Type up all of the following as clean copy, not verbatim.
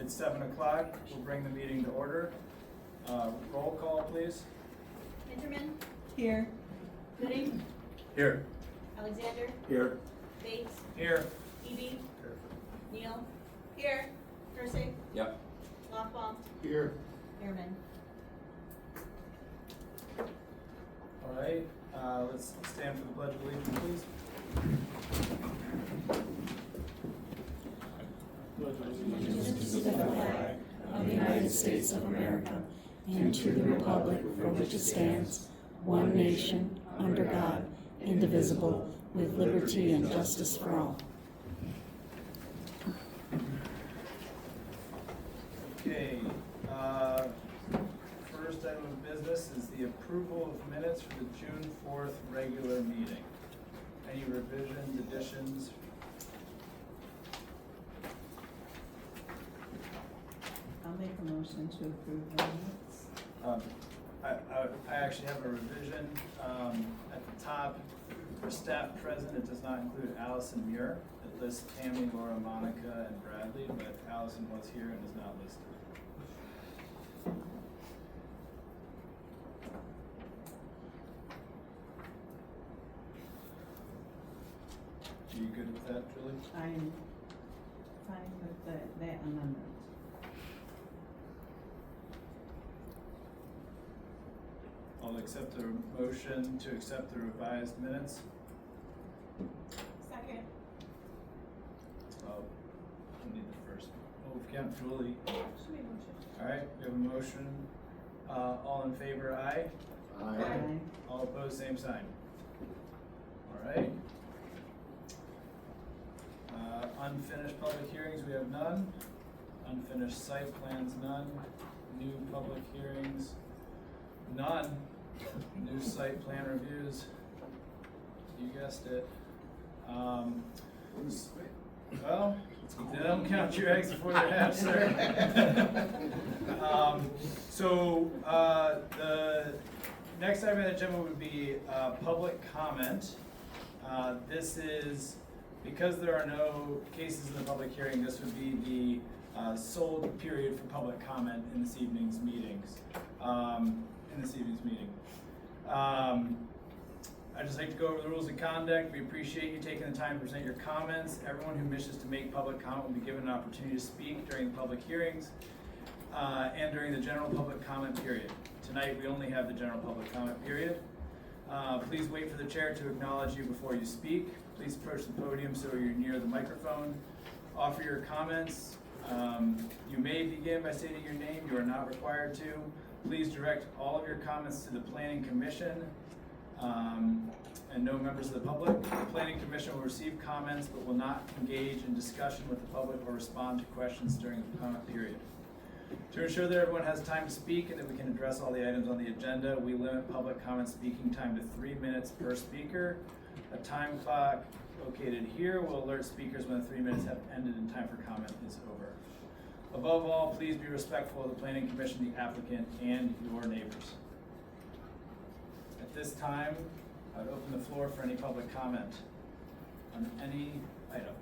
It's 7 o'clock. We'll bring the meeting to order. Roll call, please. Hinterman, Here. Gooding, Here. Alexander, Here. Bates, Here. Eby, Neal, here, Kersey, Yep. Lockbaum, Here. Ehrman. All right, let's stand for the Pledge of Allegiance, please. Allegiance to the flag of the United States of America and to the republic for which it stands, one nation, under God, indivisible, with liberty and justice for all. Okay, first item of business is the approval of minutes for the June 4th regular meeting. Any revisions, additions? I'll make a motion to approve the minutes. I actually have a revision, at the top, for staff present, it does not include Allison Muir. It lists Tammy, Laura, Monica, and Bradley, but Allison was here and is not listed. Are you good with that, Julie? I'm fine with that amendment. I'll accept the motion to accept the revised minutes. Second. We need the first. Oh, we've got Julie. All right, we have a motion. All in favor, aye. Aye. All opposed, same sign. All right. Unfinished public hearings, we have none. Unfinished site plans, none. New public hearings, none. New site plan reviews, you guessed it. Well, they don't count your eggs before they're hatched, sir. The next item on the agenda would be public comment. This is, because there are no cases in the public hearing, this would be the sole period for public comment in this evening's meetings. I'd just like to go over the rules of conduct. We appreciate you taking the time to present your comments. Everyone who wishes to make public comment will be given an opportunity to speak during the public hearings and during the general public comment period. Tonight, we only have the general public comment period. Please wait for the chair to acknowledge you before you speak. Please approach the podium so you're near the microphone. Offer your comments. You may begin by stating your name. You are not required to. Please direct all of your comments to the Planning Commission and no members of the public. The Planning Commission will receive comments but will not engage in discussion with the public or respond to questions during the comment period. To ensure that everyone has time to speak and that we can address all the items on the agenda, we limit public comment speaking time to 3 minutes per speaker. A time clock located here will alert speakers when the 3 minutes have ended and time for comment is over. Above all, please be respectful of the Planning Commission, the applicant, and your neighbors. At this time, I would open the floor for any public comment on any item.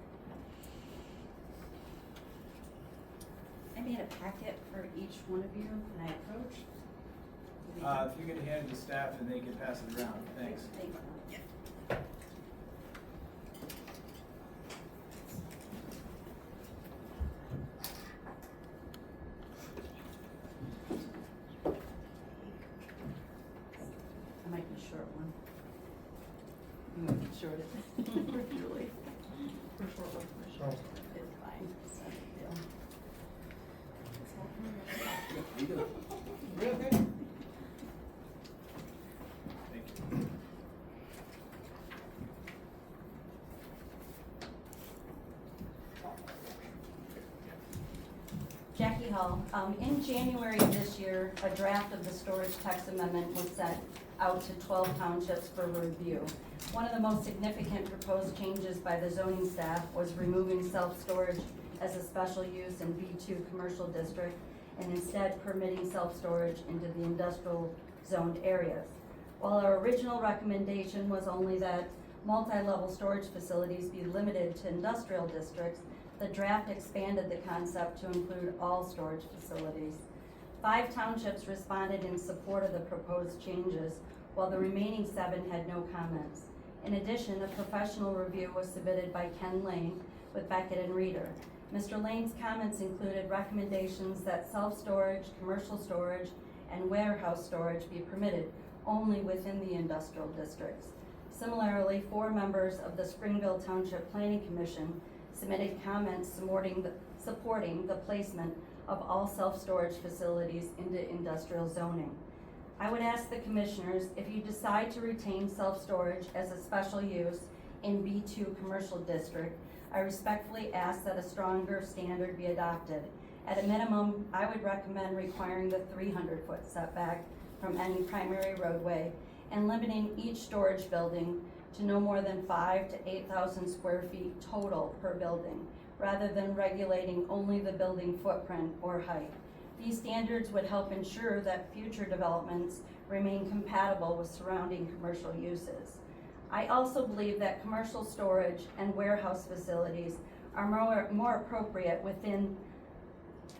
I made a packet for each one of you. Can I approach? If you could hand it to staff and they can pass it around, thanks. Thanks. I might be short one. You might be short it. Julie. For short one. For short. It's fine. It's not a big deal. Thank you. Jackie Hall. In January of this year, a draft of the storage text amendment was sent out to 12 townships for review. One of the most significant proposed changes by the zoning staff was removing self-storage as a special use in B2 commercial district and instead permitting self-storage into the industrial zoned areas. While our original recommendation was only that multi-level storage facilities be limited to industrial districts, The draft expanded the concept to include all storage facilities. 5 townships responded in support of the proposed changes, while the remaining 7 had no comments. In addition, a professional review was submitted by Ken Lane with Beckett and Reeder. Mr. Lane's comments included recommendations that self-storage, commercial storage, and warehouse storage be permitted only within the industrial districts. Similarly, 4 members of the Springville Township Planning Commission submitted comments supporting the placement of all self-storage facilities into industrial zoning. I would ask the commissioners, if you decide to retain self-storage as a special use in B2 commercial district, I respectfully ask that a stronger standard be adopted. At a minimum, I would recommend requiring the 300-foot setback from any primary roadway and limiting each storage building to no more than 5,000 to 8,000 square feet total per building, rather than regulating only the building footprint or height. These standards would help ensure that future developments remain compatible with surrounding commercial uses. I also believe that commercial storage and warehouse facilities are more appropriate within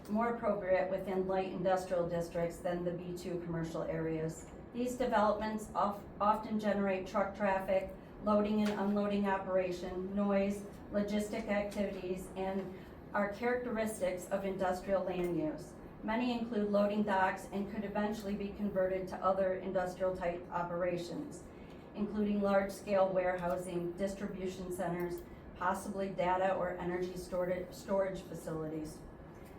light industrial districts than the B2 commercial areas. These developments often generate truck traffic, loading and unloading operation, noise, logistic activities, and are characteristics of industrial land use. Many include loading docks and could eventually be converted to other industrial type operations, including large-scale warehousing, distribution centers, possibly data or energy storage facilities.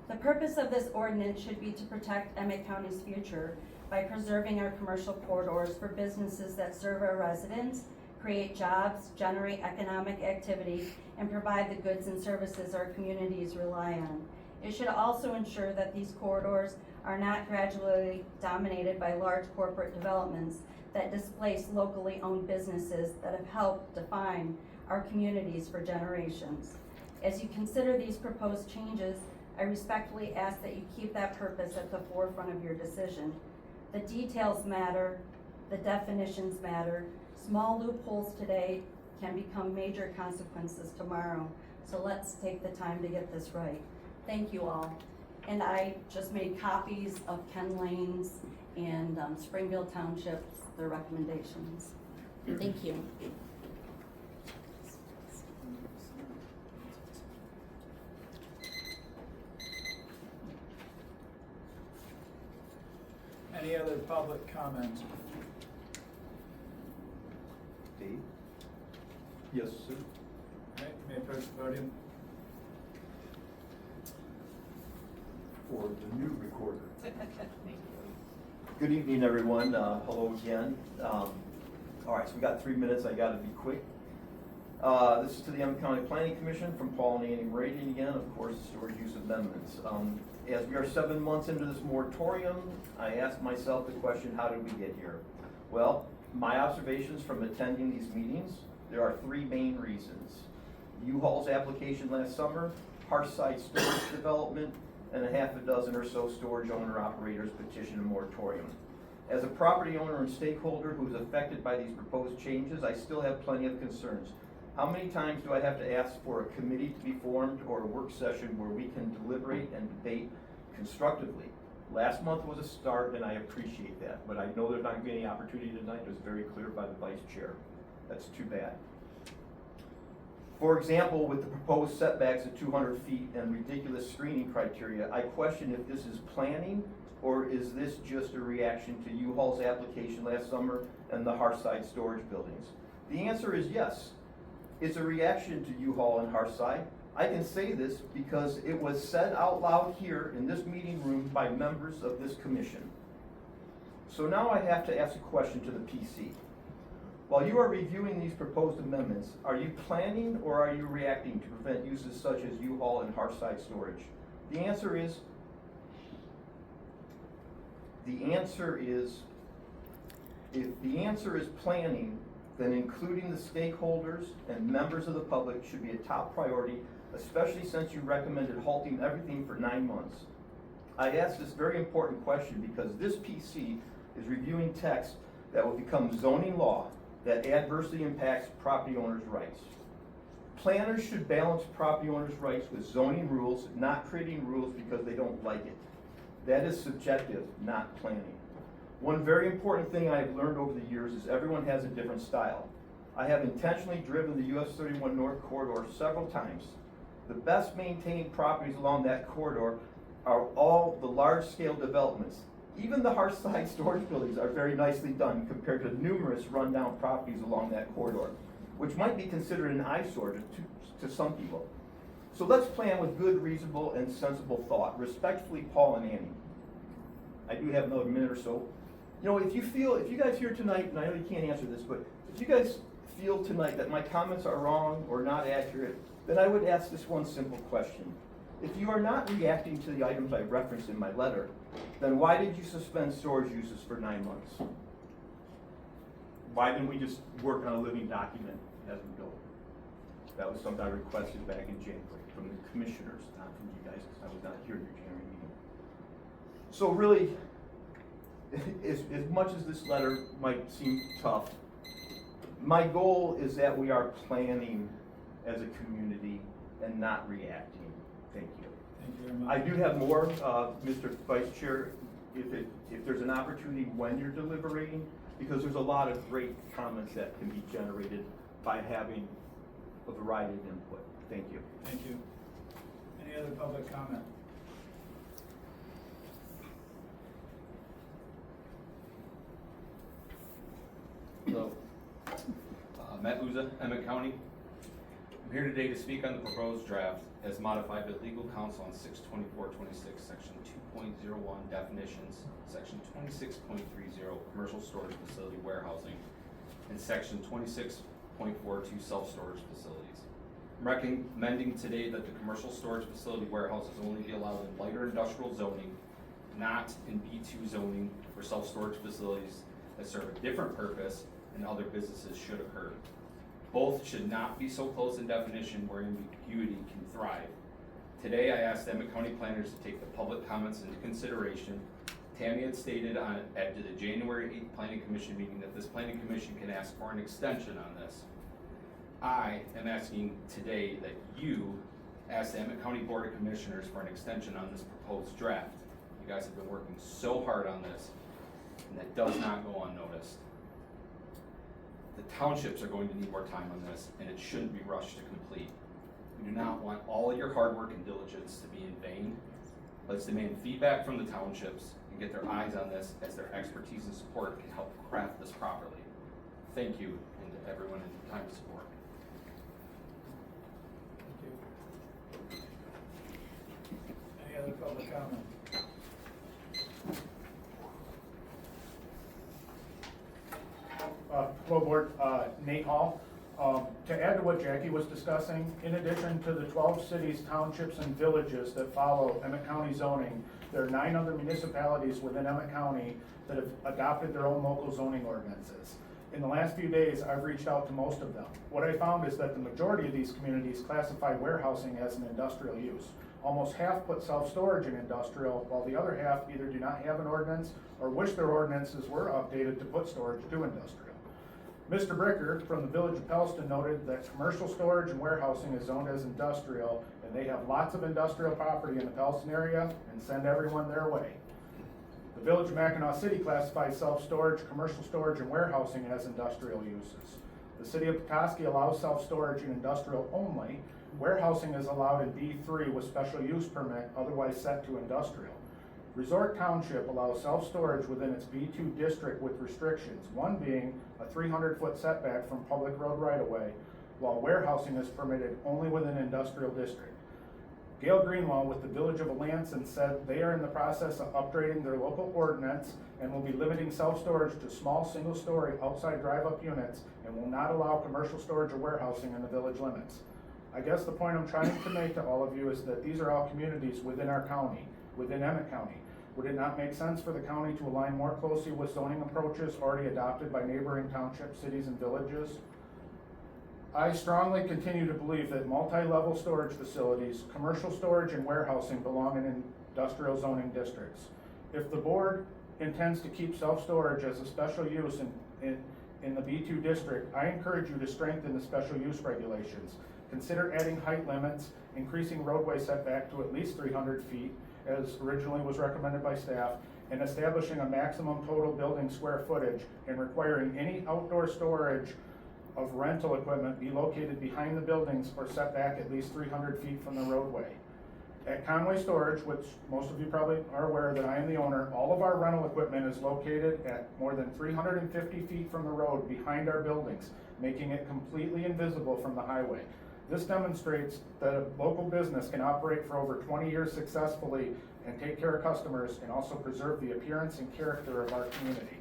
The purpose of this ordinance should be to protect Emmet County's future by preserving our commercial corridors for businesses that serve our residents, create jobs, generate economic activity, and provide the goods and services our communities rely on. It should also ensure that these corridors are not gradually dominated by large corporate developments that displace locally owned businesses that have helped define our communities for generations. As you consider these proposed changes, I respectfully ask that you keep that purpose at the forefront of your decision. The details matter, the definitions matter. Small loopholes today can become major consequences tomorrow, so let's take the time to get this right. Thank you all. And I just made copies of Ken Lane's and Springville Township's, their recommendations. Thank you. Any other public comment? Dave? Yes, sir. All right, you may approach the podium. For the new recorder. Good evening, everyone. Hello again. All right, so we got 3 minutes. I got to be quick. This is to the Emmet County Planning Commission from Paul and Annie Meridian again, of course, storage use amendments. As we are 7 months into this moratorium, I asked myself the question, how did we get here? Well, my observations from attending these meetings, there are 3 main reasons. U-Haul's application last summer, Hearthside storage development, and a half a dozen or so storage owner-operators petition a moratorium. As a property owner and stakeholder who is affected by these proposed changes, I still have plenty of concerns. How many times do I have to ask for a committee to be formed or a work session where we can deliberate and debate constructively? Last month was a start, and I appreciate that, but I know there's not going to be any opportunity tonight. It was very clear by the vice chair. That's too bad. For example, with the proposed setbacks of 200 feet and ridiculous screening criteria, I question if this is planning or is this just a reaction to U-Haul's application last summer and the Hearthside storage buildings? The answer is yes. It's a reaction to U-Haul and Hearthside. I can say this because it was said out loud here in this meeting room by members of this commission. So now I have to ask a question to the PC. While you are reviewing these proposed amendments, are you planning or are you reacting to prevent uses such as U-Haul and Hearthside storage? The answer is, if the answer is planning, then including the stakeholders and members of the public should be a top priority, especially since you recommended halting everything for 9 months. I ask this very important question because this PC is reviewing text that will become zoning law that adversely impacts property owners' rights. Planners should balance property owners' rights with zoning rules, not creating rules because they don't like it. That is subjective, not planning. One very important thing I have learned over the years is everyone has a different style. I have intentionally driven the US 31 North Corridor several times. The best maintained properties along that corridor are all the large-scale developments. Even the Hearthside storage buildings are very nicely done compared to numerous rundown properties along that corridor, which might be considered an eyesore to some people. So let's plan with good, reasonable, and sensible thought. Respectfully, Paul and Annie. I do have another minute or so. You know, if you guys here tonight, and I know you can't answer this, but if you guys feel tonight that my comments are wrong or not accurate, then I would ask this one simple question. If you are not reacting to the items I referenced in my letter, then why did you suspend storage uses for 9 months? Why didn't we just work on a living document as we go? That was something I requested back in January from the commissioners, not from you guys, because I was not here at your January meeting. So really, as much as this letter might seem tough, my goal is that we are planning as a community and not reacting. Thank you. Thank you very much. I do have more, Mr. Vice Chair, if there's an opportunity when you're deliberating, because there's a lot of great comments that can be generated by having a variety of input. Thank you. Thank you. Any other public comment? Hello. Matt Uza, Emmet County. I'm here today to speak on the proposed draft as modified by legal counsel on 6/24/26, section 2.01 definitions, section 26.30 commercial storage facility warehousing, and section 26.42 self-storage facilities. I'm recommending today that the commercial storage facility warehouses only be allowed in lighter industrial zoning, not in B2 zoning for self-storage facilities that serve a different purpose and other businesses should occur. Both should not be so close in definition where ambiguity can thrive. Today, I asked Emmet County planners to take the public comments into consideration. Tammy had stated at the January 8th Planning Commission meeting that this Planning Commission can ask for an extension on this. I am asking today that you ask the Emmet County Board of Commissioners for an extension on this proposed draft. You guys have been working so hard on this, and that does not go unnoticed. The townships are going to need more time on this, and it shouldn't be rushed to complete. We do not want all of your hard work and diligence to be in vain. Let's demand feedback from the townships and get their eyes on this, as their expertise and support can help craft this properly. Thank you, and to everyone in time to support. Thank you. Any other public comment? Hello, Board. Nate Hall. To add to what Jackie was discussing, in addition to the 12 cities, townships, and villages that follow Emmet County zoning, there are 9 other municipalities within Emmet County that have adopted their own local zoning ordinances. In the last few days, I've reached out to most of them. What I found is that the majority of these communities classify warehousing as an industrial use. Almost half put self-storage in industrial, while the other half either do not have an ordinance or wish their ordinances were updated to put storage to industrial. Mr. Bricker from the Village of Pellston noted that commercial storage and warehousing is zoned as industrial, and they have lots of industrial property in the Pellston area and send everyone their way. The Village of Mackinac City classifies self-storage, commercial storage, and warehousing as industrial uses. The City of Petoskey allows self-storage and industrial only. Warehousing is allowed in B3 with special use permit, otherwise set to industrial. Resort Township allows self-storage within its B2 district with restrictions, one being a 300-foot setback from public road right-of-way, while warehousing is permitted only within industrial district. Gail Greenlaw with the Village of Alanson said they are in the process of upgrading their local ordinance and will be limiting self-storage to small single-story outside drive-up units and will not allow commercial storage or warehousing in the village limits. I guess the point I'm trying to make to all of you is that these are all communities within our county, within Emmet County. Would it not make sense for the county to align more closely with zoning approaches already adopted by neighboring townships, cities, and villages? I strongly continue to believe that multi-level storage facilities, commercial storage, and warehousing belong in industrial zoning districts. If the board intends to keep self-storage as a special use in the B2 district, I encourage you to strengthen the special use regulations. consider adding height limits, increasing roadway setback to at least 300 feet, as originally was recommended by staff, and establishing a maximum total building square footage and requiring any outdoor storage of rental equipment be located behind the buildings or set back at least 300 feet from the roadway. At Conway Storage, which most of you probably are aware that I am the owner, all of our rental equipment is located at more than 350 feet from the road behind our buildings, making it completely invisible from the highway. This demonstrates that a local business can operate for over 20 years successfully and take care of customers and also preserve the appearance and character of our community.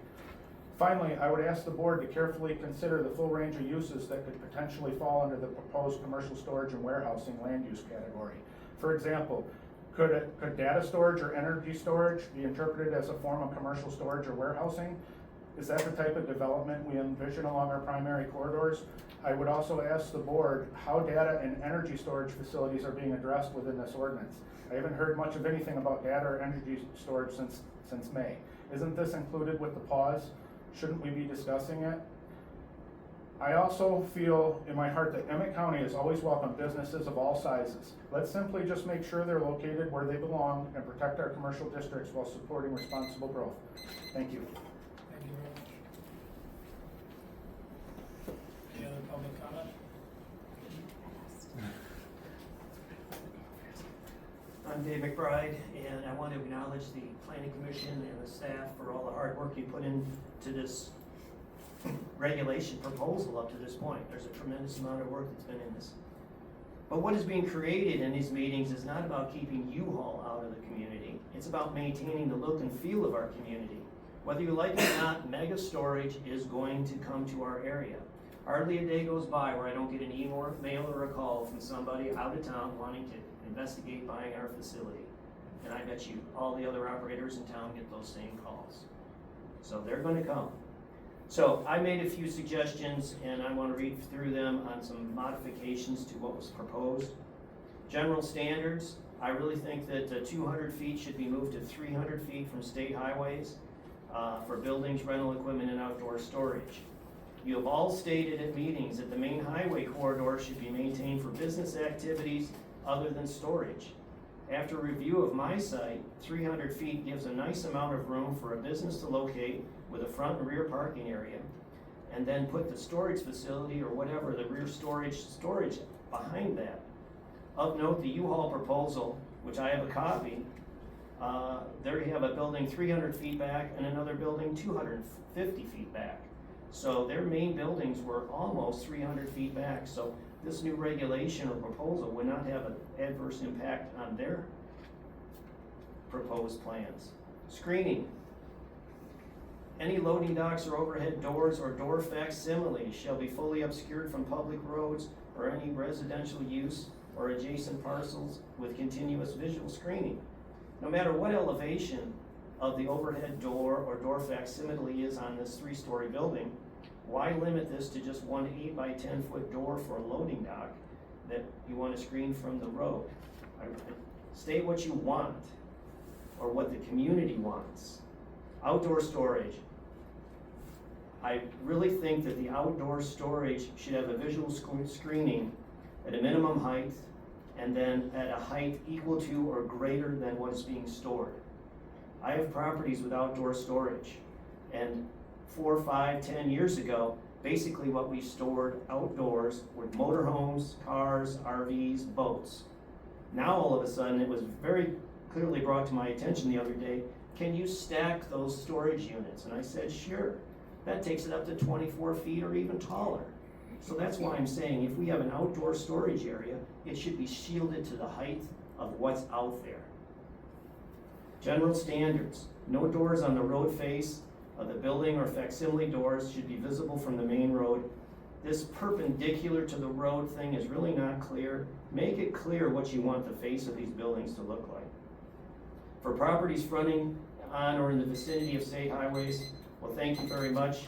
Finally, I would ask the board to carefully consider the full range of uses that could potentially fall under the proposed commercial storage and warehousing land use category. For example, could data storage or energy storage be interpreted as a form of commercial storage or warehousing? Is that the type of development we envision along our primary corridors? I would also ask the board how data and energy storage facilities are being addressed within this ordinance. I haven't heard much of anything about data or energy storage since May. Isn't this included with the pause? Shouldn't we be discussing it? I also feel in my heart that Emmet County has always welcomed businesses of all sizes. Let's simply just make sure they're located where they belong and protect our commercial districts while supporting responsible growth. Thank you. Thank you very much. Any other public comment? I'm Dave McBride, and I want to acknowledge the Planning Commission and the staff for all the hard work you put into this regulation proposal up to this point. There's a tremendous amount of work that's been in this. But what is being created in these meetings is not about keeping U-Haul out of the community. It's about maintaining the look and feel of our community. Whether you like it or not, mega storage is going to come to our area. Hardly a day goes by where I don't get an email or a call from somebody out of town wanting to investigate buying our facility. And I bet you all the other operators in town get those same calls. So they're going to come. So I made a few suggestions and I want to read through them on some modifications to what was proposed. General standards, I really think that 200 feet should be moved to 300 feet from state highways for buildings, rental equipment, and outdoor storage. You have all stated at meetings that the main highway corridor should be maintained for business activities other than storage. After review of my site, 300 feet gives a nice amount of room for a business to locate with a front and rear parking area, and then put the storage facility or whatever, the rear storage behind that. Of note, the U-Haul proposal, which I have a copy, there you have a building 300 feet back and another building 250 feet back. So their main buildings were almost 300 feet back. So this new regulation or proposal would not have an adverse impact on their proposed plans. Screening. Any loading docks or overhead doors or door facsimiles shall be fully obscured from public roads or any residential use or adjacent parcels with continuous visual screening. No matter what elevation of the overhead door or door facsimile is on this 3-story building, why limit this to just one 8 by 10 foot door for a loading dock that you want to screen from the road? State what you want or what the community wants. Outdoor storage. I really think that the outdoor storage should have a visual screening at a minimum height and then at a height equal to or greater than what is being stored. I have properties with outdoor storage, and 4, 5, 10 years ago, basically what we stored outdoors were motorhomes, cars, RVs, boats. Now all of a sudden, it was very clearly brought to my attention the other day, can you stack those storage units? And I said, sure. That takes it up to 24 feet or even taller. So that's why I'm saying if we have an outdoor storage area, it should be shielded to the height of what's out there. General standards. No doors on the road face of the building or facsimile doors should be visible from the main road. This perpendicular to the road thing is really not clear. Make it clear what you want the face of these buildings to look like. For properties fronting on or in the vicinity of state highways, well, thank you very much.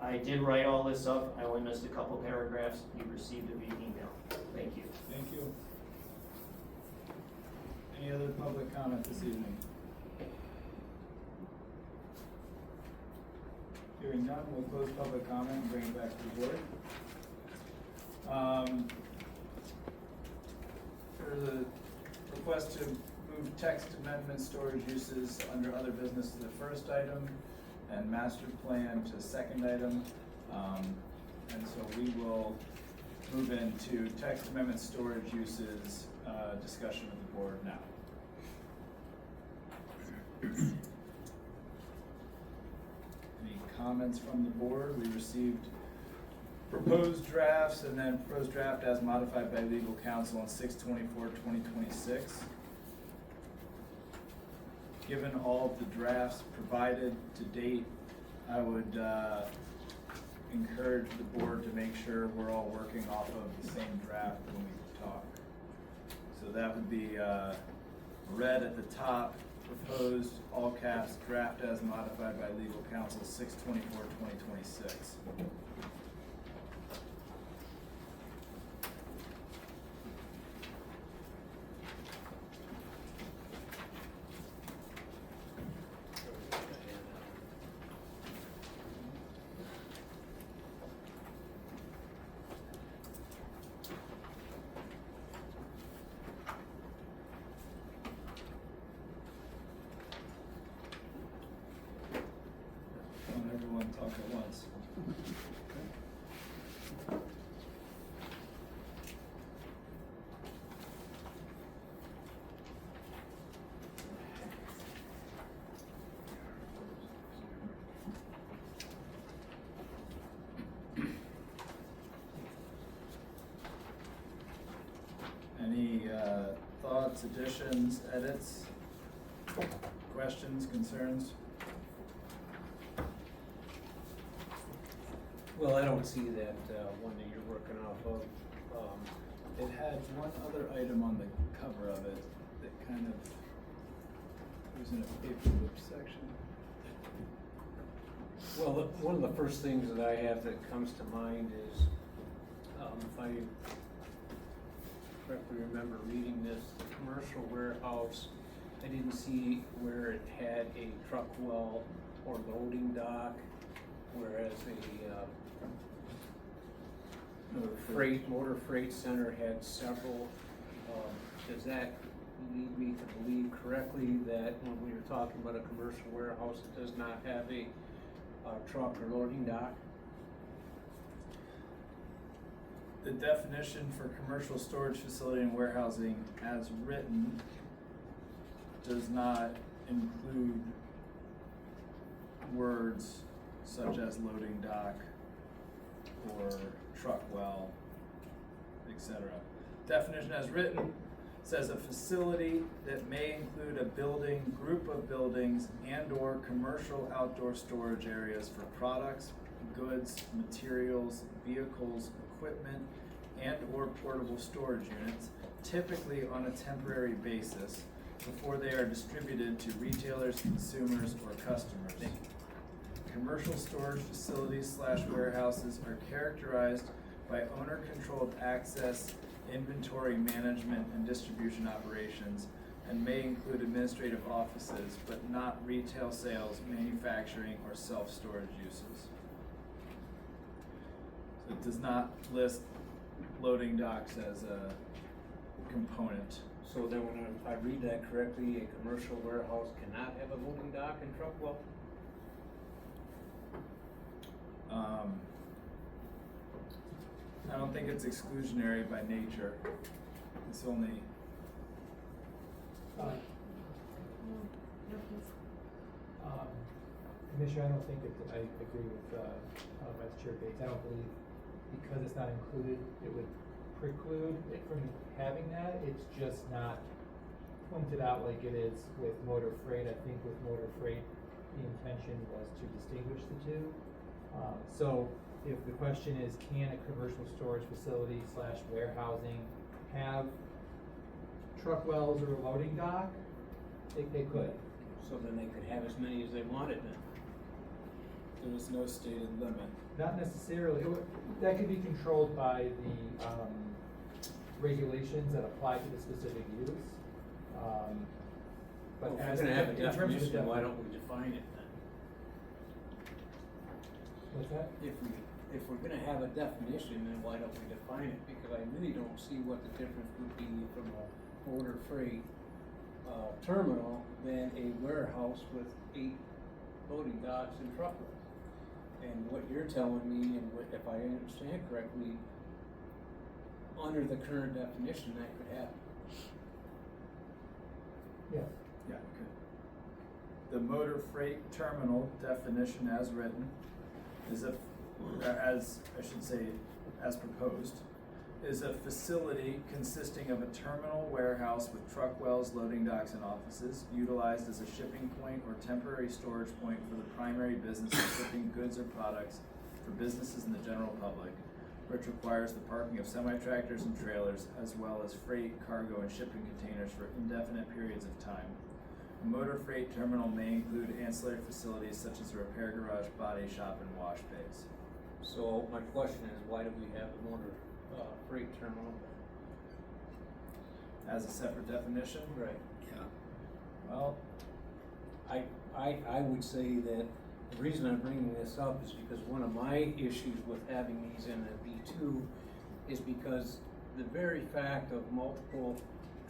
I did write all this up. I only missed a couple paragraphs. You received it via email. Thank you. Thank you. Any other public comment this evening? Hearing none, we'll close public comment and bring it back to the board. the request to move text amendment storage uses under other business to the first item and master plan to the second item. And so we will move into text amendment storage uses, discussion with the board now. Any comments from the board? We received proposed drafts and then proposed draft as modified by legal counsel on 6/24/2026. Given all of the drafts provided to date, I would encourage the board to make sure we're all working off of the same draft when we talk. So that would be red at the top, proposed, all caps, draft as modified by legal counsel, 6/24/2026. Don't everyone talk at once. Any thoughts, additions, edits, questions, concerns? Well, I don't see that one that you're working off of. It had one other item on the cover of it that kind of was in a paperclip section. Well, one of the first things that I have that comes to mind is, if I correctly remember reading this, the commercial warehouse, I didn't see where it had a truck well or loading dock, whereas a motor freight center had several. Does that lead me to believe correctly that when we were talking about a commercial warehouse, it does not have a truck or loading dock? The definition for commercial storage facility and warehousing as written does not include words such as loading dock or truck well, etc. Definition as written says a facility that may include a building, group of buildings, and/or commercial outdoor storage areas for products, goods, materials, vehicles, equipment, and/or portable storage units, typically on a temporary basis, before they are distributed to retailers, consumers, or customers. Commercial storage facilities / warehouses are characterized by owner-controlled access, inventory management, and distribution operations, and may include administrative offices, but not retail sales, manufacturing, or self-storage uses. So it does not list loading docks as a component. So then when if I read that correctly, a commercial warehouse cannot have a loading dock and truck well? I don't think it's exclusionary by nature. It's only, Commissioner, I don't think that, I agree with, Vice Chair Bates. I don't believe because it's not included, it would preclude it from having that. It's just not pointed out like it is with motor freight. I think with motor freight, the intention was to distinguish the two. So if the question is, can a commercial storage facility / warehousing have truck wells or a loading dock? They could. So then they could have as many as they wanted then? there is no stated limit. Not necessarily. That could be controlled by the regulations that apply to the specific use. But Well, if as we're gonna have a in terms of the definition, why don't we define it then? What's that? If we're gonna have a definition, then why don't we define it? Because I really don't see what the difference would be from a motor freight, terminal than a warehouse with 8 loading docks and truckloads. And what you're telling me, and what, if I understand correctly, under the current definition, that could happen. Yes. Yeah, okay. The motor freight terminal definition as written is as proposed, is a facility consisting of a terminal warehouse with truck wells, loading docks, and offices, utilized as a shipping point or temporary storage point for the primary business of shipping goods or products for businesses and the general public, which requires the parking of semi-tractors and trailers, as well as freight, cargo, and shipping containers for indefinite periods of time. A motor freight terminal may include ancillary facilities such as a repair garage, body shop, and wash bays. So my question is, why do we have a motor freight terminal? As a separate definition? Right. Yeah. Well, I would say that the reason I'm bringing this up is because one of my issues with having these in a B2 is because the very fact of multiple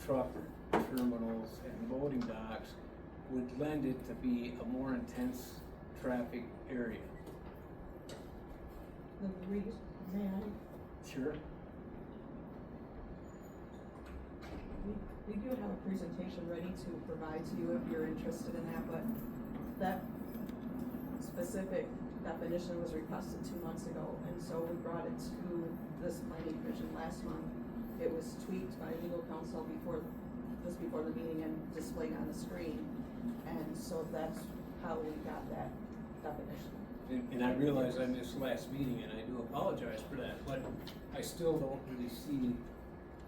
truck terminals and loading docks would lend it to be a more intense traffic area. The reason, may I? Sure. We do have a presentation ready to provide to you if you're interested in that, but that specific definition was requested 2 months ago, and so we brought it to this planning commission last month. It was tweaked by legal counsel before the meeting and displayed on the screen, and so that's how we got that definition. And I realize I missed last meeting, and I do apologize for that, but I still don't really see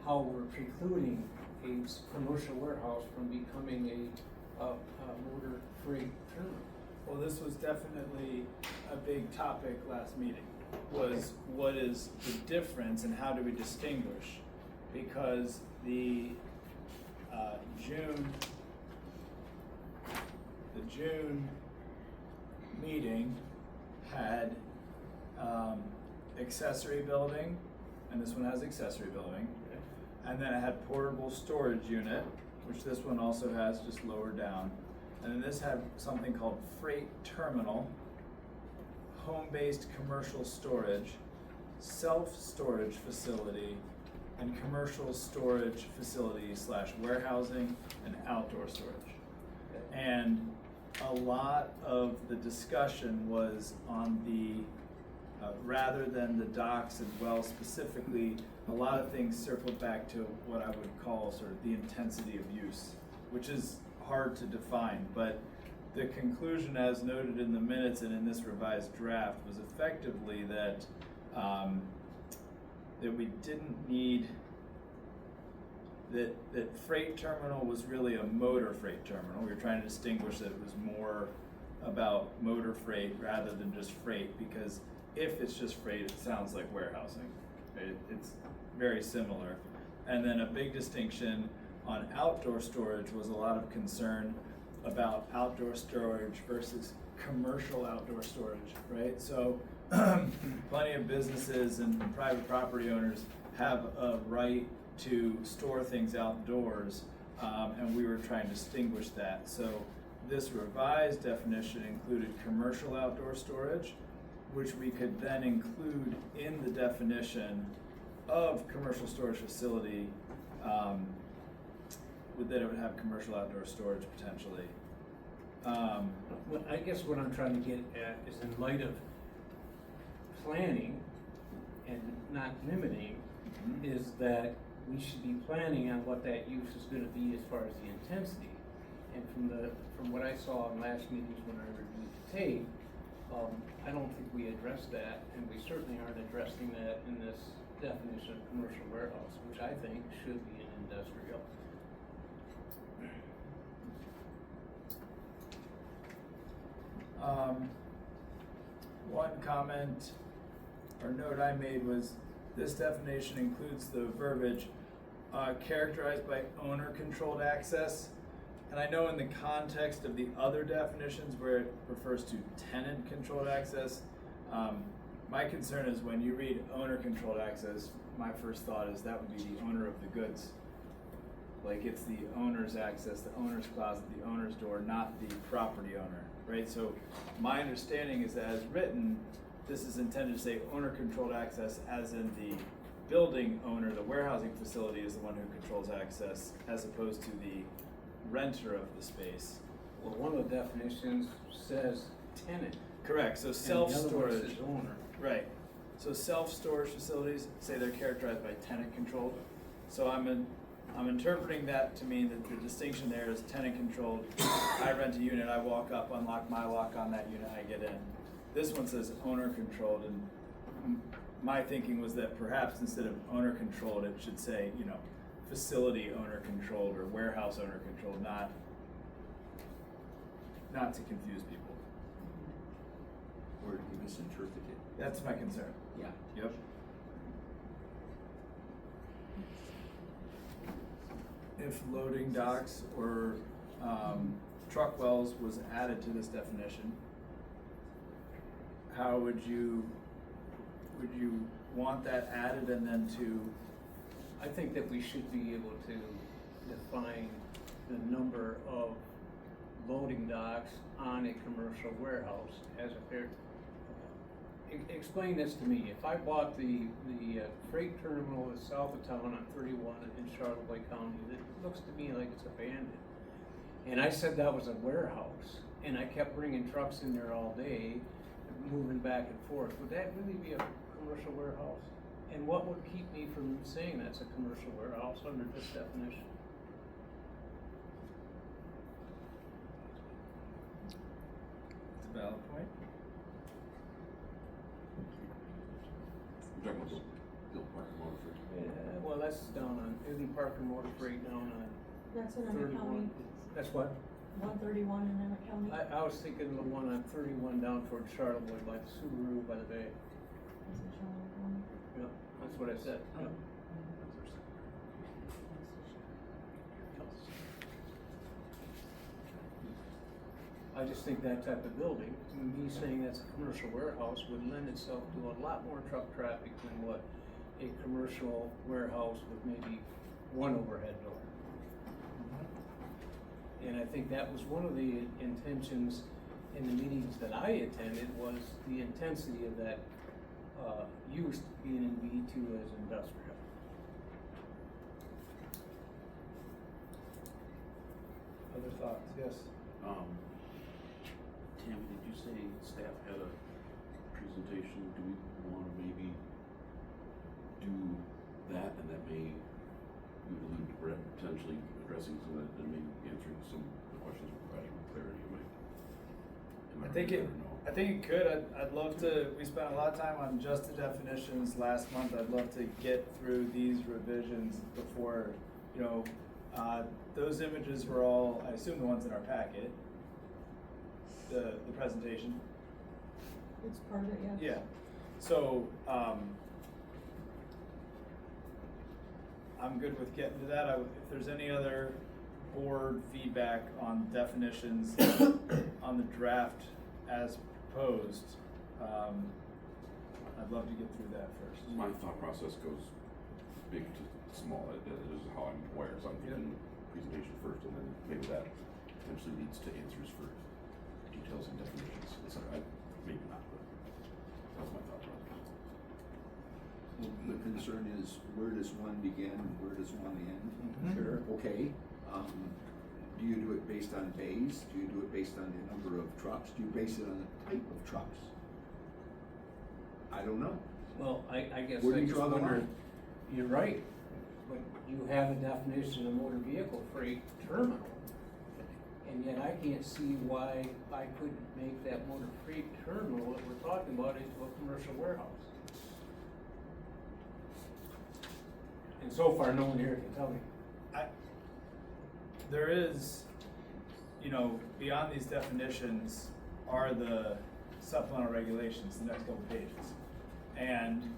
how we're precluding a commercial warehouse from becoming a motor freight terminal. well, this was definitely a big topic last meeting, was what is the difference and how do we distinguish? Because the June meeting had accessory building, and this one has accessory building. And then it had portable storage unit, which this one also has, just lower down. And then this had something called freight terminal, home-based commercial storage, self-storage facility, and commercial storage facility / warehousing and outdoor storage. And a lot of the discussion was on the, rather than the docks and wells specifically, a lot of things circled back to what I would call sort of the intensity of use, which is hard to define, but the conclusion as noted in the minutes and in this revised draft was effectively that that we didn't need, that freight terminal was really a motor freight terminal. We were trying to distinguish that it was more about motor freight rather than just freight, because if it's just freight, it sounds like warehousing. It's very similar. And then a big distinction on outdoor storage was a lot of concern about outdoor storage versus commercial outdoor storage, right? So plenty of businesses and private property owners have a right to store things outdoors, and we were trying to distinguish that. So this revised definition included commercial outdoor storage, which we could then include in the definition of commercial storage facility, that it would have commercial outdoor storage potentially. Well, I guess what I'm trying to get at is, in light of planning and not limiting, is that we should be planning on what that use is gonna be as far as the intensity. And from what I saw in last meetings when I reviewed the tape, I don't think we addressed that, and we certainly aren't addressing that in this definition of commercial warehouse, which I think should be an industrial. One comment or note I made was this definition includes the verbiage characterized by owner-controlled access. And I know in the context of the other definitions where it refers to tenant-controlled access, my concern is when you read owner-controlled access, my first thought is that would be the owner of the goods. like it's the owner's access, the owner's closet, the owner's door, not the property owner, right? So my understanding is that as written, this is intended to say owner-controlled access, as in the building owner, the warehousing facility is the one who controls access, as opposed to the renter of the space. Well, one of the definitions says tenant. Correct, so And the other one self-storage. says owner. Right, so self-storage facilities, say they're characterized by tenant-controlled. So I'm interpreting that to mean that the distinction there is tenant-controlled. I rent a unit, I walk up, unlock my lock on that unit, I get in. This one says owner-controlled, and my thinking was that perhaps instead of owner-controlled, it should say, you know, facility owner-controlled or warehouse owner-controlled, not to confuse people. Or to misinterpret it. That's my concern. Yeah. Yep. If loading docks or truck wells was added to this definition, how would you want that added and then to, I think that we should be able to define the number of loading docks on a commercial warehouse as a fair. Explain this to me. If I bought the freight terminal that's south of town on 31 in Charlevoix County, it looks to me like it's abandoned. And I said that was a warehouse, and I kept bringing trucks in there all day, moving back and forth. Would that really be a commercial warehouse? And what would keep me from saying that's a commercial warehouse under this definition? it's a valid point. You're talking about Bill Parker Motor Freight. Yeah, well, that's down on, isn't Parker Motor Freight down on That's in Emmet 31? County, That's what? 131 in Emmet County. I was thinking the one on 31 down towards Charlevoix by the Subaru by the bay. Is it Charlotte County? Yeah, that's what I said. Yeah. I just think that type of building, me saying that's a commercial warehouse would lend itself to a lot more truck traffic than what a commercial warehouse with maybe one overhead door. And I think that was one of the intentions in the meetings that I attended, was the intensity of that use being in B2 as industrial. Other thoughts? Yes. Tammy, did you say staff had a presentation? Do we want to maybe do that, and that may, we would lead to Brett potentially addressing some of that, and maybe answering some of the questions we're providing with clarity? I think it could. I'd love to. We spent a lot of time on just the definitions last month. I'd love to get through these revisions before, you know, those images were all, I assume, the ones in our packet. The presentation. It's part of it, yeah. Yeah. So I'm good with getting to that. If there's any other board feedback on definitions on the draft as proposed, I'd love to get through that first. My thought process goes big to small. This is how I'm wired. So I'm thinking presentation first, and then maybe that potentially leads to answers for details and definitions. Maybe not, but that's my thought process. The concern is, where does one begin and where does one end? Mhm. Sure. Okay, do you do it based on bays? Do you do it based on the number of trucks? Do you base it on the type of trucks? I don't know. Well, I guess Where do I you just draw the wonder, line? you're right, but you have a definition of motor vehicle freight terminal. And yet I can't see why I couldn't make that motor freight terminal that we're talking about into a commercial warehouse. And so far, no one here can tell me. There is, you know, beyond these definitions are the supplemental regulations, the next couple pages. And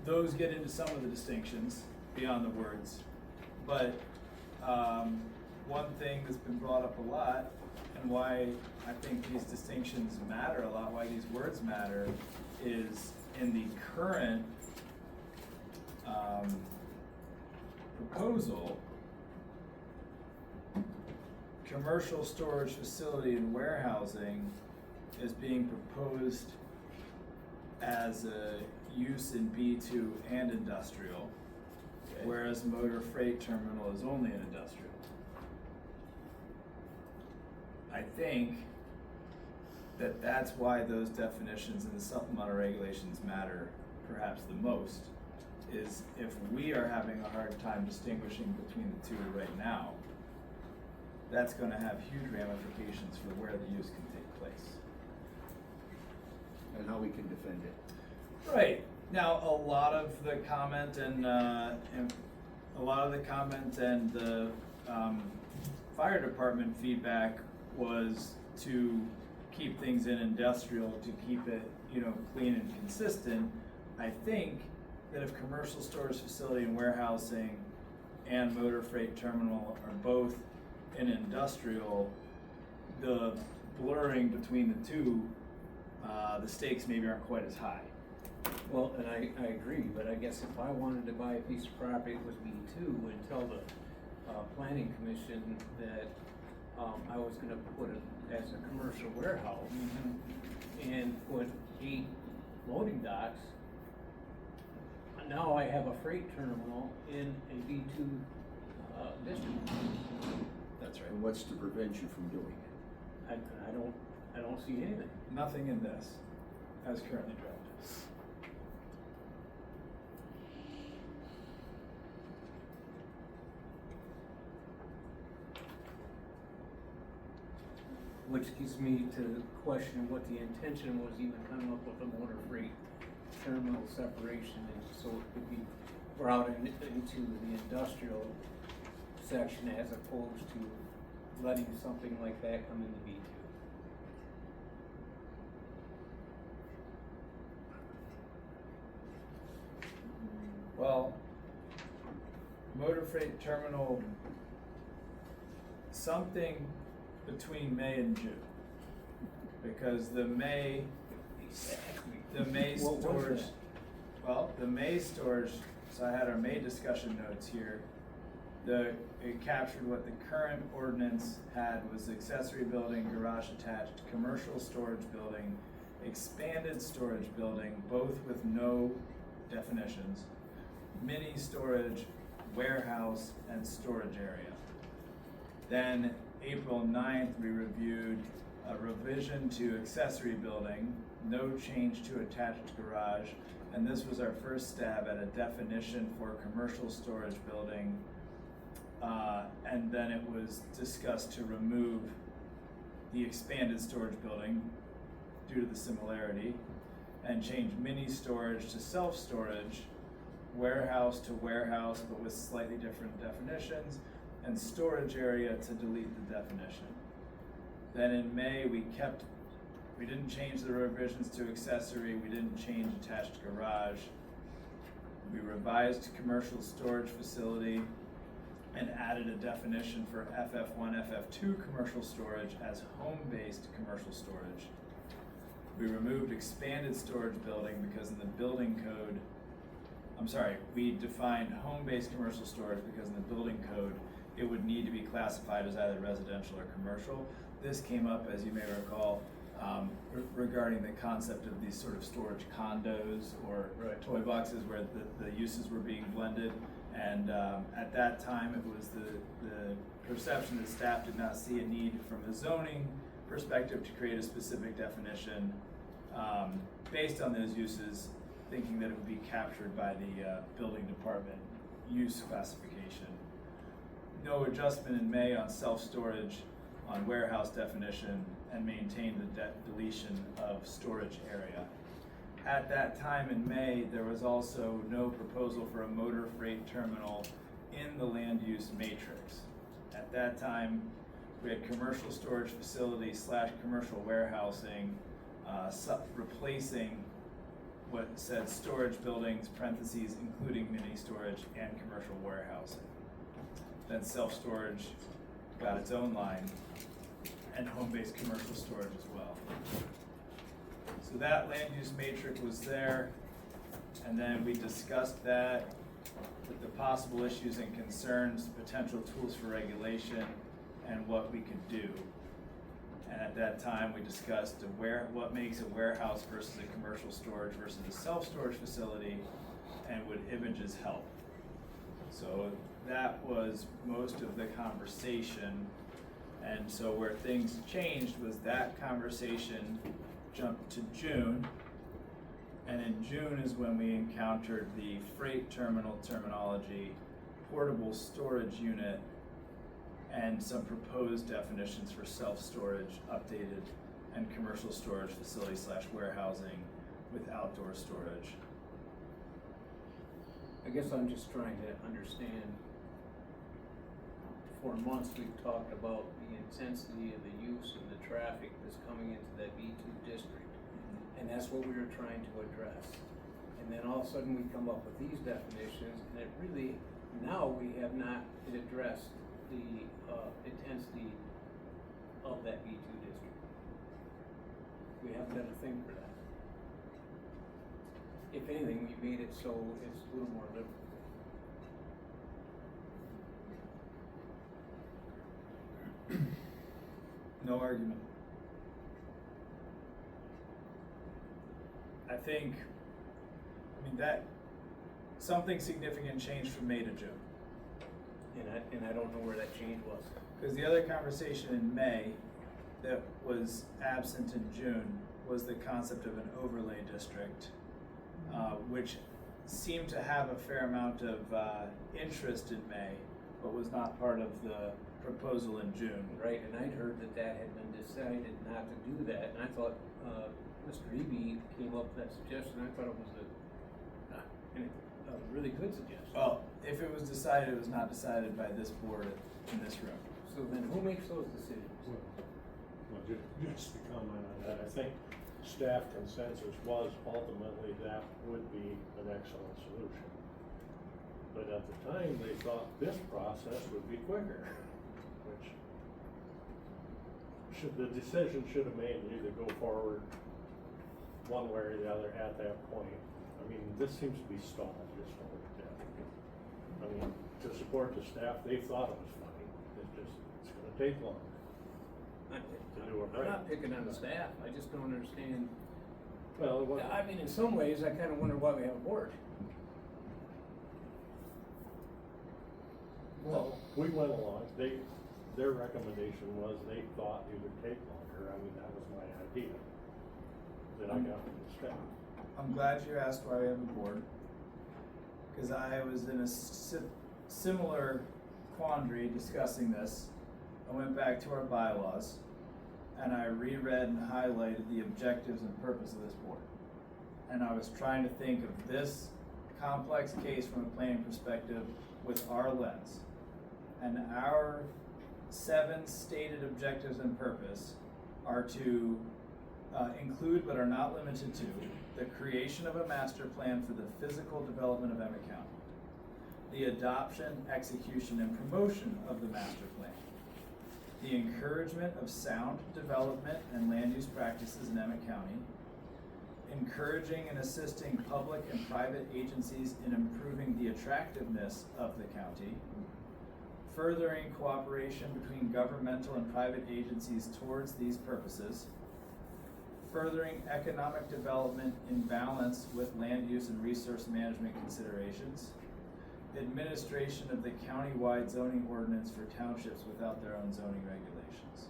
those get into some of the distinctions beyond the words. But one thing that's been brought up a lot, and why I think these distinctions matter a lot, why these words matter, is in the current proposal, commercial storage facility and warehousing is being proposed as a use in B2 and industrial, Okay. whereas motor freight terminal is only in industrial. I think that that's why those definitions in the supplemental regulations matter perhaps the most, is if we are having a hard time distinguishing between the two right now, that's gonna have huge ramifications for where the use can take place. And how we can defend it. Right, now, a lot of the comment and the, fire department feedback was to keep things in industrial, to keep it, clean and consistent. I think that if commercial storage facility and warehousing and motor freight terminal are both in industrial, the blurring between the two, the stakes maybe aren't quite as high. Well, and I agree, but I guess if I wanted to buy a piece of property that was B2 and tell the planning commission that I was gonna put it as a commercial warehouse and put 8 loading docks, now I have a freight terminal in a B2 district. That's right. And what's to prevent you from doing it? I don't see anything. Nothing in this as currently drafted. Which gives me to question what the intention was even coming up with a motor freight terminal separation, and so it could be brought into the industrial section as opposed to letting something like that come into B2. Well, motor freight terminal, something between May and June. Because the May What was storage, that? well, the May storage, so I had our May discussion notes here. It captured what the current ordinance had was accessory building, garage attached, commercial storage building, expanded storage building, both with no definitions, mini storage, warehouse, and storage area. Then April 9th, we reviewed a revision to accessory building, no change to attached garage, and this was our first stab at a definition for commercial storage building. And then it was discussed to remove the expanded storage building due to the similarity, and change mini storage to self-storage, warehouse to warehouse, but with slightly different definitions, and storage area to delete the definition. Then in May, we didn't change the revisions to accessory, we didn't change attached garage. We revised commercial storage facility and added a definition for FF1, FF2 commercial storage as home-based commercial storage. We removed expanded storage building because in the building code, we defined home-based commercial storage because in the building code, it would need to be classified as either residential or commercial. This came up, as you may recall, regarding the concept of these sort of storage condos or toy boxes where the uses were being blended. And at that time, it was the perception that staff did not see a need from a zoning perspective to create a specific definition based on those uses, thinking that it would be captured by the building department use classification. No adjustment in May on self-storage, on warehouse definition, and maintained the deletion of storage area. At that time in May, there was also no proposal for a motor freight terminal in the land use matrix. At that time, we had commercial storage facility / commercial warehousing, replacing what said storage buildings, parentheses, including mini storage and commercial warehousing. Then self-storage got its own line, and home-based commercial storage as well. So that land use matrix was there, and then we discussed that with the possible issues and concerns, potential tools for regulation, and what we could do. And at that time, we discussed what makes a warehouse versus a commercial storage versus a self-storage facility, and would images help? So that was most of the conversation. And so where things changed was that conversation jumped to June. And in June is when we encountered the freight terminal terminology, portable storage unit, and some proposed definitions for self-storage updated, and commercial storage facility / warehousing with outdoor storage. I guess I'm just trying to understand. For months, we've talked about the intensity of the use and the traffic that's coming into that B2 district. And that's what we were trying to address. And then all of a sudden, we come up with these definitions, and it really, now we have not addressed the intensity of that B2 district. We haven't done a thing for that. If anything, we made it so it's a little more liberal. No argument. I think, that something significant changed from May to June. And I don't know where that change was. Because the other conversation in May that was absent in June was the concept of an overlay district, which seemed to have a fair amount of interest in May, but was not part of the proposal in June. Right, and I'd heard that that had been decided not to do that, and I thought, Mr. Eby came up with that suggestion, I thought it was a really good suggestion. Well, if it was decided, it was not decided by this board in this room. So then who makes those decisions? Well, just to comment on that, I think staff consensus was ultimately that would be an excellent solution. But at the time, they thought this process would be quicker, which the decision should have made either go forward one way or the other at that point. This seems to be stalled, just to look at that. To support the staff, they thought it was funny. It's gonna take longer to do it I'm right. not picking on the staff, I just don't understand. Well, it wasn't. In some ways, I kinda wonder why we have a board. Well, we went along, their recommendation was they thought it would take longer, that was my idea that I got from the staff. I'm glad you asked why we have a board, because I was in a similar quandary discussing this. I went back to our bylaws, and I reread and highlighted the objectives and purpose of this board. And I was trying to think of this complex case from a planning perspective with our lens. And our 7 stated objectives and purpose are to include, but are not limited to, the creation of a master plan for the physical development of Emmet County, the adoption, execution, and promotion of the master plan, the encouragement of sound development and land use practices in Emmet County, encouraging and assisting public and private agencies in improving the attractiveness of the county, furthering cooperation between governmental and private agencies towards these purposes, furthering economic development in balance with land use and resource management considerations, administration of the county-wide zoning ordinance for townships without their own zoning regulations.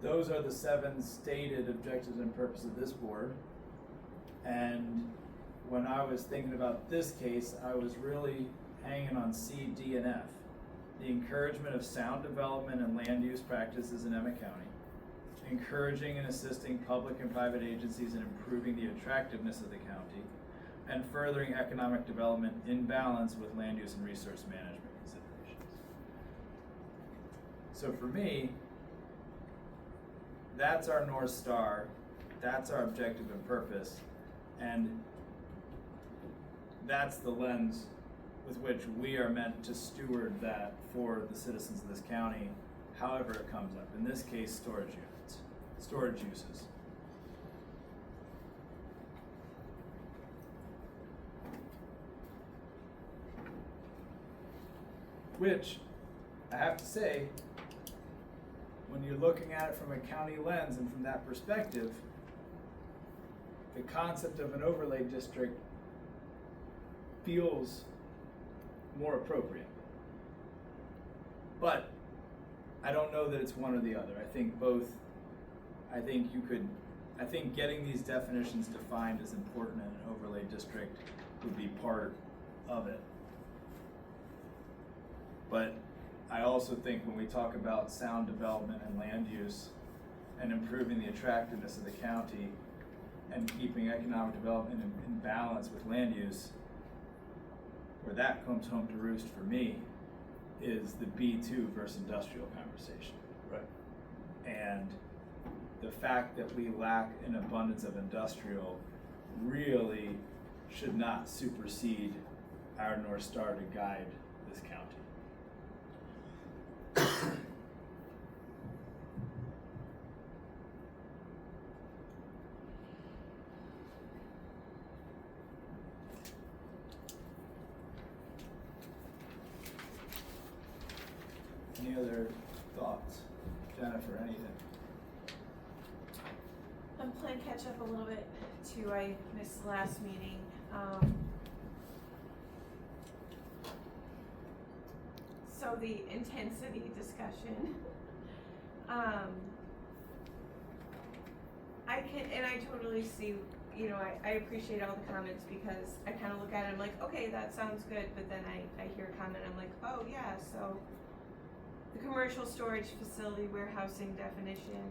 Those are the 7 stated objectives and purpose of this board. And when I was thinking about this case, I was really hanging on C, D, and F. The encouragement of sound development and land use practices in Emmet County, encouraging and assisting public and private agencies in improving the attractiveness of the county, and furthering economic development in balance with land use and resource management considerations. So for me, that's our North Star, that's our objective and purpose, and that's the lens with which we are meant to steward that for the citizens of this county, however it comes up. In this case, storage units, storage uses. Which, I have to say, when you're looking at it from a county lens and from that perspective, the concept of an overlay district feels more appropriate. But I don't know that it's one or the other. I think both, I think getting these definitions defined is important, and an overlay district would be part of it. But I also think when we talk about sound development and land use and improving the attractiveness of the county and keeping economic development in balance with land use, where that comes home to roost for me is the B2 versus industrial conversation. Right. And the fact that we lack an abundance of industrial really should not supersede our North Star to guide this county. Any other thoughts? Jennifer, anything? I'm playing catch up a little bit too. I missed the last meeting. So the intensity discussion. I totally see, you know, I appreciate all the comments because I kind of look at it, I'm like, okay, that sounds good, but then I hear a comment, I'm like, oh yeah, so the commercial storage facility warehousing definition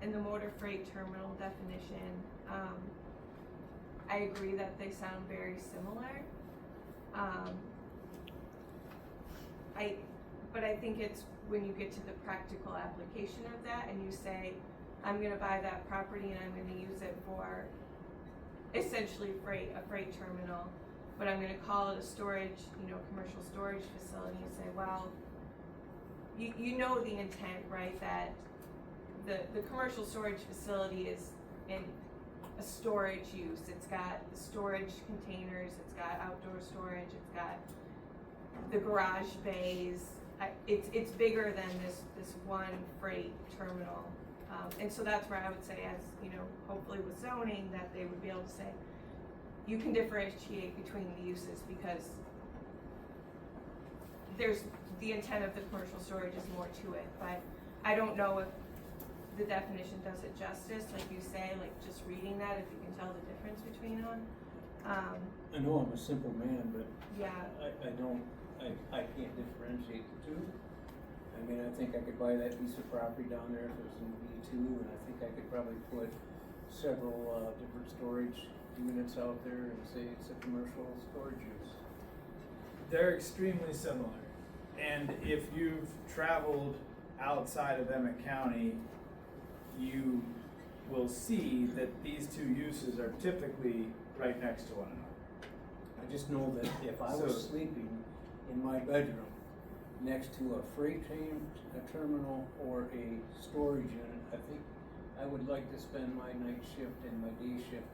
and the motor freight terminal definition, I agree that they sound very similar. But I think it's when you get to the practical application of that and you say, I'm gonna buy that property and I'm gonna use it for essentially a freight terminal, but I'm gonna call it a storage, commercial storage facility, and say, well, you know the intent, right? That the commercial storage facility is in a storage use. It's got the storage containers, it's got outdoor storage, it's got the garage bays. It's bigger than this one freight terminal. And so that's where I would say, as hopefully with zoning, that they would be able to say, you can differentiate between the uses because there's the intent of the commercial storage is more to it. But I don't know if the definition does it justice, like you say, like just reading that, if you can tell the difference between them. I know I'm a simple man, but Yeah. I can't differentiate the two. I mean, I think I could buy that piece of property down there if it was in B2, and I think I could probably put several different storage units out there and say it's a commercial storage use. They're extremely similar. And if you've traveled outside of Emmet County, you will see that these two uses are typically right next to one another. I just know that if I was sleeping in my bedroom next to a freight train, a terminal, or a storage unit, I think I would like to spend my night shift and my day shift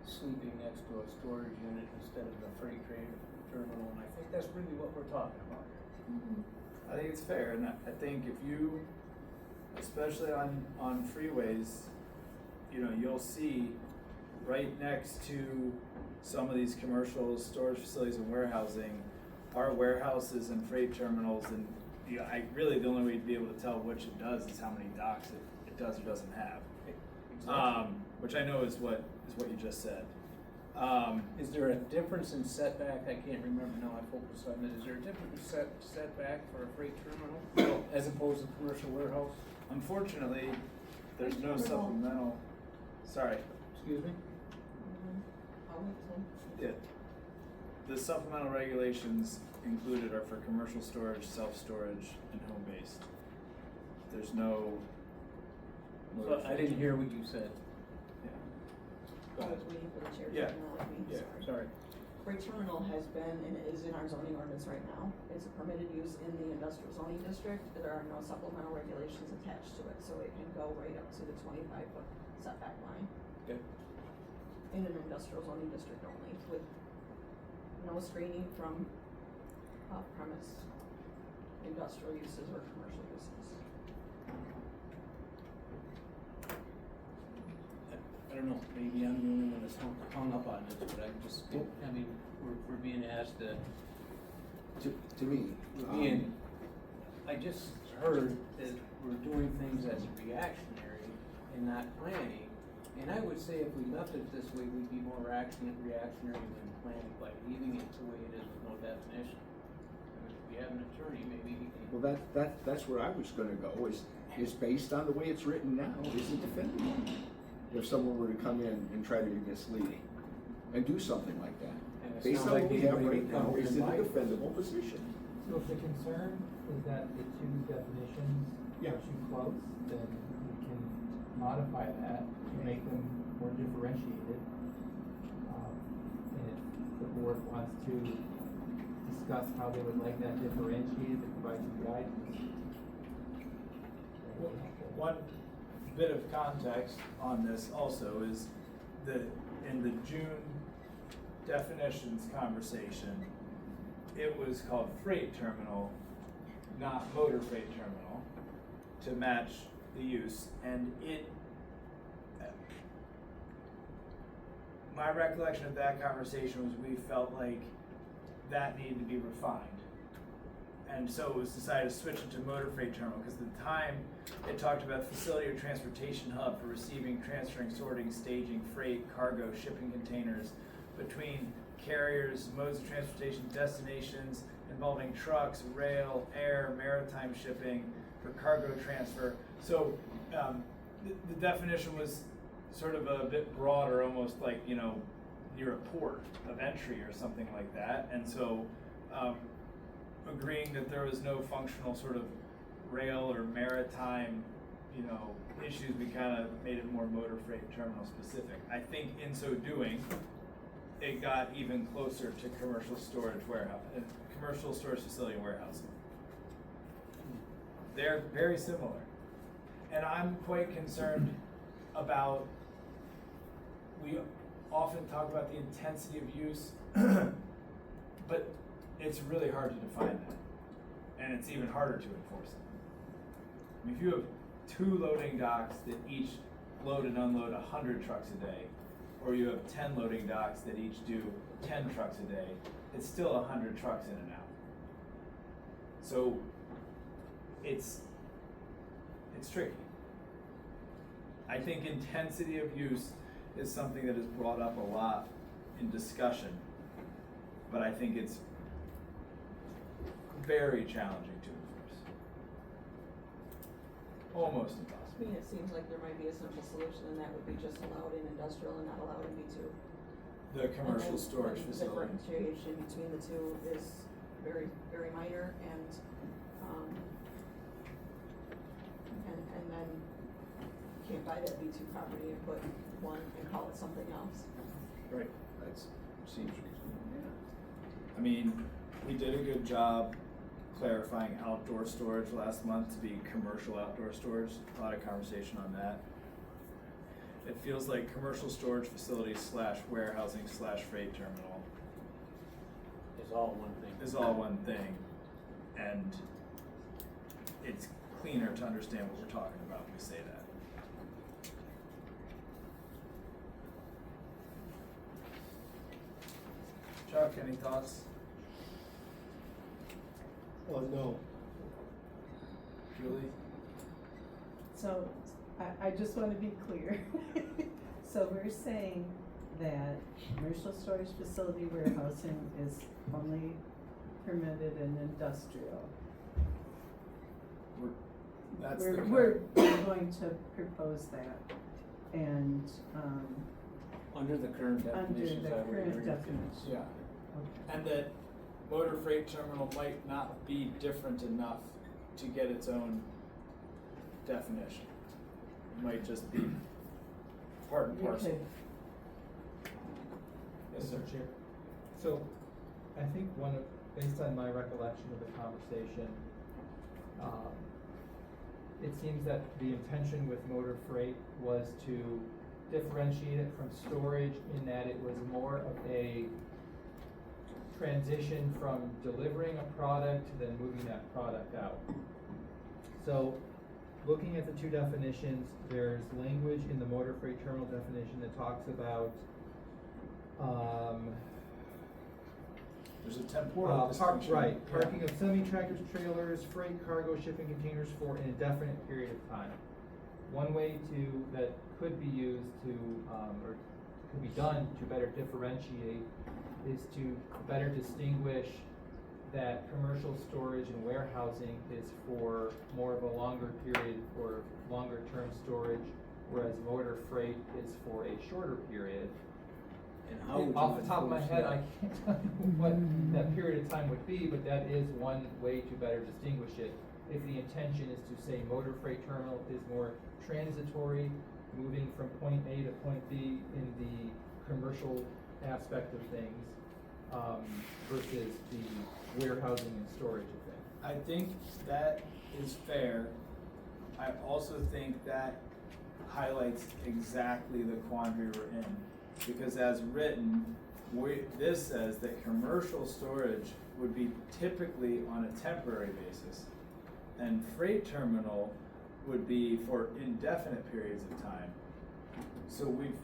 sleeping next to a storage unit instead of the freight train terminal, and I think that's really what we're talking about here. Mm-hmm. I think it's fair, and I think if you, especially on freeways, you'll see right next to some of these commercial storage facilities and warehousing are warehouses and freight terminals, and the only way to be able to tell which it does is how many docks it does or doesn't have. Exactly. Which I know is what you just said. Is there a difference in setback? I can't remember now, I focus on it. Is there a different setback for a freight terminal as opposed to commercial warehouse? Unfortunately, there's no supplemental, sorry. Excuse me? Yeah. The supplemental regulations included are for commercial storage, self-storage, and home-based. There's no. So I didn't hear what you said. Yeah. I was waiting for the chair to Yeah. acknowledge me, Yeah. sorry. Sorry. Freight terminal has been and is in our zoning ordinance right now. It's a permitted use in the industrial zoning district. There are no supplemental regulations attached to it, so it can go right up to the 25-foot setback line. Okay. In an industrial zoning district only, with no screening from off-premise industrial uses or commercial uses. I don't know, maybe I'm the only one that's hung up on this, but I'm just, I mean, we're being asked to, To me, we're being, I just heard that we're doing things as reactionary and not planning. And I would say if we left it this way, we'd be more reactionary than planning by leaving it the way it is with no definition. I mean, if we have an attorney, maybe he can. well, that's where I was gonna go, is based on the way it's written now, is it defendable? If someone were to come in and try to be misleading and do something like that. And it Based sounds on like what we have anybody right now, comes is in it a by- defendable position? So if the concern is that the two definitions are too close, then we can modify that to make them more differentiated. And if the board wants to discuss how they would like that differentiated, to provide some guidance. One bit of context on this also is that in the June definitions conversation, it was called freight terminal, not motor freight terminal, to match the use, and my recollection of that conversation was we felt like that needed to be refined. And so it was decided to switch it to motor freight terminal, because at the time, it talked about facility or transportation hub for receiving, transferring, sorting, staging, freight, cargo, shipping containers between carriers, modes of transportation, destinations involving trucks, rail, air, maritime shipping for cargo transfer. So the definition was sort of a bit broader, almost like, you know, near a port of entry or something like that. And so agreeing that there was no functional sort of rail or maritime, you know, issues, we kind of made it more motor freight terminal specific. I think in so doing, it got even closer to commercial storage warehouse, commercial storage facility warehousing. They're very similar. And I'm quite concerned about, we often talk about the intensity of use, but it's really hard to define that. And it's even harder to enforce it. I mean, if you have 2 loading docks that each load and unload 100 trucks a day, or you have 10 loading docks that each do 10 trucks a day, it's still 100 trucks in and out. So it's tricky. I think intensity of use is something that is brought up a lot in discussion, but I think it's very challenging to enforce. Almost To impossible. me, it seems like there might be a simple solution, and that would be just allowed in industrial and not allowed in B2. The commercial storage The facility. differentiation between the two is very, very minor, and then you can't buy that B2 property and put one and call it something else. Right. That seems reasonable. I mean, we did a good job clarifying outdoor storage last month to be commercial outdoor storage. A lot of conversation on that. It feels like commercial storage facilities / warehousing / freight terminal It's all one thing. is all one thing, and it's cleaner to understand what we're talking about when we say that. Chuck, any thoughts? No. Julie? So, I just want to be clear. So we're saying that commercial storage facility warehousing is only permitted in industrial. That's the We're going to propose that, and, Under the current under definitions, the I would current agree with you. definition. Yeah. Okay. And that motor freight terminal might not be different enough to get its own definition. It might just be part and parcel. Okay. Yes, sir. Mr. Chair. So, I think based on my recollection of the conversation, it seems that the intention with motor freight was to differentiate it from storage in that it was more of a transition from delivering a product to then moving that product out. So, looking at the two definitions, there's language in the motor freight terminal definition that talks about, There's a temporal distinction. right, Yeah. parking of semi-tractors, trailers, freight, cargo, shipping containers for an indefinite period of time. One way that could be used to, or could be done to better differentiate is to better distinguish that commercial storage and warehousing is for more of a longer period or longer term storage, whereas motor freight is for a shorter period. And how would you Off the top of my enforce head, that? I can't tell you what that period of time would be, but that is one way to better distinguish it. If the intention is to say motor freight terminal is more transitory, moving from point A to point B in the commercial aspect of things, versus the warehousing and storage of things. I think that is fair. I also think that highlights exactly the quandary we're in. Because as written, this says that commercial storage would be typically on a temporary basis, and freight terminal would be for indefinite periods of time. So we've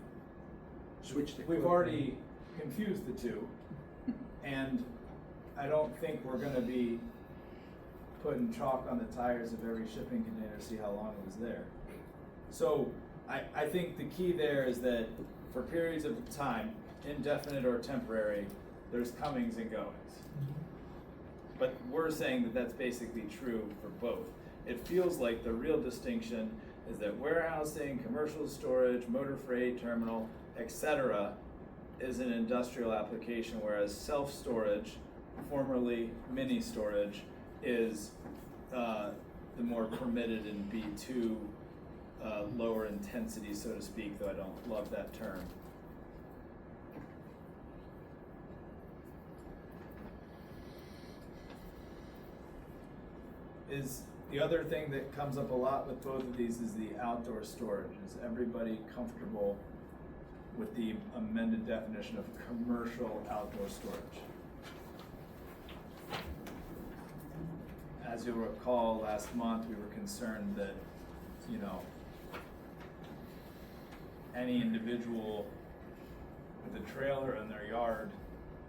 already confused the two, and I don't think we're gonna be putting chalk on the tires of every shipping container to see how long it was there. So I think the key there is that for periods of time, indefinite or temporary, there's comings and goings. But we're saying that that's basically true for both. It feels like the real distinction is that warehousing, commercial storage, motor freight terminal, etc., is an industrial application, whereas self-storage, formerly mini storage, is the more permitted in B2, lower intensity, so to speak, though I don't love that term. Is the other thing that comes up a lot with both of these is the outdoor storage. Is everybody comfortable with the amended definition of commercial outdoor storage? As you'll recall, last month we were concerned that, any individual with a trailer in their yard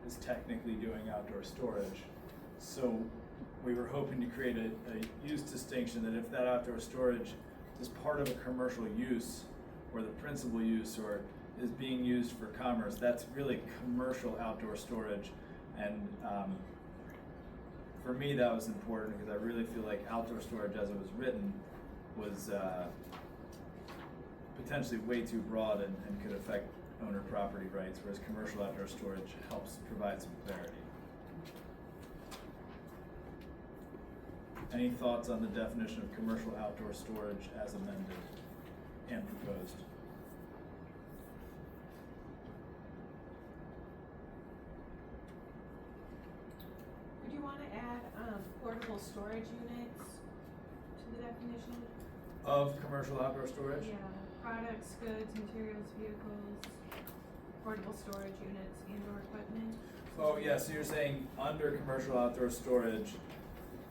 is technically doing outdoor storage. So we were hoping to create a use distinction that if that outdoor storage is part of a commercial use or the principal use or is being used for commerce, that's really commercial outdoor storage. And for me that was important because I really feel like outdoor storage as it was written was potentially way too broad and could affect owner property rights, whereas commercial outdoor storage helps provide some clarity. Any thoughts on the definition of commercial outdoor storage as amended and proposed? Would you want to add portable storage units to the definition? Of commercial outdoor storage? Yeah, products, goods, materials, vehicles, portable storage units and/or equipment. Oh yeah, so you're saying under commercial outdoor storage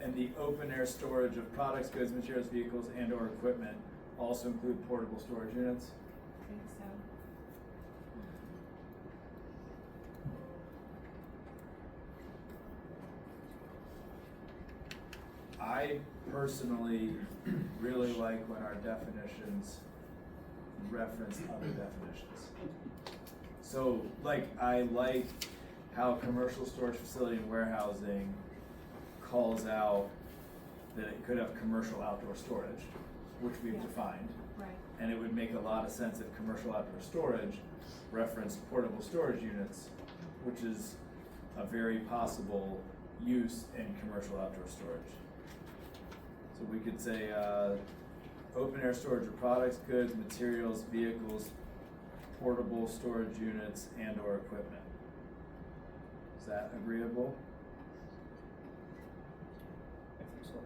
and the open air storage of products, goods, materials, vehicles and/or equipment also include portable storage units? I think so. I personally really like when our definitions reference other definitions. So, I like how commercial storage facility and warehousing calls out that it could have commercial outdoor storage, which we've Yeah. defined. Right. And it would make a lot of sense if commercial outdoor storage referenced portable storage units, which is a very possible use in commercial outdoor storage. So we could say, open air storage of products, goods, materials, vehicles, portable storage units and/or equipment. Is that agreeable? I think so.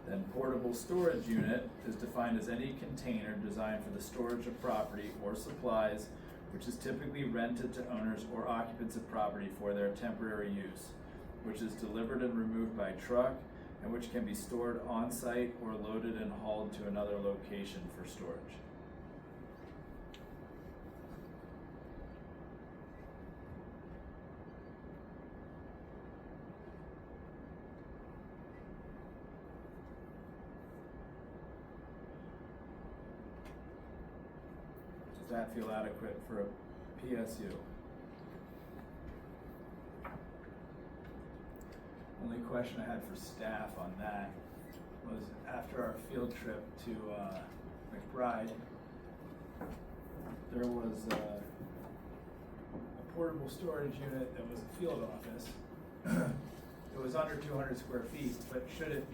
Then portable storage unit is defined as any container designed for the storage of property or supplies, which is typically rented to owners or occupants of property for their temporary use. which is delivered and removed by truck, and which can be stored on-site or loaded and hauled to another location for storage. Does that feel adequate for a PSU? Only question I had for staff on that was after our field trip to McBride, there was a portable storage unit that was a field office. It was under 200 square feet, but should it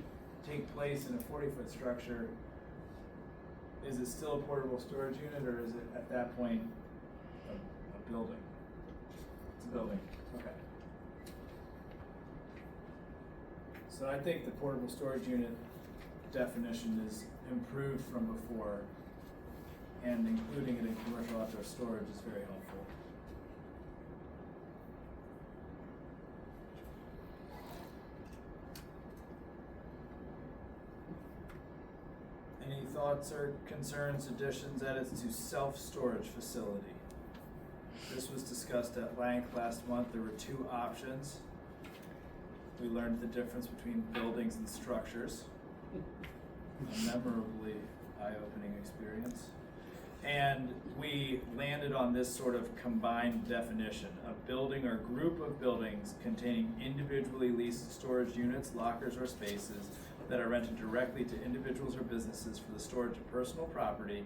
take place in a 40-foot structure, is it still a portable storage unit, or is it at that point a building? It's a building, okay. So I think the portable storage unit definition is improved from before, and including it in commercial outdoor storage is very helpful. Any thoughts or concerns, additions, edits to self-storage facility? This was discussed at length last month. There were two options. We learned the difference between buildings and structures. A memorably eye-opening experience. And we landed on this sort of combined definition: a building or group of buildings containing individually leased storage units, lockers, or spaces that are rented directly to individuals or businesses for the storage of personal property,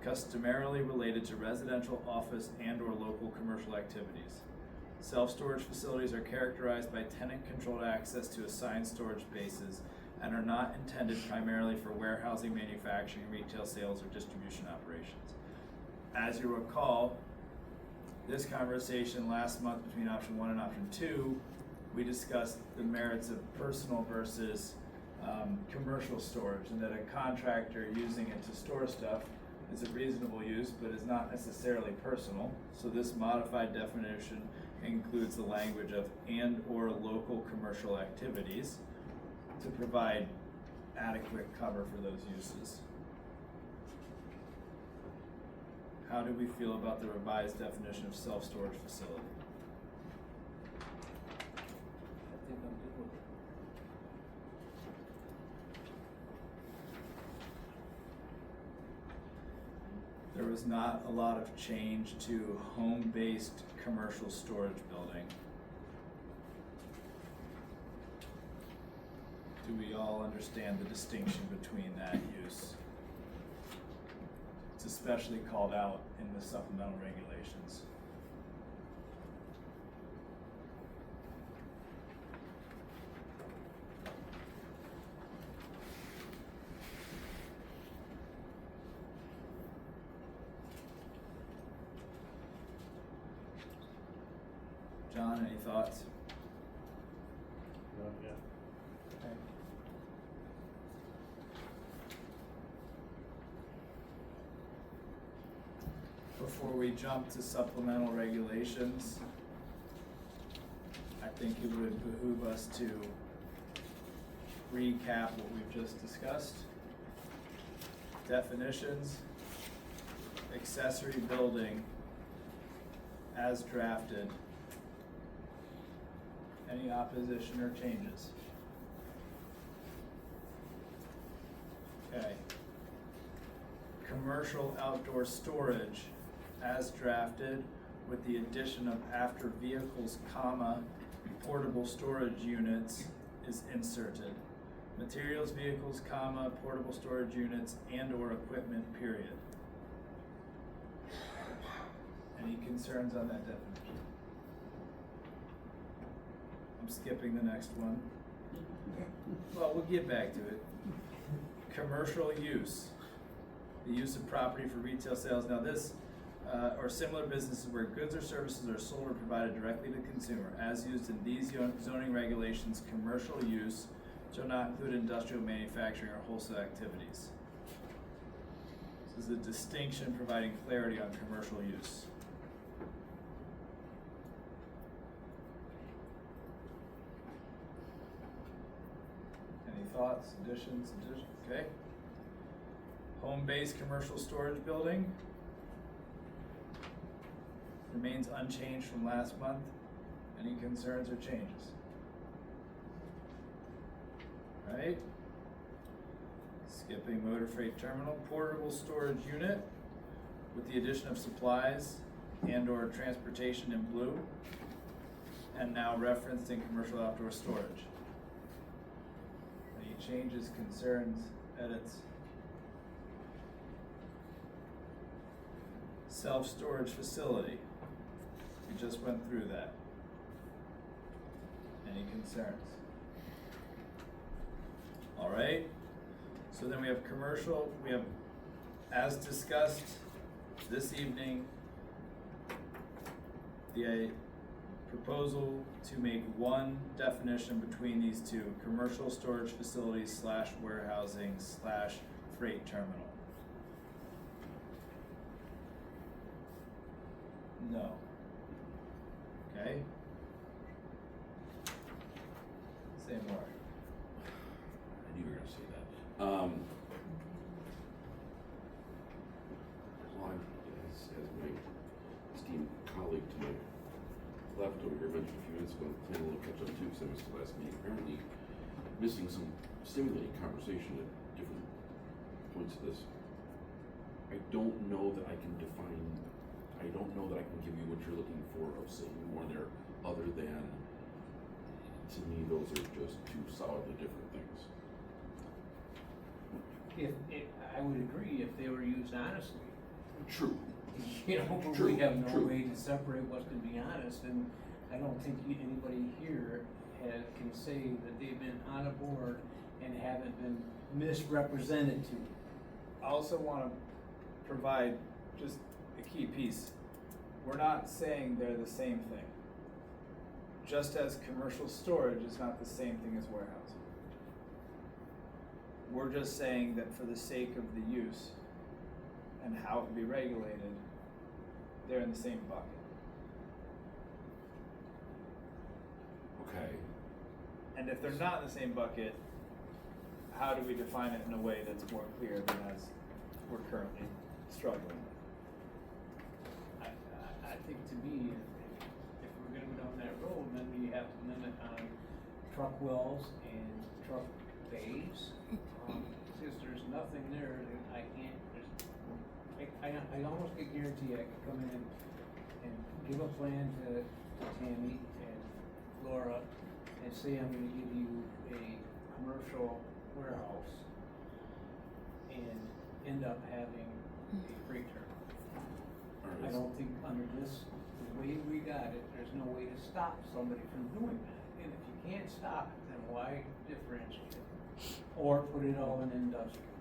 customarily related to residential, office, and/or local commercial activities. Self-storage facilities are characterized by tenant-controlled access to assigned storage spaces and are not intended primarily for warehousing, manufacturing, retail sales, or distribution operations. As you recall, this conversation last month between option 1 and option 2, we discussed the merits of personal versus commercial storage, and that a contractor using it to store stuff is a reasonable use, but is not necessarily personal. So this modified definition includes the language of and/or local commercial activities to provide adequate cover for those uses. How do we feel about the revised definition of self-storage facility? I think I'm good with it. There was not a lot of change to home-based commercial storage building. Do we all understand the distinction between that use? It's especially called out in the supplemental regulations. John, any thoughts? Not yet. Okay. Before we jump to supplemental regulations, I think it would behoove us to recap what we've just discussed. Definitions, accessory building as drafted. Any opposition or changes? Okay. Commercial outdoor storage as drafted with the addition of after vehicles, comma, portable storage units is inserted. Materials, vehicles, comma, portable storage units and/or equipment, period. Any concerns on that definition? I'm skipping the next one. Well, we'll get back to it. Commercial use. The use of property for retail sales. Now this, or similar businesses where goods or services are sold or provided directly to the consumer. As used in these zoning regulations, commercial use shall not include industrial manufacturing or wholesale activities. This is a distinction providing clarity on commercial use. thoughts, additions, okay? Home-based commercial storage building remains unchanged from last month. Any concerns or changes? Right? Skipping motor freight terminal, portable storage unit with the addition of supplies and or transportation in blue, and now referenced in commercial outdoor storage. Any changes, concerns, edits? Self-storage facility. We just went through that. Any concerns? All right. So then we have commercial, we have, as discussed this evening, the proposal to make one definition between these two, commercial storage facilities / warehousing / freight terminal. No. Okay. Say more. I knew you were gonna say that. Well, as my esteemed colleague to my left over here mentioned a few minutes ago, playing a little catch up too, because I missed the last meeting, apparently missing some stimulating conversation at different points of this. I don't know that I can give you what you're looking for of saying more there, other than, to me, those are just two solidly different things. I would agree if they were used honestly. True. You know, True, we have no true. way to separate what's to be honest, and I don't think anybody here can say that they've been on a board and haven't been misrepresented to. I also want to provide just a key piece. We're not saying they're the same thing. Just as commercial storage is not the same thing as warehousing. We're just saying that for the sake of the use and how it can be regulated, they're in the same bucket. Okay. And if they're not in the same bucket, how do we define it in a way that's more clear than as we're currently struggling with? I think to me, if we're gonna go down that road, then we have to limit on truck wells and truck bays. Since there's nothing there, then I can't, I almost can guarantee I could come in and give a plan to Tammy and Laura and say I'm gonna give you a commercial warehouse and end up having a freight terminal. I don't think under this, the way we got it, there's no way to stop somebody from doing that. And if you can't stop it, then why differentiate it? Or put it all in industrial?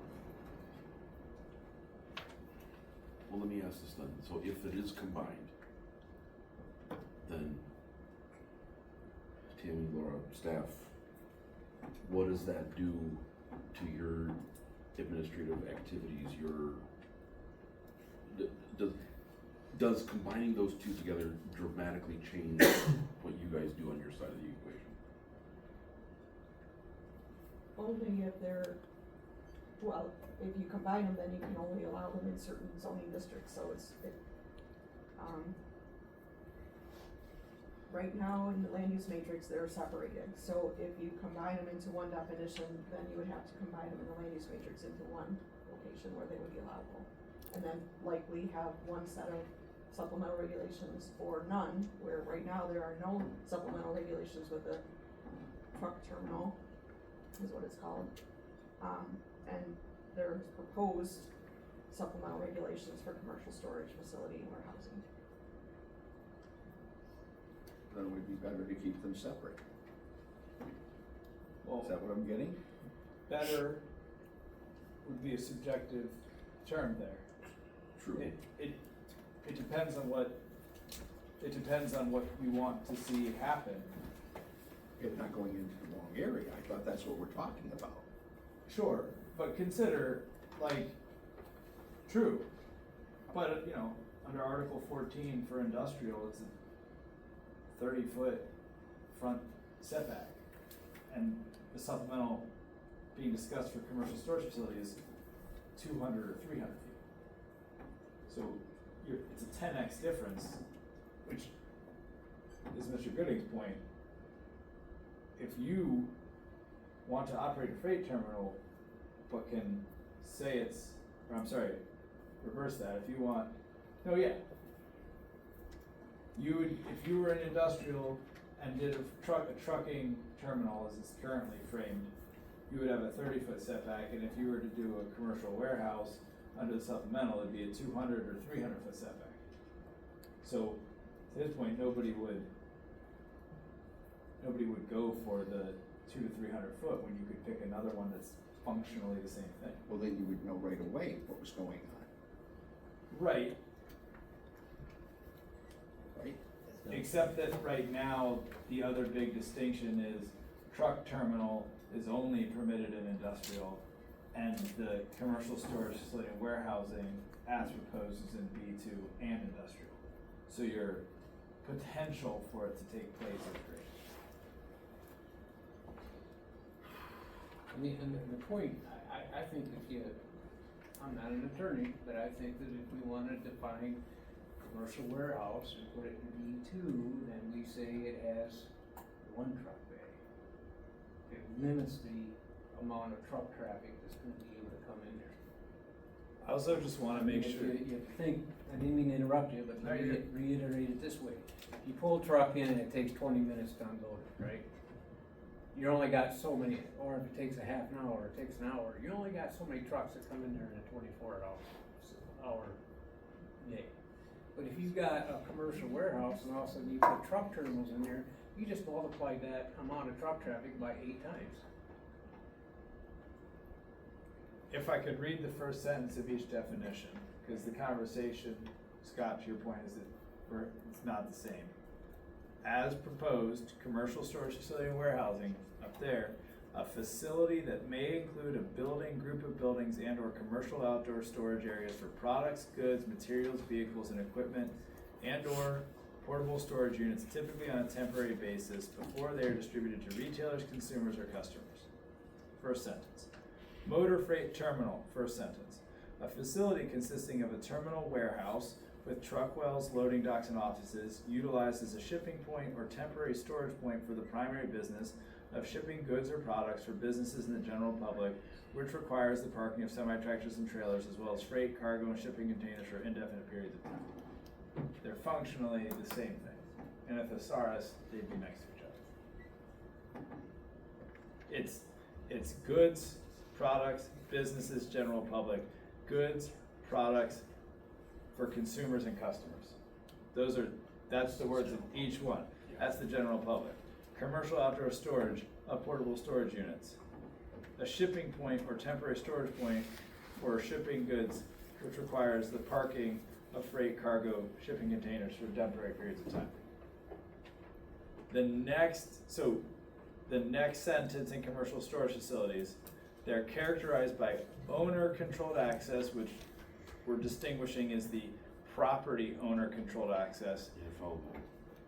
Well, let me ask this then. So if it is combined, then Tammy, Laura, staff, what does that do to your administrative activities? Does combining those two together dramatically change what you guys do on your side of the equation? Only if they're, well, if you combine them, then you can only allow them in certain zoning districts, so right now in the land use matrix, they're separated, so if you combine them into one definition, then you would have to combine them in the land use matrix into one location where they would be allowable. And then likely have one set of supplemental regulations or none, where right now there are no supplemental regulations with the truck terminal, is what it's called. And there's proposed supplemental regulations for commercial storage facility and warehousing. Then it would be better to keep them separate. Well, Is that what I'm getting? better would be a subjective term there. True. It depends on what you want to see happen. It not going into the wrong area. I thought that's what we're talking about. Sure, but consider, like, true, but, you know, under Article 14 for industrial, it's a 30-foot front setback. And the supplemental being discussed for commercial storage facility is 200 or 300 feet. So it's a 10x difference, which is Mr. Gooding's point. If you want to operate a freight terminal, but can say reverse that, if you want, if you were an industrial and did a trucking terminal as it's currently framed, you would have a 30-foot setback, and if you were to do a commercial warehouse under the supplemental, it'd be a 200 or 300-foot setback. So, to this point, nobody would go for the 200 to 300 foot when you could pick another one that's functionally the same thing. Well, then you would know right away what was going on. Right. Right? Except that right now, the other big distinction is truck terminal is only permitted in industrial, and the commercial storage facility and warehousing as proposed is in B2 and industrial. So your potential for it to take place is great. I mean, and the point, I think I'm not an attorney, but I think that if we wanted to define commercial warehouse and put it in B2, then we say it has one truck bay. It limits the amount of truck traffic that's gonna be able to come in there. I also just wanna make If sure. you think, I didn't mean to interrupt you, but No, let you're me reiterate it this way. You pull a truck in and it takes 20 minutes to unload it, right? You only got so many, or if it takes a half an hour, or it takes an hour, you only got so many trucks that come in there in a 24-hour day. But if you've got a commercial warehouse and all of a sudden you put truck terminals in there, you just multiply that amount of truck traffic by 8 times. If I could read the first sentence of each definition, because the conversation, Scott, to your point, is that it's not the same. As proposed, commercial storage facility and warehousing, up there, a facility that may include a building, group of buildings, and or commercial outdoor storage areas for products, goods, materials, vehicles, and equipment, and or portable storage units, typically on a temporary basis, before they are distributed to retailers, consumers, or customers. First sentence. Motor freight terminal, first sentence. A facility consisting of a terminal warehouse with truck wells, loading docks, and offices, utilized as a shipping point or temporary storage point for the primary business of shipping goods or products for businesses in the general public, which requires the parking of semi-tractors and trailers, as well as freight, cargo, and shipping containers for indefinite periods of time. They're functionally the same thing. And if thesaurus, they'd be next to each other. It's goods, products, businesses, general public, goods, products, for consumers and customers. That's the words of each one. That's the general public. Commercial outdoor storage of portable storage units. A shipping point or temporary storage point for shipping goods, which requires the parking of freight, cargo, shipping containers for temporary periods of time. The next sentence in commercial storage facilities, they're characterized by owner-controlled access, which we're distinguishing is the property owner controlled access,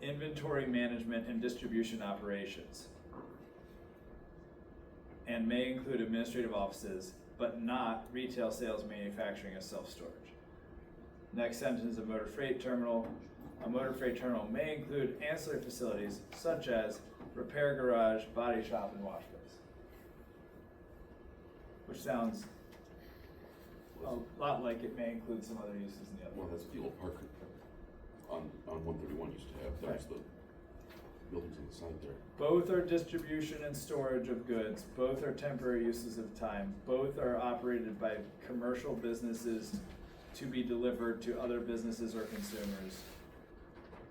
inventory management and distribution operations, and may include administrative offices, but not retail sales, manufacturing, and self-storage. Next sentence, a motor freight terminal. A motor freight terminal may include ancillary facilities such as repair garage, body shop, and wash bays. Which sounds a lot like it may include some other uses in the other. Well, that's what the old park on 131 used to have. There's the buildings on the side there. Both are distribution and storage of goods. Both are temporary uses of time. Both are operated by commercial businesses to be delivered to other businesses or consumers.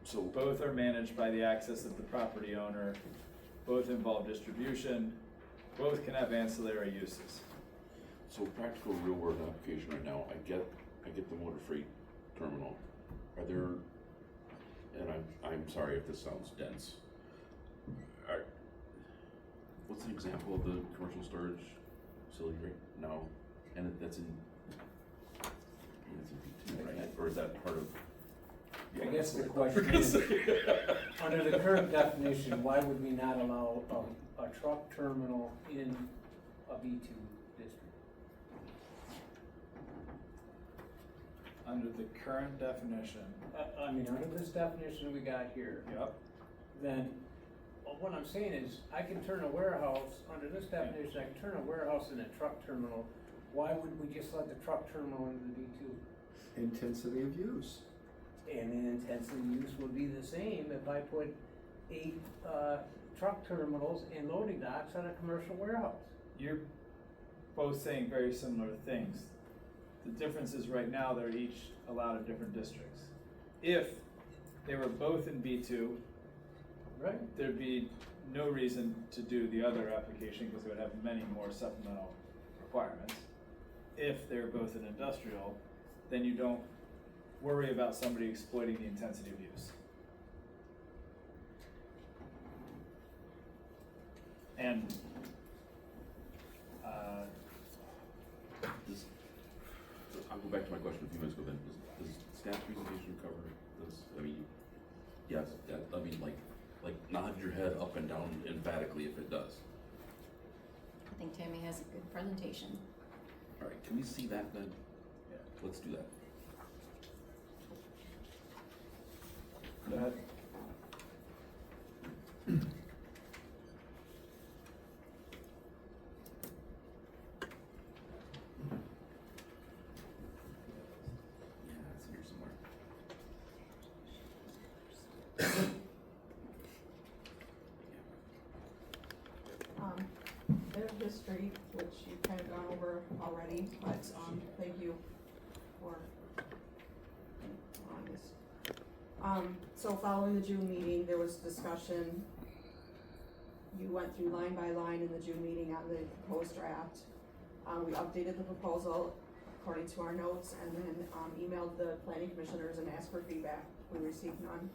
So both are managed by the access of the property owner. Both involve distribution. Both can have ancillary uses. So practical real world application right now, I get the motor freight terminal. Are there, and I'm sorry if this sounds dense. What's an example of the commercial storage facility right now? And that's in B2, right? Or is that part of? I guess the question is, under the current definition, why would we not allow a truck terminal in a B2 district? Under the current definition. I mean, under this definition we got here, Yep. then, well, what I'm saying is, I can turn a warehouse, under this definition, I can turn a warehouse in a truck terminal. Why wouldn't we just let the truck terminal into the B2? Intensity of use. And the intensity use would be the same if I put 8, truck terminals and loading docks on a commercial warehouse. You're both saying very similar things. The difference is right now they're each allowed in different districts. If they were both in B2, Right. there'd be no reason to do the other application because it would have many more supplemental requirements. If they're both in industrial, then you don't worry about somebody exploiting the intensity of use. And I'll go back to my question a few minutes ago then. Does staff presentation cover this? I mean, yes, I mean, like nod your head up and down emphatically if it does. I think Tammy has a good presentation. All right, can we see that then? Yeah. Let's do that. Go ahead. Yeah, it's here somewhere. Their history, which you've kind of gone over already, but, thank you for on this. So following the June meeting, there was discussion. You went through line by line in the June meeting on the proposed draft. We updated the proposal according to our notes and then, emailed the planning commissioners and asked for feedback. We received none,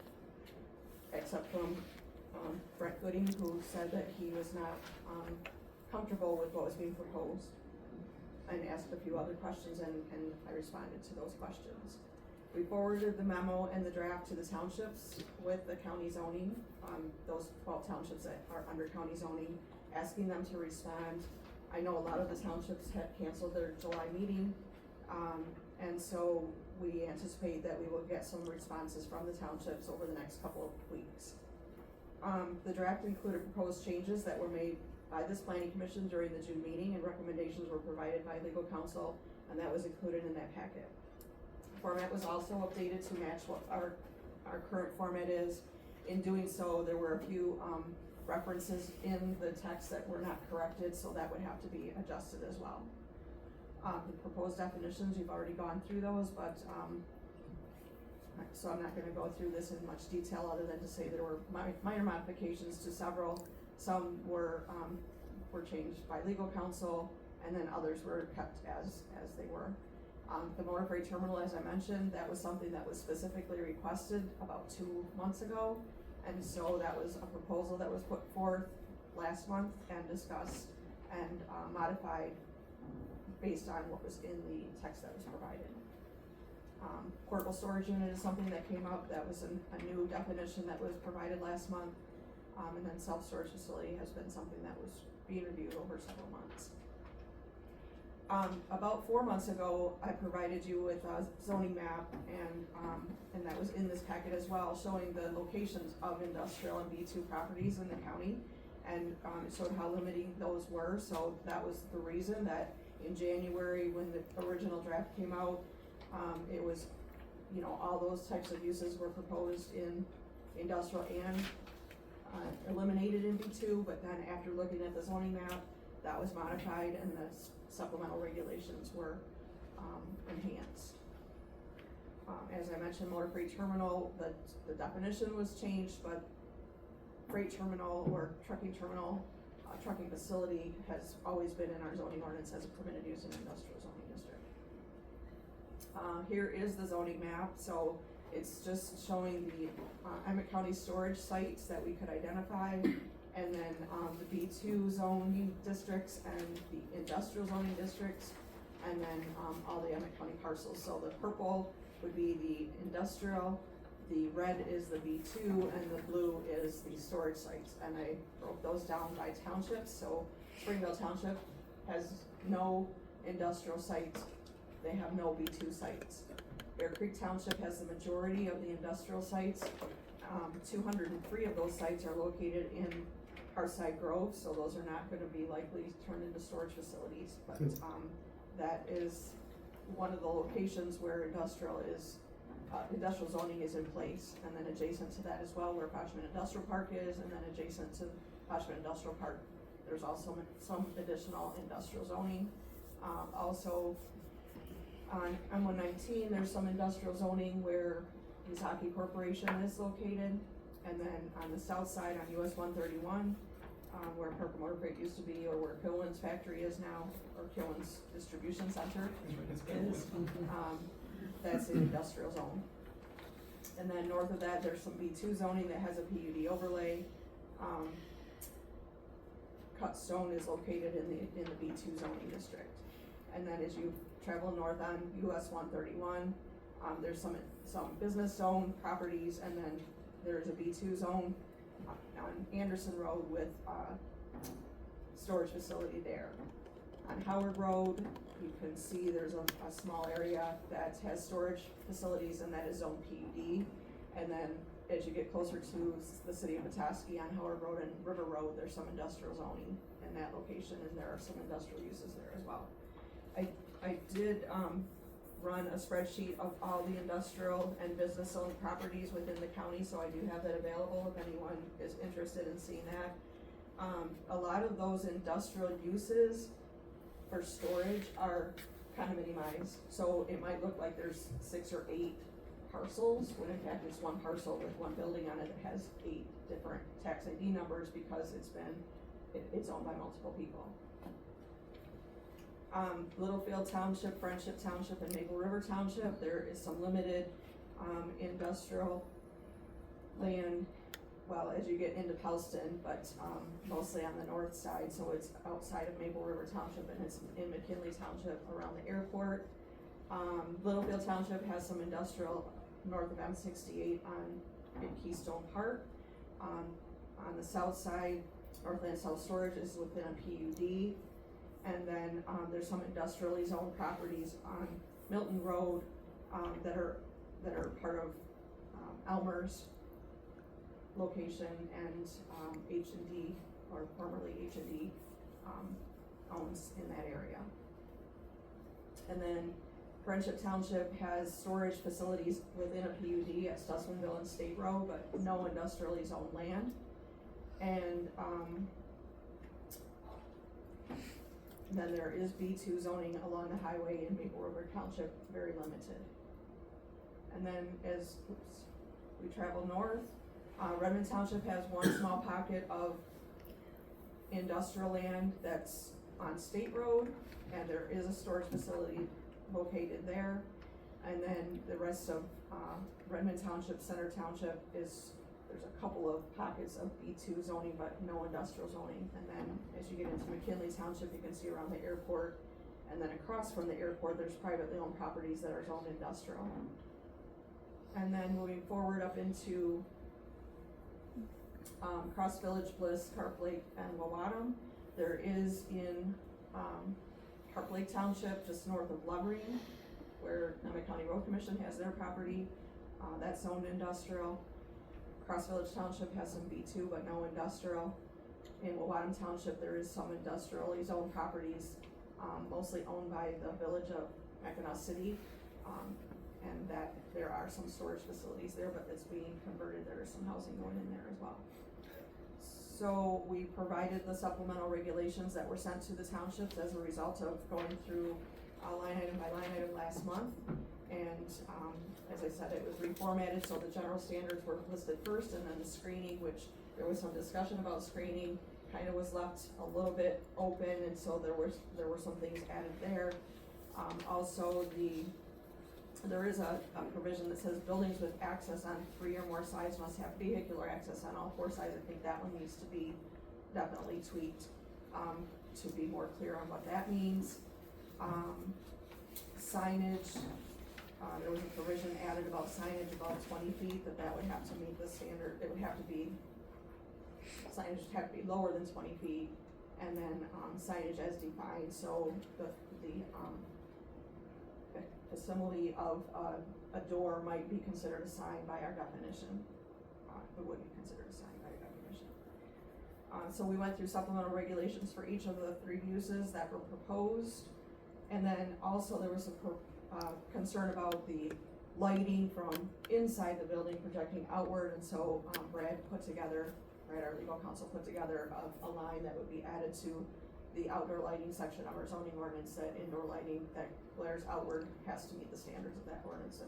except from, Brett Gooding, who said that he was not, comfortable with what was being proposed and asked a few other questions and I responded to those questions. We forwarded the memo and the draft to the townships with the county zoning, those 12 townships that are under county zoning, asking them to respond. I know a lot of the townships had canceled their July meeting, and so we anticipate that we will get some responses from the townships over the next couple of weeks. The draft included proposed changes that were made by this planning commission during the June meeting, and recommendations were provided by legal counsel, and that was included in that packet. Format was also updated to match what our current format is. In doing so, there were a few references in the text that were not corrected, so that would have to be adjusted as well. The proposed definitions, you've already gone through those, but so I'm not gonna go through this in much detail other than to say there were minor modifications to several. Some were changed by legal counsel, and then others were kept as they were. The motor freight terminal, as I mentioned, that was something that was specifically requested about 2 months ago. And so that was a proposal that was put forth last month and discussed and modified based on what was in the text that was provided. Portable storage unit is something that came up, that was a new definition that was provided last month. And then self-storage facility has been something that was being reviewed over several months. About 4 months ago, I provided you with a zoning map and that was in this packet as well, showing the locations of industrial and B2 properties in the county. And it showed how limiting those were, so that was the reason that in January, when the original draft came out, it was, all those types of uses were proposed in industrial and eliminated in B2, but then after looking at the zoning map, that was modified and the supplemental regulations were enhanced. As I mentioned, motor freight terminal, the definition was changed, but freight terminal or trucking terminal, trucking facility has always been in our zoning ordinance as a permitted use in industrial zoning district. Here is the zoning map, so it's just showing the Emmet County storage sites that we could identify, and then the B2 zoning districts and the industrial zoning districts, and then all the Emmet County parcels. So the purple would be the industrial, the red is the B2, and the blue is the storage sites. And I broke those down by townships. So Springville Township has no industrial sites, they have no B2 sites. Bear Creek Township has the majority of the industrial sites. 203 of those sites are located in Hearthside Grove, so those are not gonna be likely turned into storage facilities, but, that is one of the locations where industrial zoning is in place, and then adjacent to that as well, where Foshman Industrial Park is, and then adjacent to Foshman Industrial Park, there's also some additional industrial zoning. Also, on M119, there's some industrial zoning where Misaki Corporation is located, and then on the south side on US 131, where Parker Motor Crate used to be, or where Killen's factory is now, or Killen's distribution center is, that's an industrial zone. And then north of that, there's some B2 zoning that has a PUD overlay. Cut Stone is located in the B2 zoning district. And then as you travel north on US 131, there's some business zone properties, and then there's a B2 zone on Anderson Road with storage facility there. On Howard Road, you can see there's a small area that has storage facilities, and that is zone PUD. And then as you get closer to the city of Petoskey on Howard Road and River Road, there's some industrial zoning in that location, and there are some industrial uses there as well. I did run a spreadsheet of all the industrial and business zone properties within the county, so I do have that available if anyone is interested in seeing that. A lot of those industrial uses for storage are kind of minimized, so it might look like there's 6 or 8 parcels, when in fact it's one parcel with one building on it that has 8 different tax ID numbers because it's owned by multiple people. Littlefield Township, Friendship Township, and Maple River Township, there is some limited industrial land, well, as you get into Pelston, but mostly on the north side, so it's outside of Maple River Township, and it's in McKinley Township around the airport. Littlefield Township has some industrial north of M68 in Keystone Park. On the south side, Northland Self Storage is within a PUD. And then there's some industrially zoned properties on Milton Road that are part of Elmer's location, and H&D, or formerly H&D, owns in that area. And then Friendship Township has storage facilities within a PUD at Stussmanville and State Road, but no industrially zoned land. And then there is B2 zoning along the highway in Maple River Township, very limited. And then as we travel north, Redmond Township has one small pocket of industrial land that's on State Road, and there is a storage facility located there. And then the rest of Redmond Township, Center Township there's a couple of pockets of B2 zoning, but no industrial zoning. And then as you get into McKinley Township, you can see around the airport, and then across from the airport, there's privately owned properties that are zoned industrial. And then moving forward up into Cross Village, Bliss, Carp Lake, and Wawatam, there is in Carp Lake Township, just north of Lovering, where Emmet County Road Commission has their property, that's zoned industrial. Cross Village Township has some B2, but no industrial. In Wawatam Township, there is some industrially zoned properties, mostly owned by the village of Mackinac City, and that there are some storage facilities there, but it's being converted. There is some housing going in there as well. So we provided the supplemental regulations that were sent to the townships as a result of going through line item by line item last month. And as I said, it was reformatted, so the general standards were listed first, and then the screening, which there was some discussion about screening, kind of was left a little bit open, and so there were some things added there. Also, there is a provision that says buildings with access on 3 or more sides must have vehicular access on all 4 sides. I think that one needs to be definitely tweaked to be more clear on what that means. Signage, there was a provision added about signage about 20 feet, that would have to meet the standard. It would have to be, signage would have to be lower than 20 feet, and then, signage as defined, so the facsimile of a door might be considered a sign by our definition. It would be considered a sign by our definition. So we went through supplemental regulations for each of the 3 uses that were proposed. And then also there was some concern about the lighting from inside the building projecting outward, and so Brad, our legal counsel, put together a line that would be added to the outdoor lighting section of our zoning ordinance, that indoor lighting that glares outward has to meet the standards of that ordinance,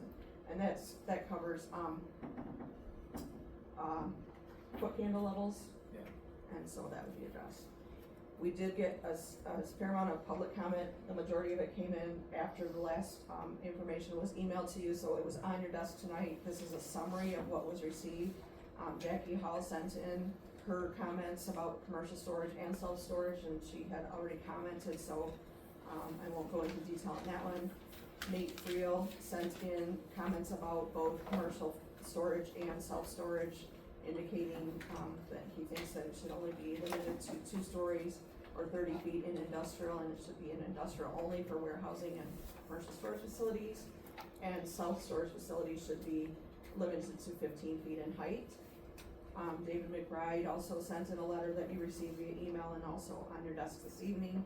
and that covers foot candle levels. Yeah. And so that would be addressed. We did get a fair amount of public comment. The majority of it came in after the last information was emailed to you, so it was on your desk tonight. This is a summary of what was received. Jackie Hall sent in her comments about commercial storage and self-storage, and she had already commented, so I won't go into detail on that one. Nate Friel sent in comments about both commercial storage and self-storage, indicating that he thinks that it should only be limited to 2 stories or 30 feet in industrial, and it should be in industrial only for warehousing and commercial storage facilities. And self-storage facilities should be limited to 15 feet in height. David McBride also sent in a letter that you received via email and also on your desk this evening,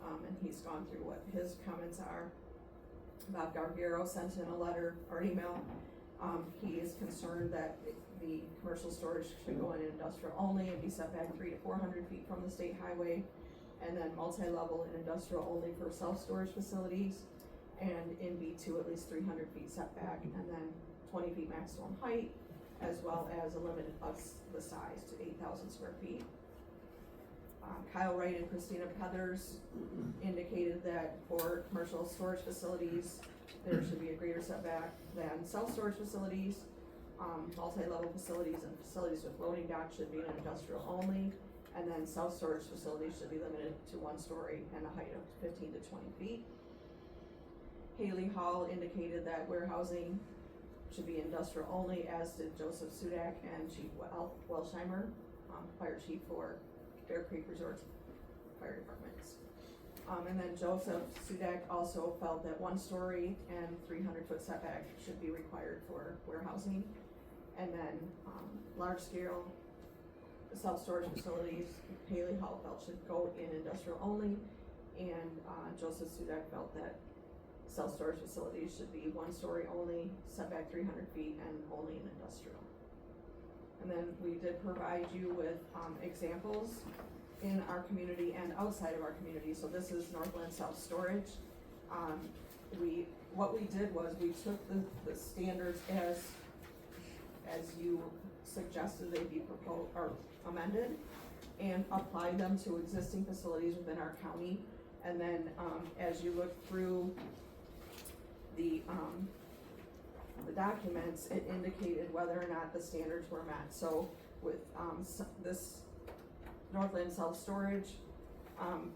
and he's gone through what his comments are. Bob Gargaro sent in a letter or an email. He is concerned that the commercial storage should go in industrial only and be set back 300 to 400 feet from the state highway, and then multi-level and industrial only for self-storage facilities, and in B2 at least 300 feet setback, and then 20 feet maximum height, as well as a limit of the size to 8,000 square feet. Kyle Wright and Christina Peathers indicated that for commercial storage facilities, there should be a greater setback than self-storage facilities. Multi-level facilities and facilities with loading docks should be in industrial only, and then self-storage facilities should be limited to 1 story and a height of 15 to 20 feet. Haley Hall indicated that warehousing should be industrial only, as did Joseph Sudak and Chief Welsheimer, Fire Chief for Bear Creek Resort Fire Departments. And then Joseph Sudak also felt that 1 story and 300-foot setback should be required for warehousing. And then large scale self-storage facilities, Haley Hall felt should go in industrial only, and Joseph Sudak felt that self-storage facilities should be 1 story only, setback 300 feet, and only in industrial. And then we did provide you with examples in our community and outside of our community. So this is Northland Self-Storage. What we did was we took the standards as you suggested they be proposed or amended, and applied them to existing facilities within our county. And then as you look through the documents, it indicated whether or not the standards were met. So with this Northland Self-Storage,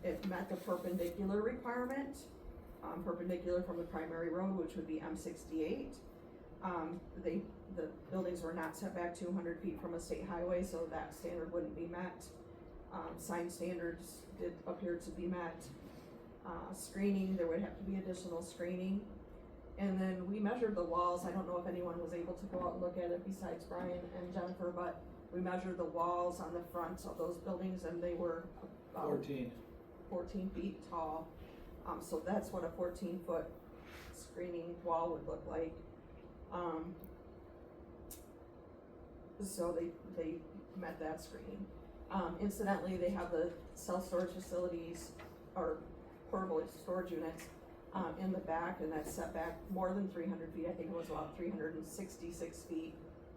it met the perpendicular requirement, perpendicular from the primary road, which would be M68. The buildings were not set back 200 feet from a state highway, so that standard wouldn't be met. Sign standards did appear to be met. Screening, there would have to be additional screening. And then we measured the walls. I don't know if anyone was able to go out and look at it besides Brian and Jennifer, but we measured the walls on the front of those buildings, and they were about 14 feet tall. So that's what a 14-foot screening wall would look like. So they met that screening. Incidentally, they have the self-storage facilities or portable storage units in the back, and that's set back more than 300 feet. I think it was about 366 feet,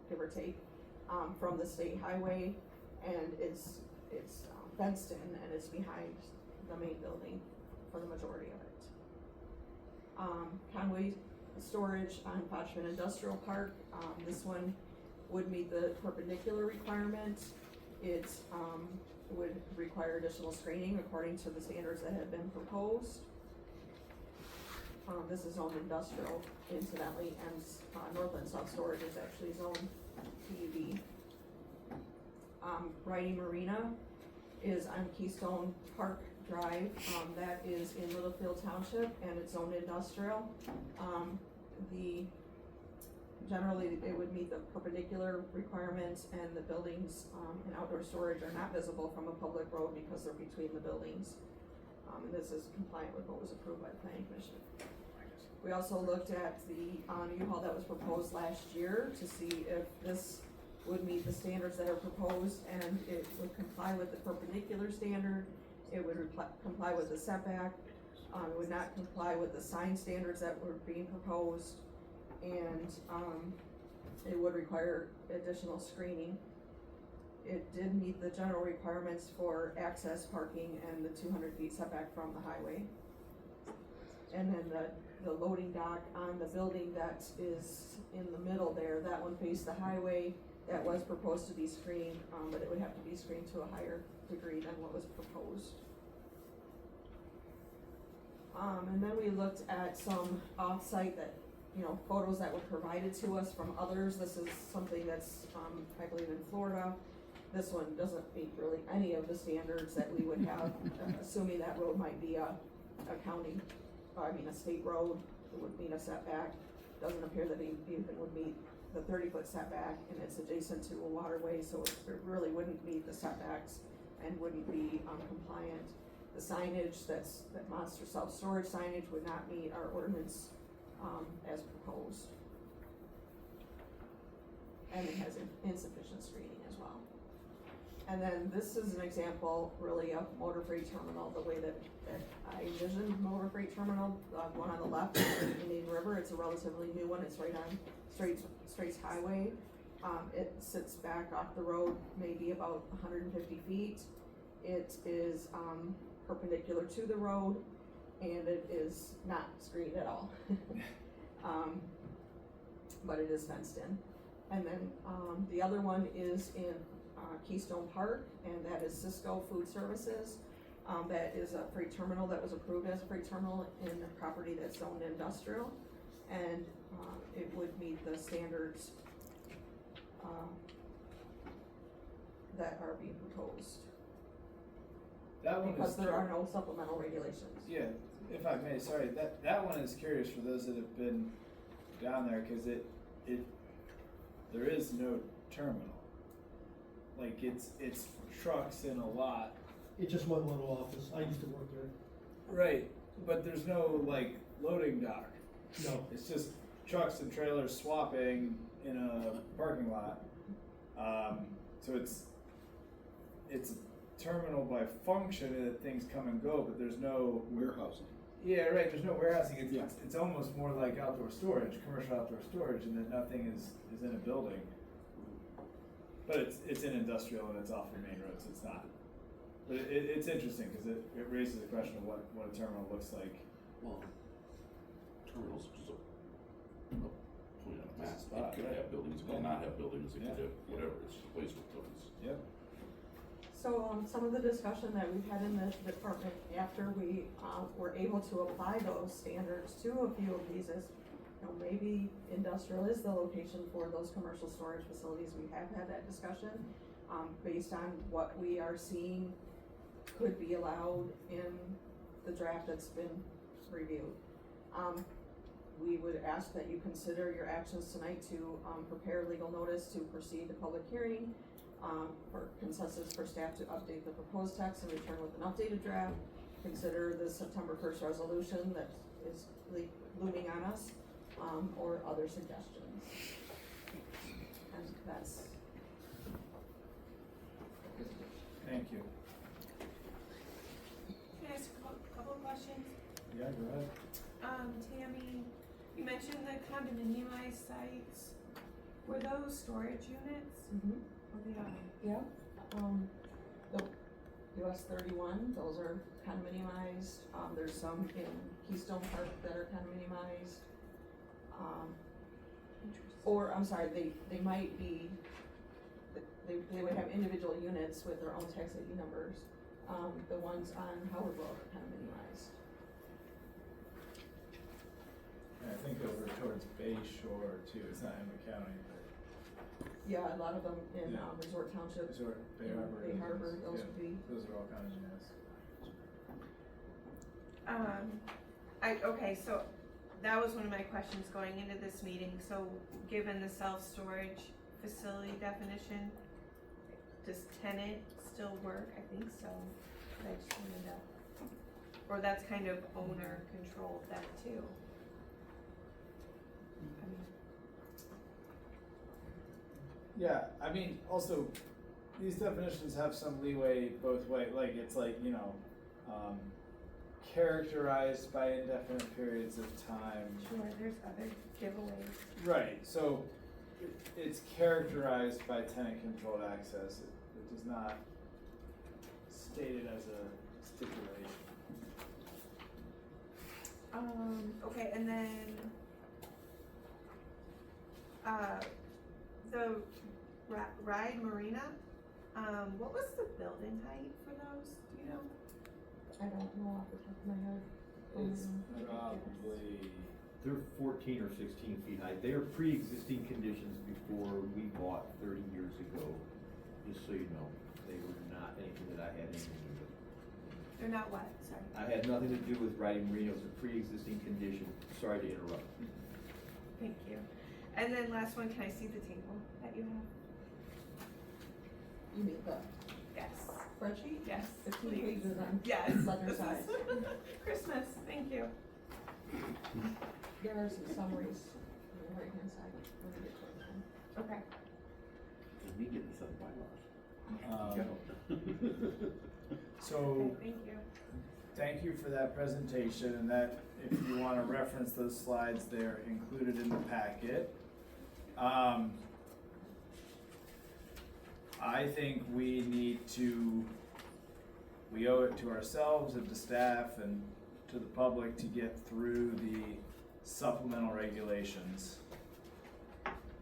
give or take, from the state highway, and it's fenced in, and it's behind the main building for the majority of it. Conway Storage on Fochman Industrial Park, this one would meet the perpendicular requirement. It would require additional screening according to the standards that have been proposed. This is zoned industrial, incidentally, and Northland Self-Storage is actually zoned PUD. Riding Marina is on Keystone Park Drive, that is in Littlefield Township, and it's zoned industrial. Generally, it would meet the perpendicular requirements, and the buildings, and outdoor storage are not visible from a public road because they're between the buildings. And this is compliant with what was approved by the planning commission. We also looked at the, U-Haul that was proposed last year to see if this would meet the standards that are proposed, and it would comply with the perpendicular standard, it would comply with the setback, it would not comply with the sign standards that were being proposed, and, it would require additional screening. It did meet the general requirements for access parking and the 200 feet setback from the highway. And then the loading dock on the building that is in the middle there, that one faced the highway, that was proposed to be screened, but it would have to be screened to a higher degree than what was proposed. And then we looked at some off-site that, photos that were provided to us from others. This is something that's, I believe in Florida. This one doesn't meet really any of the standards that we would have, assuming that road might be a state road. It would meet a setback. Doesn't appear that it even would meet the 30-foot setback, and it's adjacent to a waterway, so it really wouldn't meet the setbacks and wouldn't be compliant. The signage, that monster self-storage signage, would not meet our ordinance as proposed. And it has insufficient screening as well. And then this is an example really of motor freight terminal, the way that I envisioned motor freight terminal. The one on the left is in Indian River. It's a relatively new one. It's right on Straits Highway. It sits back off the road maybe about 150 feet. It is perpendicular to the road, and it is not screened at all. But it is fenced in. And then the other one is in Keystone Park, and that is Cisco Food Services. That is a freight terminal that was approved as a freight terminal in a property that's zoned industrial, and it would meet the standards that are being proposed. That one Because is there are no supplemental regulations. Yeah, if I may, sorry, that one is curious for those that have been down there, cause there is no terminal. Like it's trucks in a lot. It's just one little office. I used to work there. Right, but there's no like loading dock. No. It's just trucks and trailers swapping in a parking lot. So it's a terminal by function in that things come and go, but there's no Warehousing. Yeah, right. There's no warehousing. It's, Yeah. it's almost more like outdoor storage, commercial outdoor storage, and that nothing is in a building. But it's in industrial and it's off the main road, so it's not. But it's interesting because it raises the question of what a terminal looks like. Well, terminals is just a point on a map. Spot, It could right. have buildings, it could not have buildings, it could have whatever, it's just a place with buildings. Yep. So, some of the discussion that we've had in the department after we, were able to apply those standards to a few of these is, maybe industrial is the location for those commercial storage facilities. We have had that discussion, based on what we are seeing could be allowed in the draft that's been reviewed. We would ask that you consider your actions tonight to, prepare legal notice to proceed to public hearing, for consensus for staff to update the proposed text and return with an updated draft. Consider the September 1st resolution that is looming on us, or other suggestions. And that's. Thank you. Can I ask a couple of questions? Yeah, go ahead. Tammy, you mentioned the condominiumized sites. Were those storage units? Mm-hmm. Or they are? Yeah, the US 31, those are condominiumized. There's some in Keystone Park that are condominiumized. Or, I'm sorry, they might be, they would have individual units with their own tax ID numbers. The ones on Howard Road are condominiumized. And I think over towards Bay Shore too. It's not Emmet County, but Yeah, a lot of them in, Yeah. Resort Township. Resort, Bay in Harbor. Bay Harbor, those yeah, would be. Those are all counties, yes. Okay, so that was one of my questions going into this meeting, so given the self-storage facility definition, does tenant still work? I think so, but I just wanted to, or that's kind of owner controlled then too. I mean, Yeah, I mean, also, these definitions have some leeway both way, like, it's like, you know, characterized by indefinite periods of time. sure, there's other giveaways. Right, so it's characterized by tenant-controlled access. It does not state it as a stipulation. Okay, and then, the Ride Marina, what was the building height for those, do you know? I don't know off the top of my head. It's probably, They're 14 or 16 feet high. They are pre-existing conditions before we bought 30 years ago, just so you know. They were not anything that I had anything to do with. They're not what, sorry? I had nothing to do with riding Marina. It was a pre-existing condition. Sorry to interrupt. Thank you. And then last one, can I see the table that you have? You mean the Yes. spreadsheet? Yes. 15 please. pages on Yes. letter This is size. Christmas, thank you. There are some summaries on the right hand side. When we get to it. Okay. Did we get this on bylaws? so, Okay, thank you. thank you for that presentation, and that, if you wanna reference those slides, they're included in the packet. I think we owe it to ourselves and to staff and to the public to get through the supplemental regulations,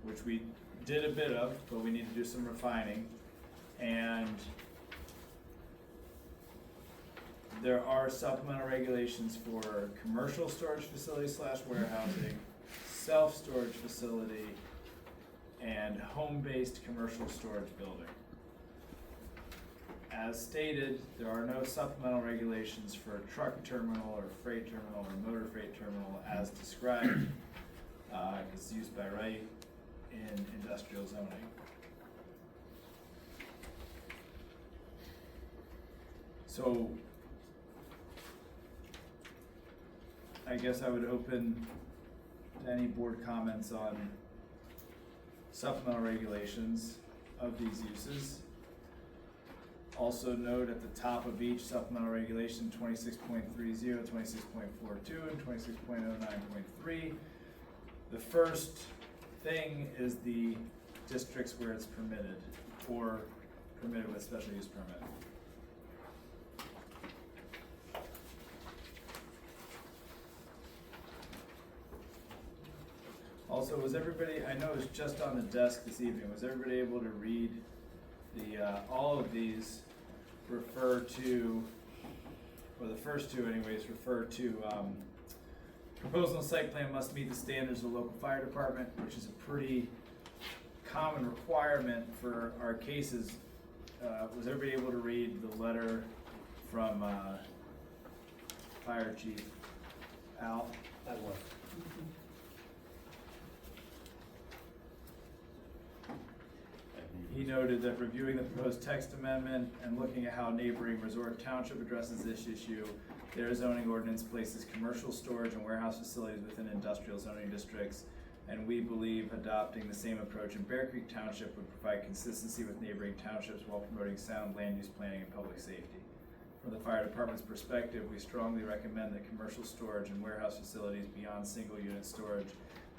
which we did a bit of, but we need to do some refining. And there are supplemental regulations for commercial storage facility / warehousing, self-storage facility, and home-based commercial storage building. As stated, there are no supplemental regulations for a truck terminal or freight terminal or motor freight terminal as described, it's used by right in industrial zoning. So, I guess I would open to any board comments on supplemental regulations of these uses. Also note at the top of each supplemental regulation 26.30, 26.42, and 26.09.3. The first thing is the districts where it's permitted or permitted with special use permit. Also, was everybody, I know it was just on the desk this evening, was everybody able to read the, all of these refer to, or the first two anyways, refer to, proposal and site plan must meet the standards of the local fire department, which is a pretty common requirement for our cases. Was everybody able to read the letter from, Fire Chief Al? I was. He noted that reviewing the proposed text amendment and looking at how neighboring Resort Township addresses this issue, their zoning ordinance places commercial storage and warehouse facilities within industrial zoning districts, and we believe adopting the same approach in Bear Creek Township would provide consistency with neighboring townships while promoting sound land use planning and public safety. From the fire department's perspective, we strongly recommend that commercial storage and warehouse facilities beyond single unit storage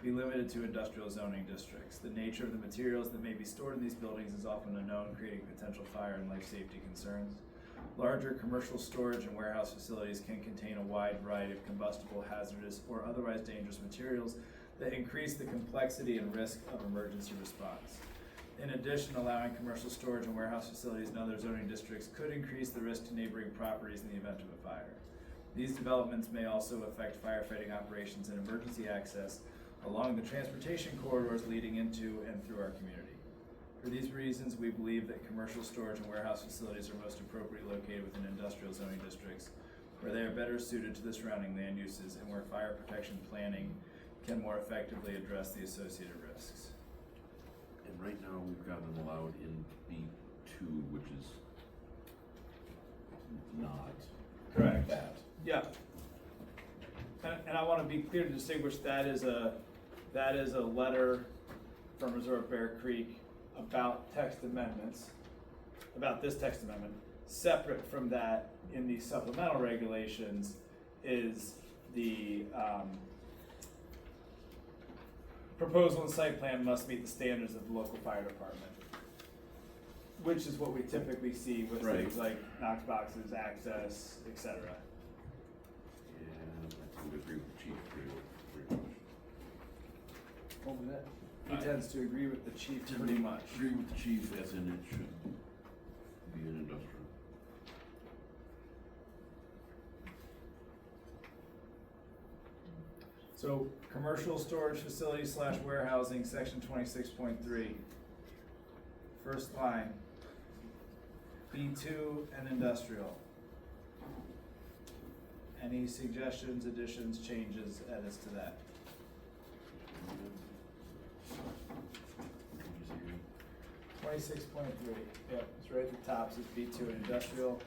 be limited to industrial zoning districts. The nature of the materials that may be stored in these buildings is often unknown, creating potential fire and life safety concerns. Larger commercial storage and warehouse facilities can contain a wide variety of combustible, hazardous, or otherwise dangerous materials that increase the complexity and risk of emergency response. In addition, allowing commercial storage and warehouse facilities in other zoning districts could increase the risk to neighboring properties in the event of a fire. These developments may also affect firefighting operations and emergency access along the transportation corridors leading into and through our community. For these reasons, we believe that commercial storage and warehouse facilities are most appropriately located within industrial zoning districts, where they are better suited to the surrounding land uses and where fire protection planning can more effectively address the associated risks. And right now, we've got them allowed in B2, which is not Correct. that. Yeah. And I want to be clear to distinguish that is a letter from Resort Bear Creek about text amendments, about this text amendment. Separate from that, in the supplemental regulations, is the proposal and site plan must meet the standards of the local fire department, which is what we typically see with things like Knox boxes, access, etc. And I tend to agree with the chief pretty much. What was that? He tends to agree with the chief pretty much. Agree with the chief, as in it should be an industrial. So, commercial storage facility slash warehousing, section 26.3. First line, B2 and industrial. Any suggestions, additions, changes, edits to that? 26.3, yep, it's right at the top, says B2 and industrial.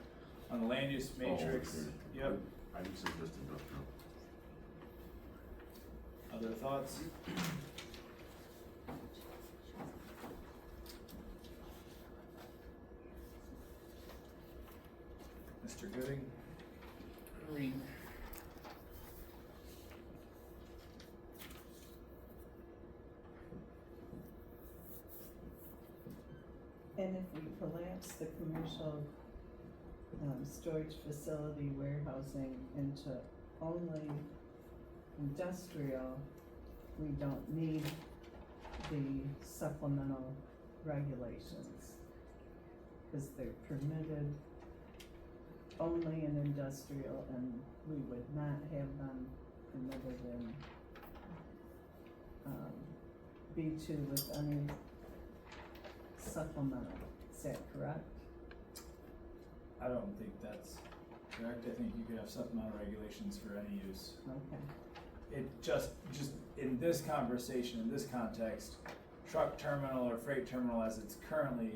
On the land use matrix, yep. I would say just industrial. Other thoughts? Mr. Gooding? Read. And if we collapse the commercial storage facility warehousing into only industrial, we don't need the supplemental regulations, because they're permitted only in industrial, and we would not have them permitted in B2 with any supplemental. Is that correct? I don't think that's correct. I think you could have supplemental regulations for any use. Okay. It just in this conversation, in this context, truck terminal or freight terminal as it's currently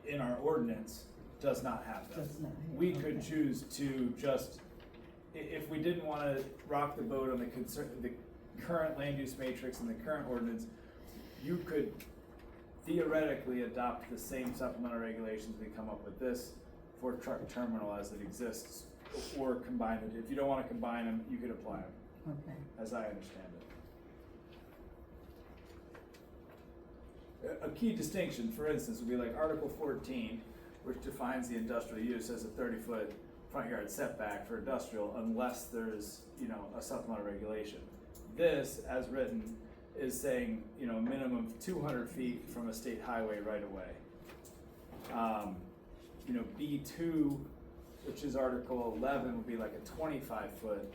in our ordinance does not have that. Does not have, We could okay. choose to just, if we didn't wanna rock the boat on the current land use matrix and the current ordinance, you could theoretically adopt the same supplemental regulations we come up with this for truck terminal as it exists, or combine it. If you don't wanna combine them, you could apply them, Okay. as I understand it. A key distinction, for instance, would be like Article 14, which defines the industrial use as a 30-foot front yard setback for industrial unless there's, a supplemental regulation. This, as written, is saying, a minimum of 200 feet from a state highway right away. B2, which is Article 11, would be like a 25-foot,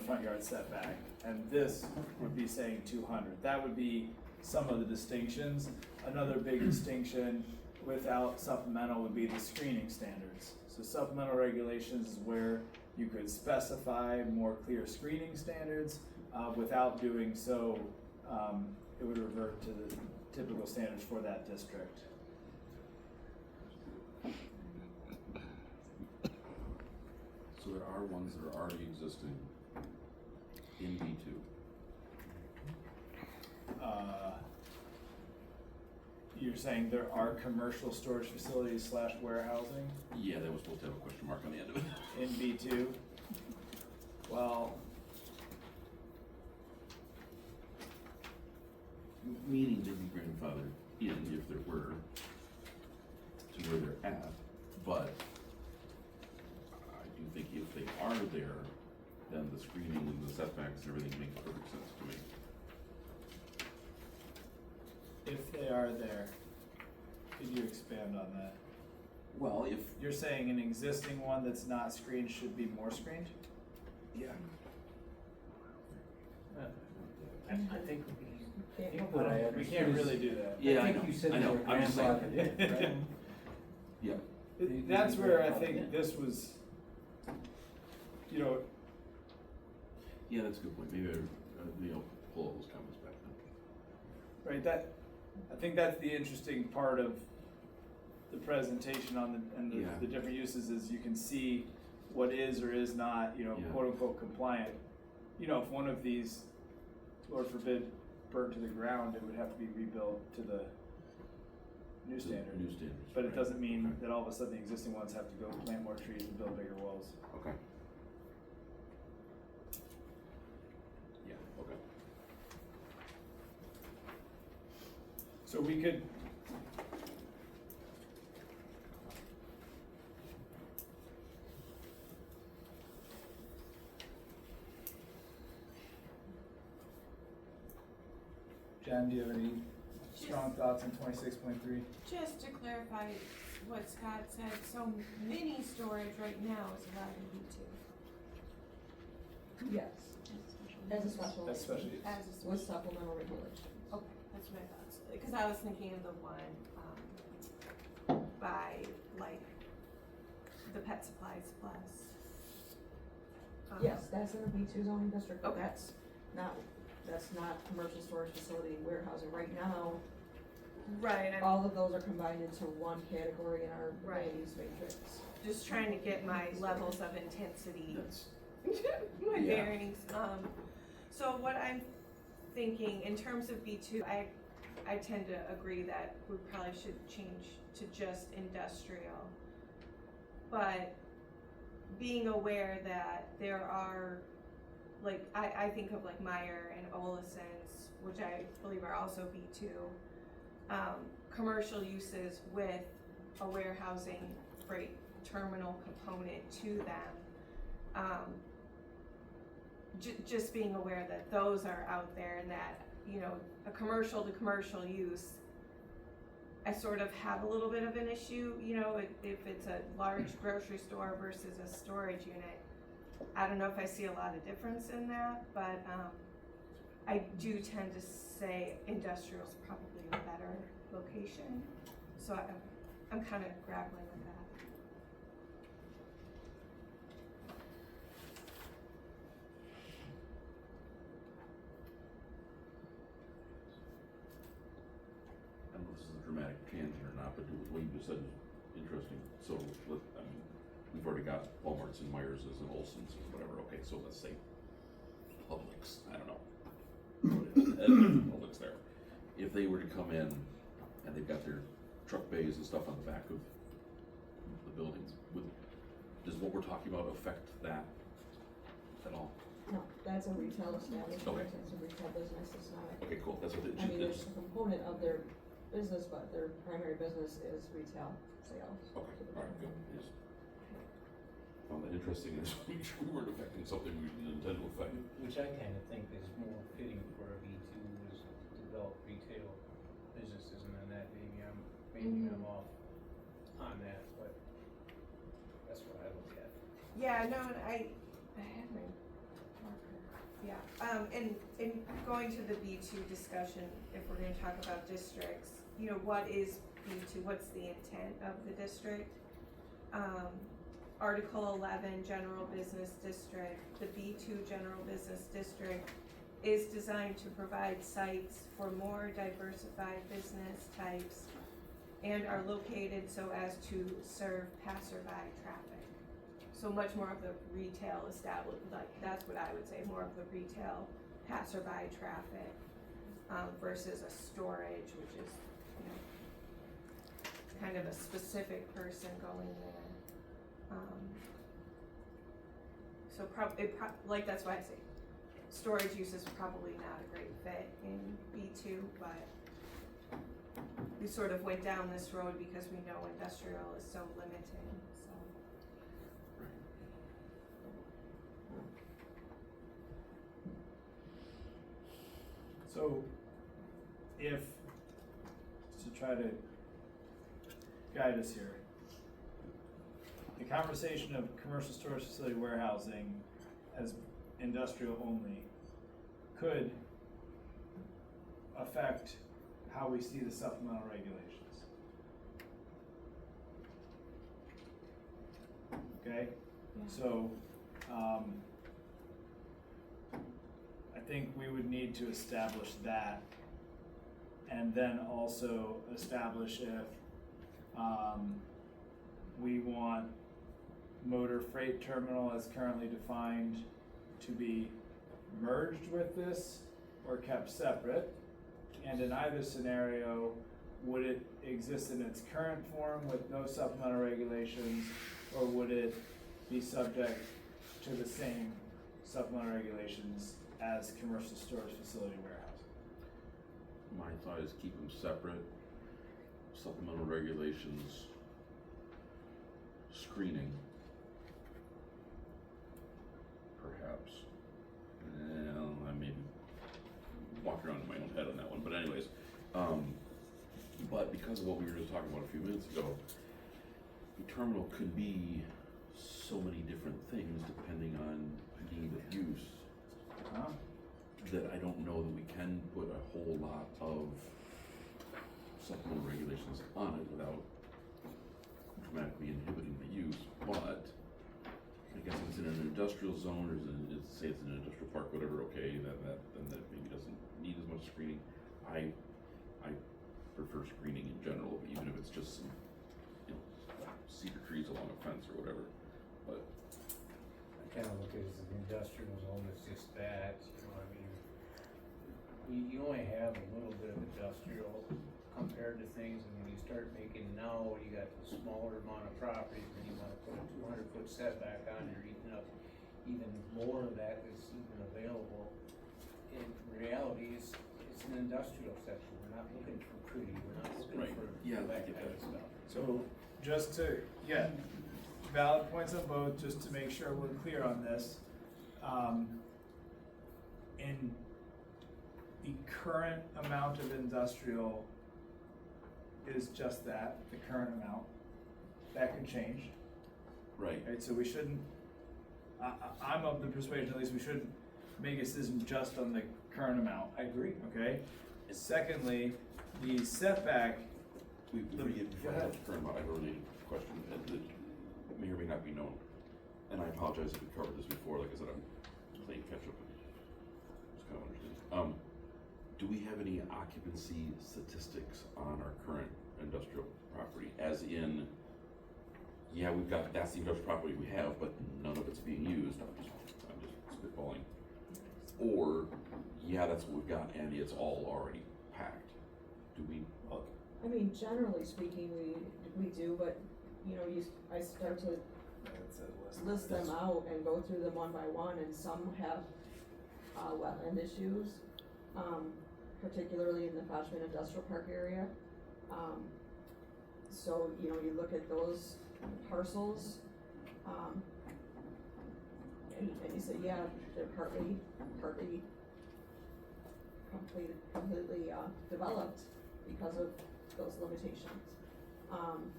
front yard setback, and this would be saying 200. That would be some of the distinctions. Another big distinction without supplemental would be the screening standards. So supplemental regulations is where you could specify more clear screening standards. Without doing so, it would revert to the typical standards for that district. So there are ones that are already existing in B2. You're saying there are commercial storage facilities slash warehousing Yeah, that was supposed to have a question mark on the end of it. in B2? Well, Meaning they'd be grandfathered in if there were to where they're at, but I do think if they are there, then the screening and the setbacks and everything makes perfect sense to me. if they are there, could you expand on that? Well, if, You're saying an existing one that's not screened should be more screened? yeah, I think But I We can't really do that. Yeah, I think know, you said I they know, were I'm just saying. grandfathered in, right? Yeah, That's where I think this was, you know, yeah, that's a good point, maybe I'll pull all those comments back then. right, that, I think that's the interesting part of the presentation on Yeah. the different uses is you can see what is or is not, you know, Yeah. quote unquote compliant. You know, if one of these, Lord forbid, burned to the ground, it would have to be rebuilt to the new standard. New standards. But it right. doesn't mean Okay. that all of a sudden the existing ones have to go plant more trees and build bigger walls. Okay. Yeah, okay. So we could. Jen, do you have any strong thoughts on 26.3? Just to clarify what Scott said, so mini storage right now is allowed in B2. Yes, as a special. That's special use. As a With special. supplemental regulations. Okay, that's what I thought, because I was thinking of the one, by, like, the Pet Supplies Plus. Yes, that's in the B2 zoning district, but Okay. that's not commercial storage facility warehousing. Right now, Right, I'm all of those are combined into one category in our Right. land use matrix. just trying to get my levels of intensity, That's, my Yeah. bearings. So what I'm thinking, in terms of B2, I tend to agree that we probably should change to just industrial. But being aware that there are, like, I think of like Meyer and Olison's, which I believe are also B2, commercial uses with a warehousing freight terminal component to them. Just being aware that those are out there and that, you know, a commercial to commercial use, I sort of have a little bit of an issue, you know, if it's a large grocery store versus a storage unit. I don't know if I see a lot of difference in that, but I do tend to say industrial's probably a better location. So I'm kind of grappling with that. I don't know if this is a dramatic tangent or not, but what you just said is interesting. So, I mean, we've already got Walmart's and Myers's and Olson's and whatever, okay, so let's say Publix, I don't know. Publix there. If they were to come in and they've got their truck bays and stuff on the back of the buildings, does what we're talking about affect that at all? No, that's a retail establishment, Okay. it's a retail business, it's not. Okay, cool, that's what it I mean, is. there's a component of their business, but their primary business is retail sales. Okay, alright, good, yes. Found that interesting, and just make sure we weren't affecting something we didn't intend to affect. Which I kind of think is more fitting for a B2 is to develop retail businesses, and then that maybe I'm off on that, but that's what I look at. Yeah, no, and I had my marker. Yeah, and going to the B2 discussion, if we're gonna talk about districts, you know, what is B2, what's the intent of the district? Article 11, General Business District, the B2 General Business District is designed to provide sites for more diversified business types and are located so as to serve passerby traffic. So much more of the retail established, like, that's what I would say, more of the retail passerby traffic, versus a storage, which is, you know, kind of a specific person going there. So like, that's why I say storage use is probably not a great fit in B2, but we sort of went down this road because we know industrial is so limiting, so. So, if, to try to guide us here, the conversation of commercial storage facility warehousing as industrial only could affect how we see the supplemental regulations. Okay, so, I think we would need to establish that, and then also establish if, we want motor freight terminal as currently defined to be merged with this or kept separate. And in either scenario, would it exist in its current form with no supplemental regulations, or would it be subject to the same supplemental regulations as commercial storage facility warehouse? My thought is keep them separate, supplemental regulations, screening. Perhaps. I may be walking around in my own head on that one, but anyways, but because of what we were just talking about a few minutes ago, the terminal could be so many different things depending on need of use, that I don't know that we can put a whole lot of supplemental regulations on it without dramatically inhibiting the use. But I guess if it's in an industrial zone, or say it's in an industrial park, whatever, okay, then that maybe doesn't need as much screening. I prefer screening in general, even if it's just some, cedar trees along a fence or whatever, but. I kind of look at it as an industrial zone, it's just that, I mean, you only have a little bit of industrial compared to things, and when you start making now, you got a smaller amount of properties, and you wanna put a 200-foot setback on, you're eating up even more of that is even available. In reality, it's an industrial section, we're not looking for pretty, we're not looking for that kind of stuff. So, just to get valid points on both, just to make sure we're clear on this, in the current amount of industrial is just that, the current amount. That can change. Right. Right, so we shouldn't, I'm of the persuasion, at least we shouldn't make a decision just on the current amount. I agree. Okay? Secondly, the setback. Before you get to the current amount, I have a related question that may or may not be known. And I apologize if we covered this before, like I said, I'm playing catch up and just kind of understanding. Do we have any occupancy statistics on our current industrial property? As in, yeah, that's the industrial property we have, but none of it's being used. I'm just spitballing. Or, yeah, that's what we've got, and it's all already packed. Do we? I mean, generally speaking, we do, but, I start to list them out and go through them one by one, and some have, wetland issues, particularly in the Foshman Industrial Park area. So, you look at those parcels, and you say, yeah, they're partly completely developed because of those limitations.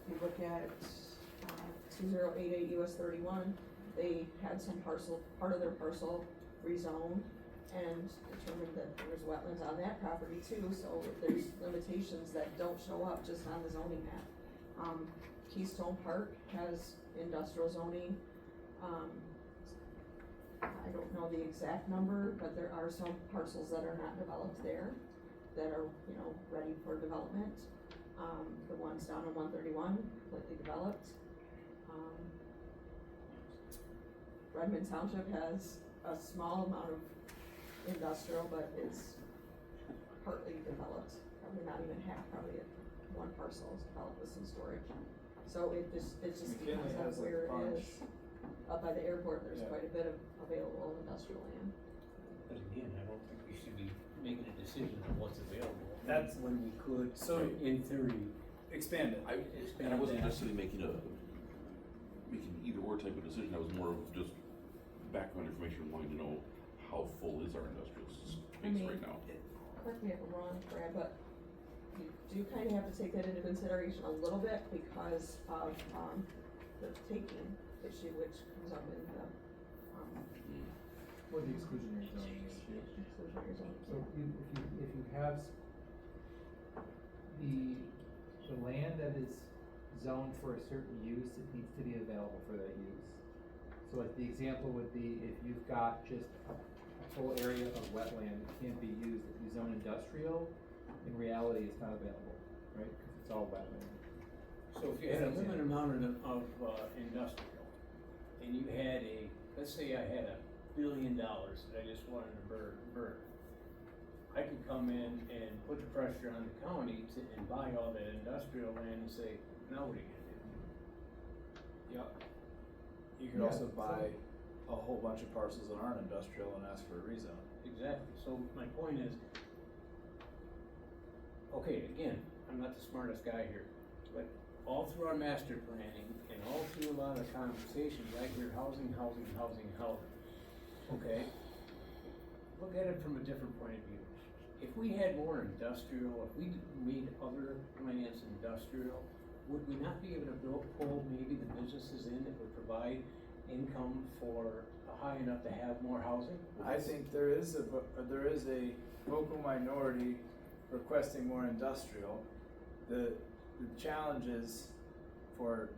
You look at 2088 US 31, they had some part of their parcel rezoned and determined that there's wetlands on that property too, so there's limitations that don't show up just on the zoning map. Keystone Park has industrial zoning. I don't know the exact number, but there are some parcels that are not developed there that are, ready for development. The ones down on 131, completely developed. Redmond Township has a small amount of industrial, but it's partly developed, probably not even half, probably one parcel is developed with some storage. So it just McKinley depends has on a where it bunch. is. Up by the airport, there's Yeah. quite a bit of available industrial land. But again, I don't think we should be making a decision on what's available. That's- when we could, So- in theory, Expand it. And I wasn't necessarily making either or type of decision, I was more of just background information, wanting to know how full is our industrial space right now. Correct me if I'm wrong, Brad, but you do kind of have to take that into consideration a little bit because of, the taking issue, which comes up in the, Or the exclusionary zoning issue. exclusionary zone. So if you have the land that is zoned for a certain use, it needs to be available for that use. So like the example would be if you've got just a whole area of wetland that can't be used, if you zone industrial, in reality it's not available, right? Because it's all wetland. So if you had a limited amount of industrial, and you had let's say I had $1 billion that I just wanted to burn, I could come in and put the pressure on the county and buy all that industrial land and say, now what are you gonna do? Yep. You could also buy a whole bunch of parcels that aren't industrial and ask for a rezone. Exactly, so my point is, okay, again, I'm not the smartest guy here, but all through our master planning and all through a lot of conversations, I hear housing, housing, housing, housing. Okay? Look at it from a different point of view. If we had more industrial, if we made other lands industrial, would we not be able to pull maybe the businesses in that would provide income for high enough to have more housing? I think there is a vocal minority requesting more industrial. The challenge is for,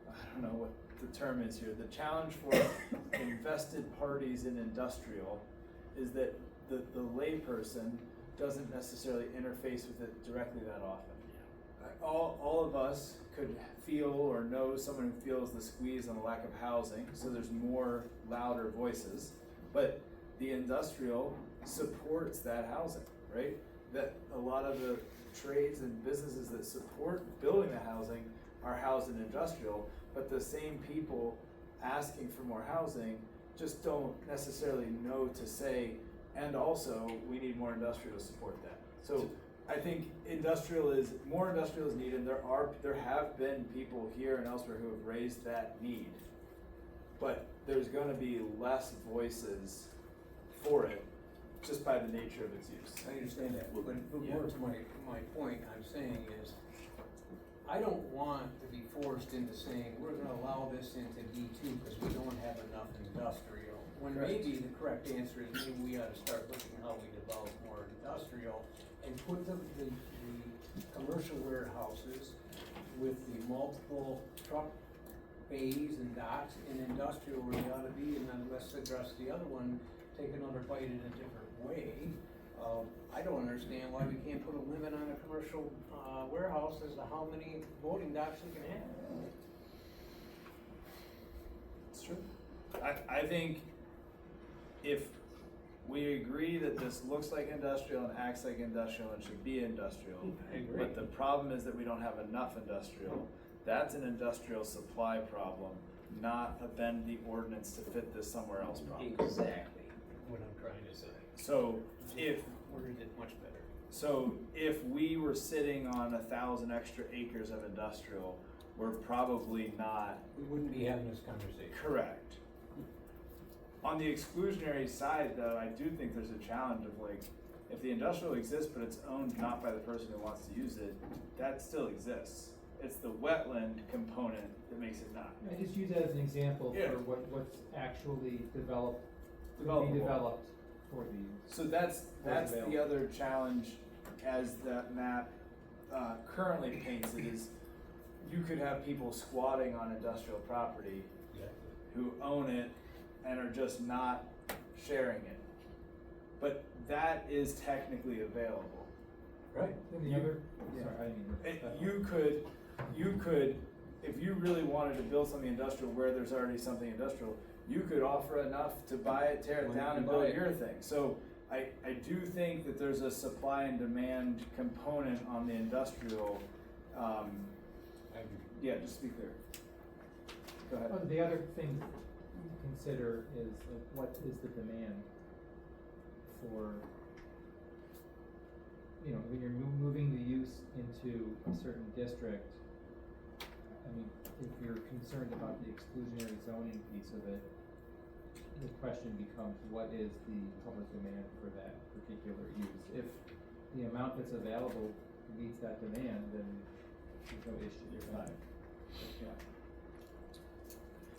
I don't know what the term is here, the challenge for invested parties in industrial is that the layperson doesn't necessarily interface with it directly that often. All of us could feel or know someone who feels the squeeze on the lack of housing, so there's more louder voices, but the industrial supports that housing, right? That a lot of the trades and businesses that support building the housing are housed in industrial, but the same people asking for more housing just don't necessarily know to say, and also we need more industrial to support that. So I think more industrial is needed. There have been people here and elsewhere who have raised that need, but there's going to be less voices for it just by the nature of its use. I understand that, but more to my point I'm saying is, I don't want to be forced into saying, we're gonna allow this into D2 because we don't have enough industrial. When maybe the correct answer is maybe we ought to start looking how we develop more industrial and put the commercial warehouses with the multiple truck bays and docks in industrial where they ought to be, and then let's address the other one, take another bite in a different way. I don't understand why we can't put a limit on a commercial warehouse as to how many loading docks we can have. It's true. I think if we agree that this looks like industrial and acts like industrial and should be industrial, I agree. but the problem is that we don't have enough industrial, that's an industrial supply problem, not a bend the ordinance to fit this somewhere else problem. Exactly what I'm trying to say. So if Worded it much better. So if we were sitting on 1,000 extra acres of industrial, we're probably not. We wouldn't be having this conversation. Correct. On the exclusionary side though, I do think there's a challenge of like, if the industrial exists but it's owned not by the person who wants to use it, that still exists. It's the wetland component that makes it not. I just use that as an example for what's actually developed, could be developed for the use. So that's the other challenge as that map currently paints it is you could have people squatting on industrial property who own it and are just not sharing it. But that is technically available. Right. Then the other, sorry, I didn't mean to. You could, if you really wanted to build something industrial where there's already something industrial, you could offer enough to buy it, tear it down, and build your thing. So I do think that there's a supply and demand component on the industrial. Yeah, just to be clear. Go ahead. The other thing to consider is like, what is the demand for, when you're moving the use into a certain district. I mean, if you're concerned about the exclusionary zoning piece of it, the question becomes, what is the public demand for that particular use? If the amount that's available meets that demand, then there's no issue. You're fine.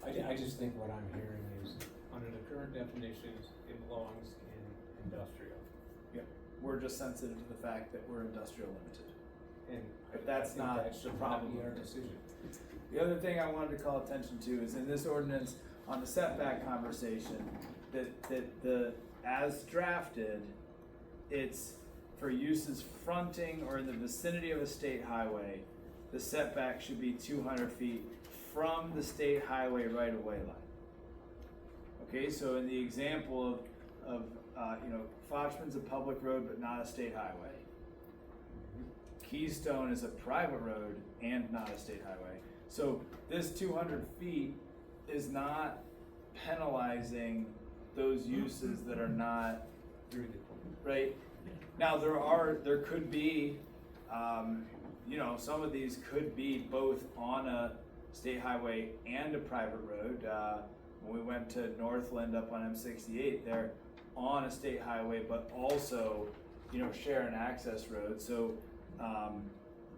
Yeah. I just think what I'm hearing is, under the current definitions, it belongs in industrial. Yeah. we're just sensitive to the fact that we're industrial limited. And But that's I think not that the should problem. not be our decision. The other thing I wanted to call attention to is in this ordinance, on the setback conversation, that the, as drafted, it's for uses fronting or in the vicinity of a state highway, the setback should be 200 feet from the state highway right-of-way line. Okay, so in the example of Foxman's a public road but not a state highway. Keystone is a private road and not a state highway. So this 200 feet is not penalizing those uses that are not, right? Now there could be, some of these could be both on a state highway and a private road. When we went to Northland up on M68, they're on a state highway, but also, share an access road. So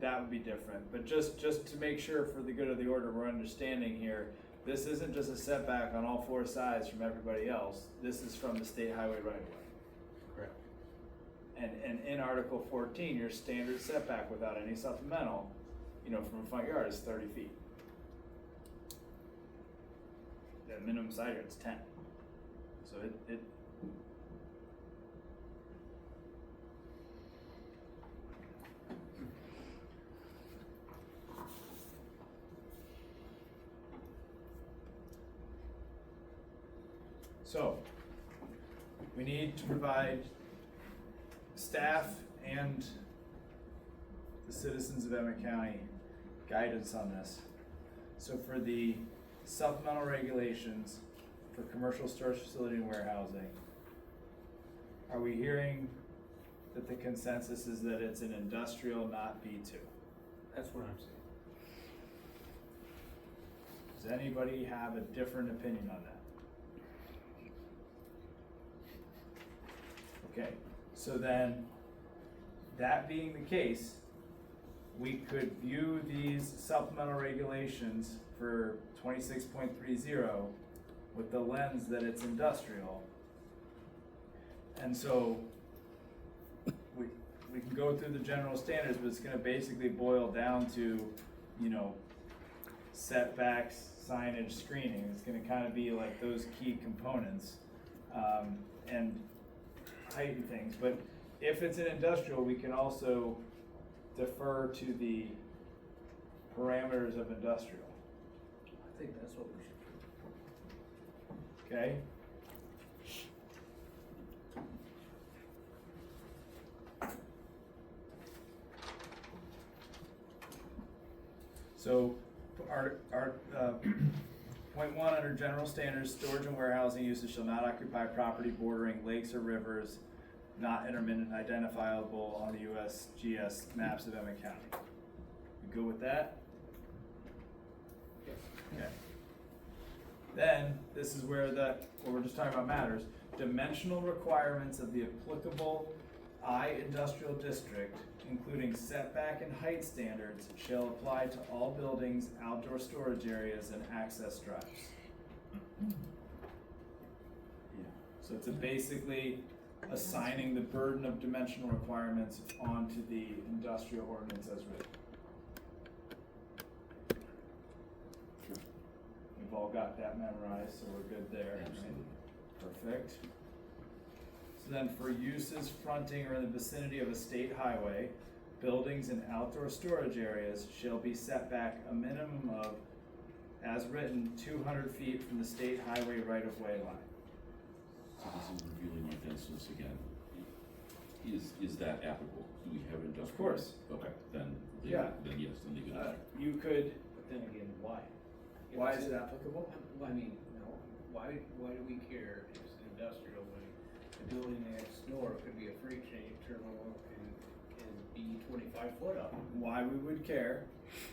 that would be different. But just to make sure for the good of the order, we're understanding here, this isn't just a setback on all four sides from everybody else. This is from the state highway right away. Correct. And in Article 14, your standard setback without any supplemental, from a front yard is 30 feet. The minimum side yard's 10. So it So, we need to provide staff and the citizens of Emmet County guidance on this. So for the supplemental regulations for commercial storage facility and warehousing, are we hearing that the consensus is that it's an industrial, not B2? That's what I'm saying. Does anybody have a different opinion on that? Okay, so then, that being the case, we could view these supplemental regulations for 26.30 with the lens that it's industrial. And so, we can go through the general standards, but it's gonna basically boil down to, setbacks, signage, screening. It's gonna kind of be like those key components. And height and things, but if it's an industrial, we can also defer to the parameters of industrial. I think that's what we should do. Okay? So, our point one, under general standards, storage and warehousing uses shall not occupy property bordering lakes or rivers not intermittent identifiable on the USGS maps of Emmet County. You good with that? Yes. Okay. Then, this is where what we're just talking about matters. Dimensional requirements of the applicable industrial district, including setback and height standards, shall apply to all buildings, outdoor storage areas, and access drives. So it's basically assigning the burden of dimensional requirements onto the industrial ordinance as written. We've all got that memorized, so we're good there. Absolutely. Perfect. So then for uses fronting or in the vicinity of a state highway, buildings and outdoor storage areas shall be set back a minimum of, as written, 200 feet from the state highway right-of-way line. So this is revealing my denseness again. Is that applicable? Do we have industrial? Of course. Okay, then Yeah. Then yes, then leave it there. You could, But then again, why? why is it applicable? I mean, why do we care if it's industrial when the building next door could be a freight train terminal and be 25 foot up? Why we would care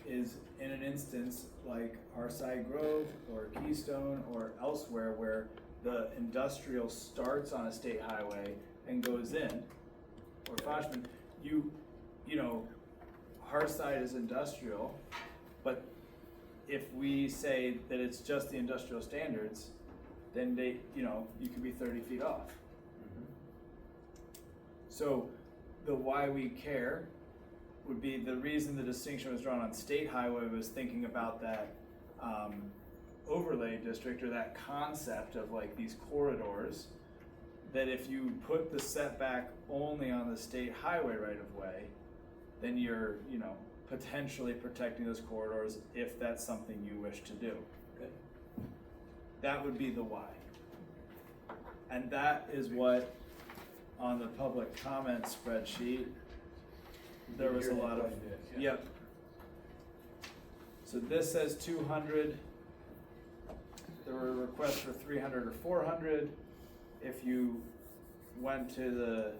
is in an instance like Arside Grove or Keystone or elsewhere where the industrial starts on a state highway and goes in, or Foshman, you know, Harside is industrial, but if we say that it's just the industrial standards, then you could be 30 feet off. So the why we care would be the reason the distinction was drawn on state highway was thinking about that overlay district, or that concept of like these corridors, that if you put the setback only on the state highway right of way, then you're, you know, potentially protecting those corridors if that's something you wish to do. Okay. That would be the why. And that is what, on the public comment spreadsheet, there was a lot of, yep. So this says 200, there were requests for 300 or 400. If you went to the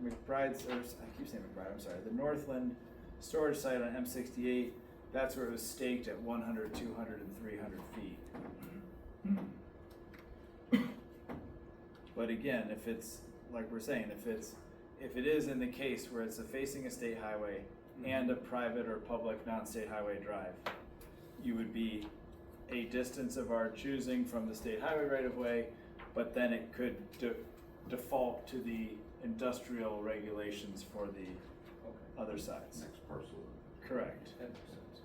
McBride's, or I keep saying McBride, I'm sorry, the Northland storage site on M68, that's where it was staked at 100, 200, and 300 feet. But again, if it's, like we're saying, if it is in the case where it's facing a state highway and a private or public non-state highway drive, you would be a distance of our choosing from the state highway right of way, but then it could default to the industrial regulations for the other sides. Next parcel. Correct. That makes sense.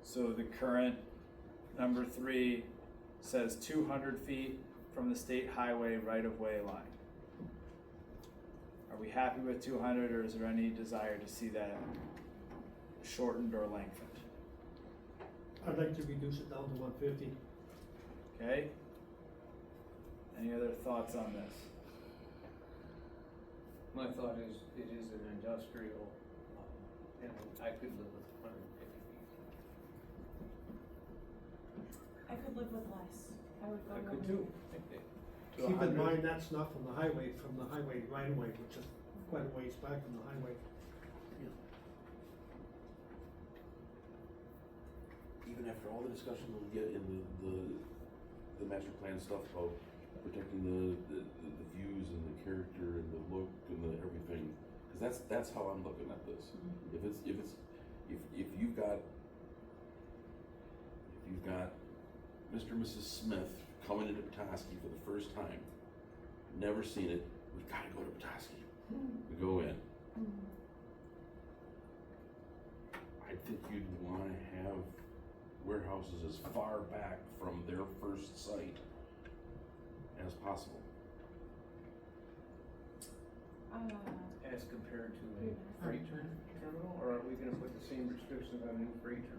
So the current number 3 says 200 feet from the state highway right-of-way line. Are we happy with 200, or is there any desire to see that shortened or lengthened? I'd like to reduce it down to 150. Okay? Any other thoughts on this? My thought is, it is an industrial, and I could live with 150 feet. I could live with less. I would go. I could too. To Keep in 100? mind, that's not from the highway right away, which is quite a ways back from the highway. Even after all the discussion we'll get in the master plan stuff about protecting the views and the character and the look and the everything, because that's how I'm looking at this. If you've got Mr. and Mrs. Smith coming into Petoskey for the first time, never seen it, we've got to go to Petoskey. We go in. I think you'd want to have warehouses as far back from their first site as possible. As compared to a freight terminal, or are we gonna put the same restrictions on new freight terminals?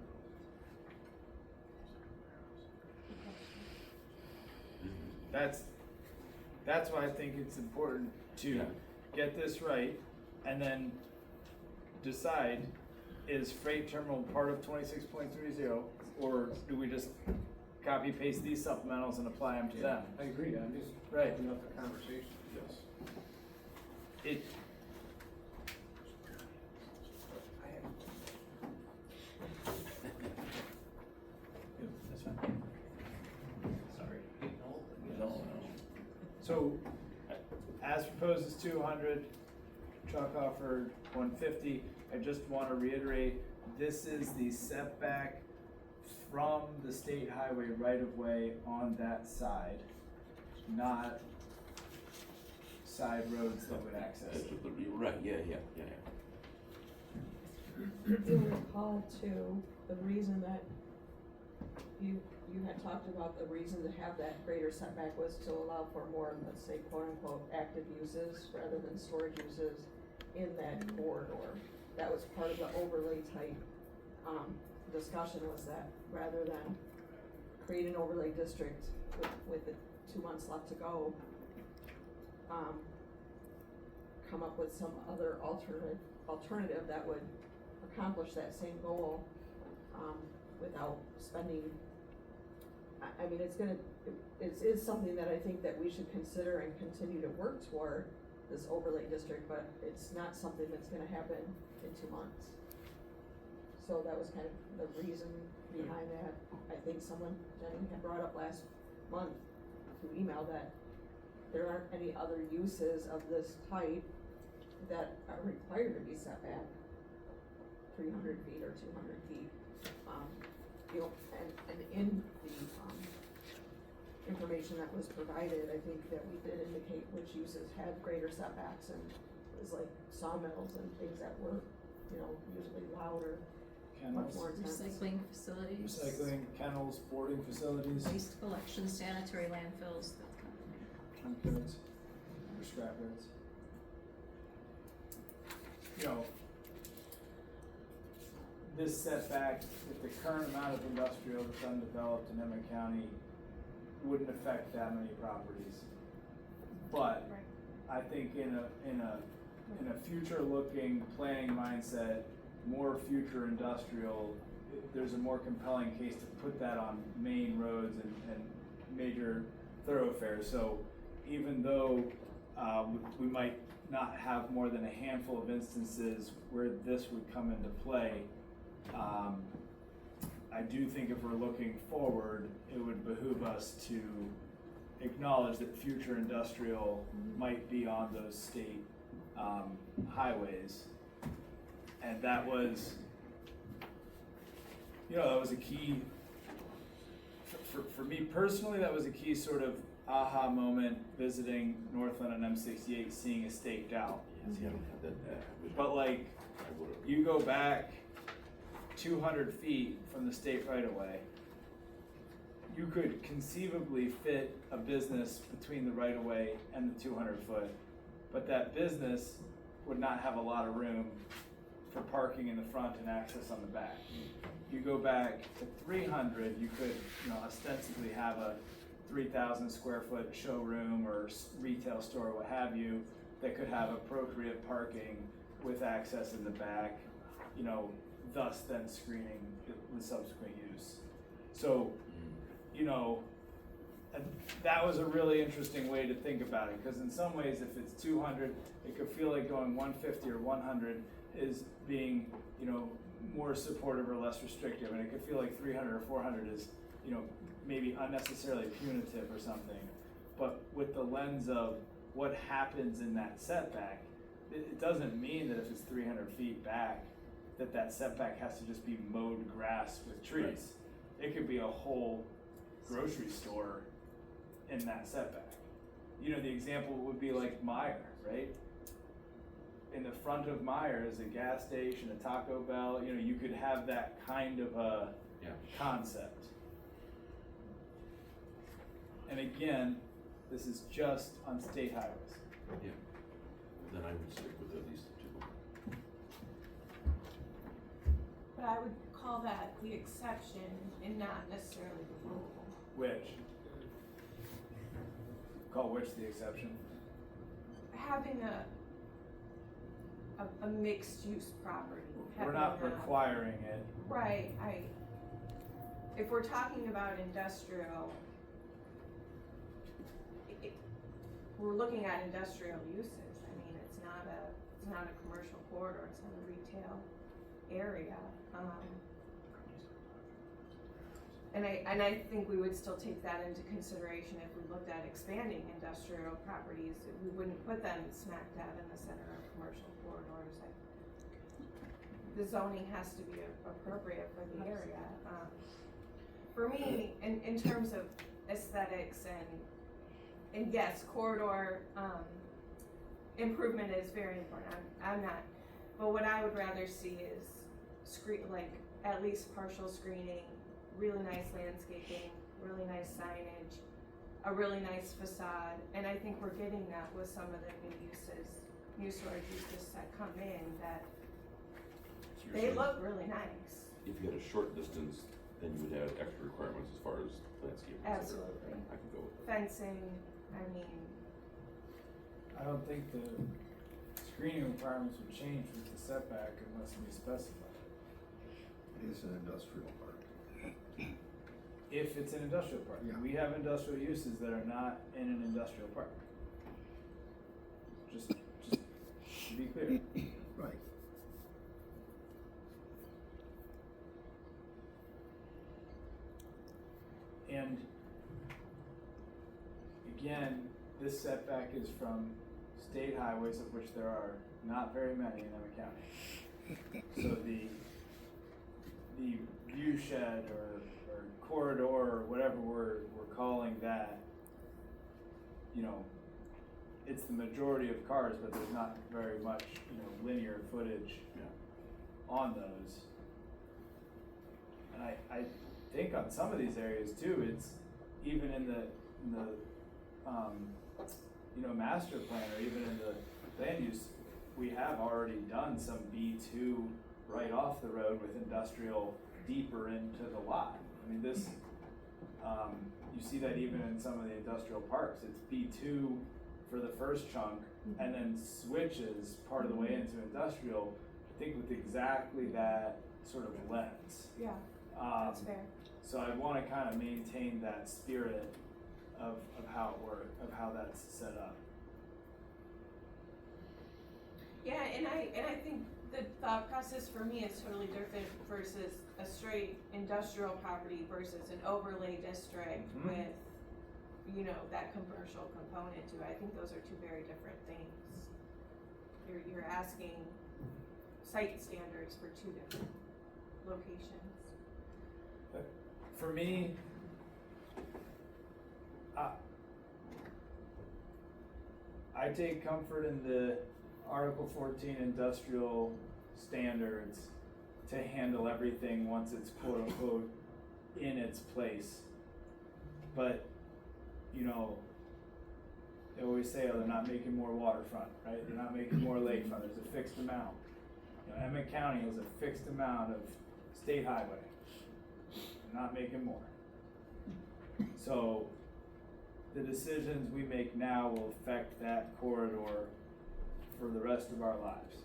That's why I think it's important to get this right, and then decide, is freight terminal part of 26.30, or do we just copy paste these supplementals and apply them to them? I agree, I'm just Right. opening up the conversation. Yes. It, that's fine. Sorry. No. So, as proposed is 200, Chuck offered 150. I just want to reiterate, this is the setback from the state highway right-of-way on that side, not side roads that would access it. You're right, yeah. You'll recall too, the reason that you had talked about, the reason to have that greater setback was to allow for more, let's say, quote unquote, active uses rather than storage uses in that corridor. That was part of the overlay type, discussion, was that rather than create an overlay district with the 2 months left to go, come up with some other alternative that would accomplish that same goal, without spending. I mean, it is something that I think that we should consider and continue to work toward, this overlay district, but it's not something that's gonna happen in 2 months. So that was kind of the reason behind that. I think Jenny had brought up last month through email that there aren't any other uses of this type that are required to be set back 300 feet or 200 feet. And in the information that was provided, I think that we did indicate which uses had greater setbacks, and it was like sawmills and things that were, you know, usually louder, much Kennels, more intense. Recycling facilities. recycling, kennels, boarding facilities, Waste collection, sanitary landfills, that kind of thing. junkyards, or scrapyards. You know, this setback, with the current amount of industrial that's undeveloped in Emmet County, wouldn't affect that many properties. But I think in a future-looking planning mindset, more future industrial, there's a more compelling case to put that on main roads and major thoroughfares. So even though we might not have more than a handful of instances where this would come into play, I do think if we're looking forward, it would behoove us to acknowledge that future industrial might be on those state highways. And that was, you know, that was a key, for me personally, that was a key sort of aha moment visiting Northland on M68, seeing it staked out. Yes, yeah, that, But like, I would've. you go back 200 feet from the state right away, you could conceivably fit a business between the right of way and the 200 foot, but that business would not have a lot of room for parking in the front and access on the back. You go back to 300, you could, you know, ostensibly have a 3,000 square foot showroom or retail store, what have you, that could have appropriate parking with access in the back, you know, thus then screening the subsequent use. So, you know, that was a really interesting way to think about it, because in some ways, if it's 200, it could feel like going 150 or 100 is being, you know, more supportive or less restrictive, and it could feel like 300 or 400 is, you know, maybe unnecessarily punitive or something. But with the lens of what happens in that setback, it doesn't mean that if it's 300 feet back, that setback has to just be mowed grass with trees. Right. It could be a whole grocery store in that setback. You know, the example would be like Meijer, right? In the front of Meijer is a gas station, a Taco Bell, you know, you could have that kind of a concept. And again, this is just on state highways. Yeah, then I would stick with at least the two. But I would call that the exception and not necessarily the rule. Which? Call which the exception? Having a mixed use property. We're not requiring it. Right, if we're talking about industrial, we're looking at industrial uses. I mean, it's not a commercial corridor, it's not a retail area. And I think we would still take that into consideration if we looked at expanding industrial properties. We wouldn't put them smack dab in the center of commercial corridors. The zoning has to be appropriate for the area. For me, in terms of aesthetics and yes, corridor improvement is very important. I'm not, but what I would rather see is like at least partial screening, really nice landscaping, really nice signage, a really nice facade, and I think we're getting that with some of the new storage uses that come in, that So they look really nice. If you had a short distance, then you would have extra requirements as far as landscaping. et cetera. Absolutely. I can go with that. Fencing, I mean, I don't think the screening requirements would change with the setback unless we specify it. It is an industrial park. If it's an industrial park. Yeah. We have industrial uses that are not in an industrial park. Just to be clear. Right. And again, this setback is from state highways, of which there are not very many in Emmet County. So the view shed or corridor or whatever we're calling that, it's the majority of cars, but there's not very much, linear footage on those. And I think on some of these areas too, it's even in the master plan, or even in the land use, we have already done some B2 right off the road with industrial deeper into the lot. I mean, this, you see that even in some of the industrial parks, it's B2 for the first chunk, and then switches part of the way into industrial, I think with exactly that sort of lens. Yeah, that's fair. So I wanna kind of maintain that spirit of how it works, of how that's set up. Yeah, and I think the thought process for me is totally different versus a straight industrial property versus an overlay district with, that commercial component to it. I think those are two very different things. You're asking site standards for two different locations. But for me, I take comfort in the Article 14 industrial standards to handle everything once it's quote unquote in its place. But, they always say, oh, they're not making more waterfront, right? They're not making more lakefront, there's a fixed amount. Emmet County has a fixed amount of state highway. They're not making more. So the decisions we make now will affect that corridor for the rest of our lives.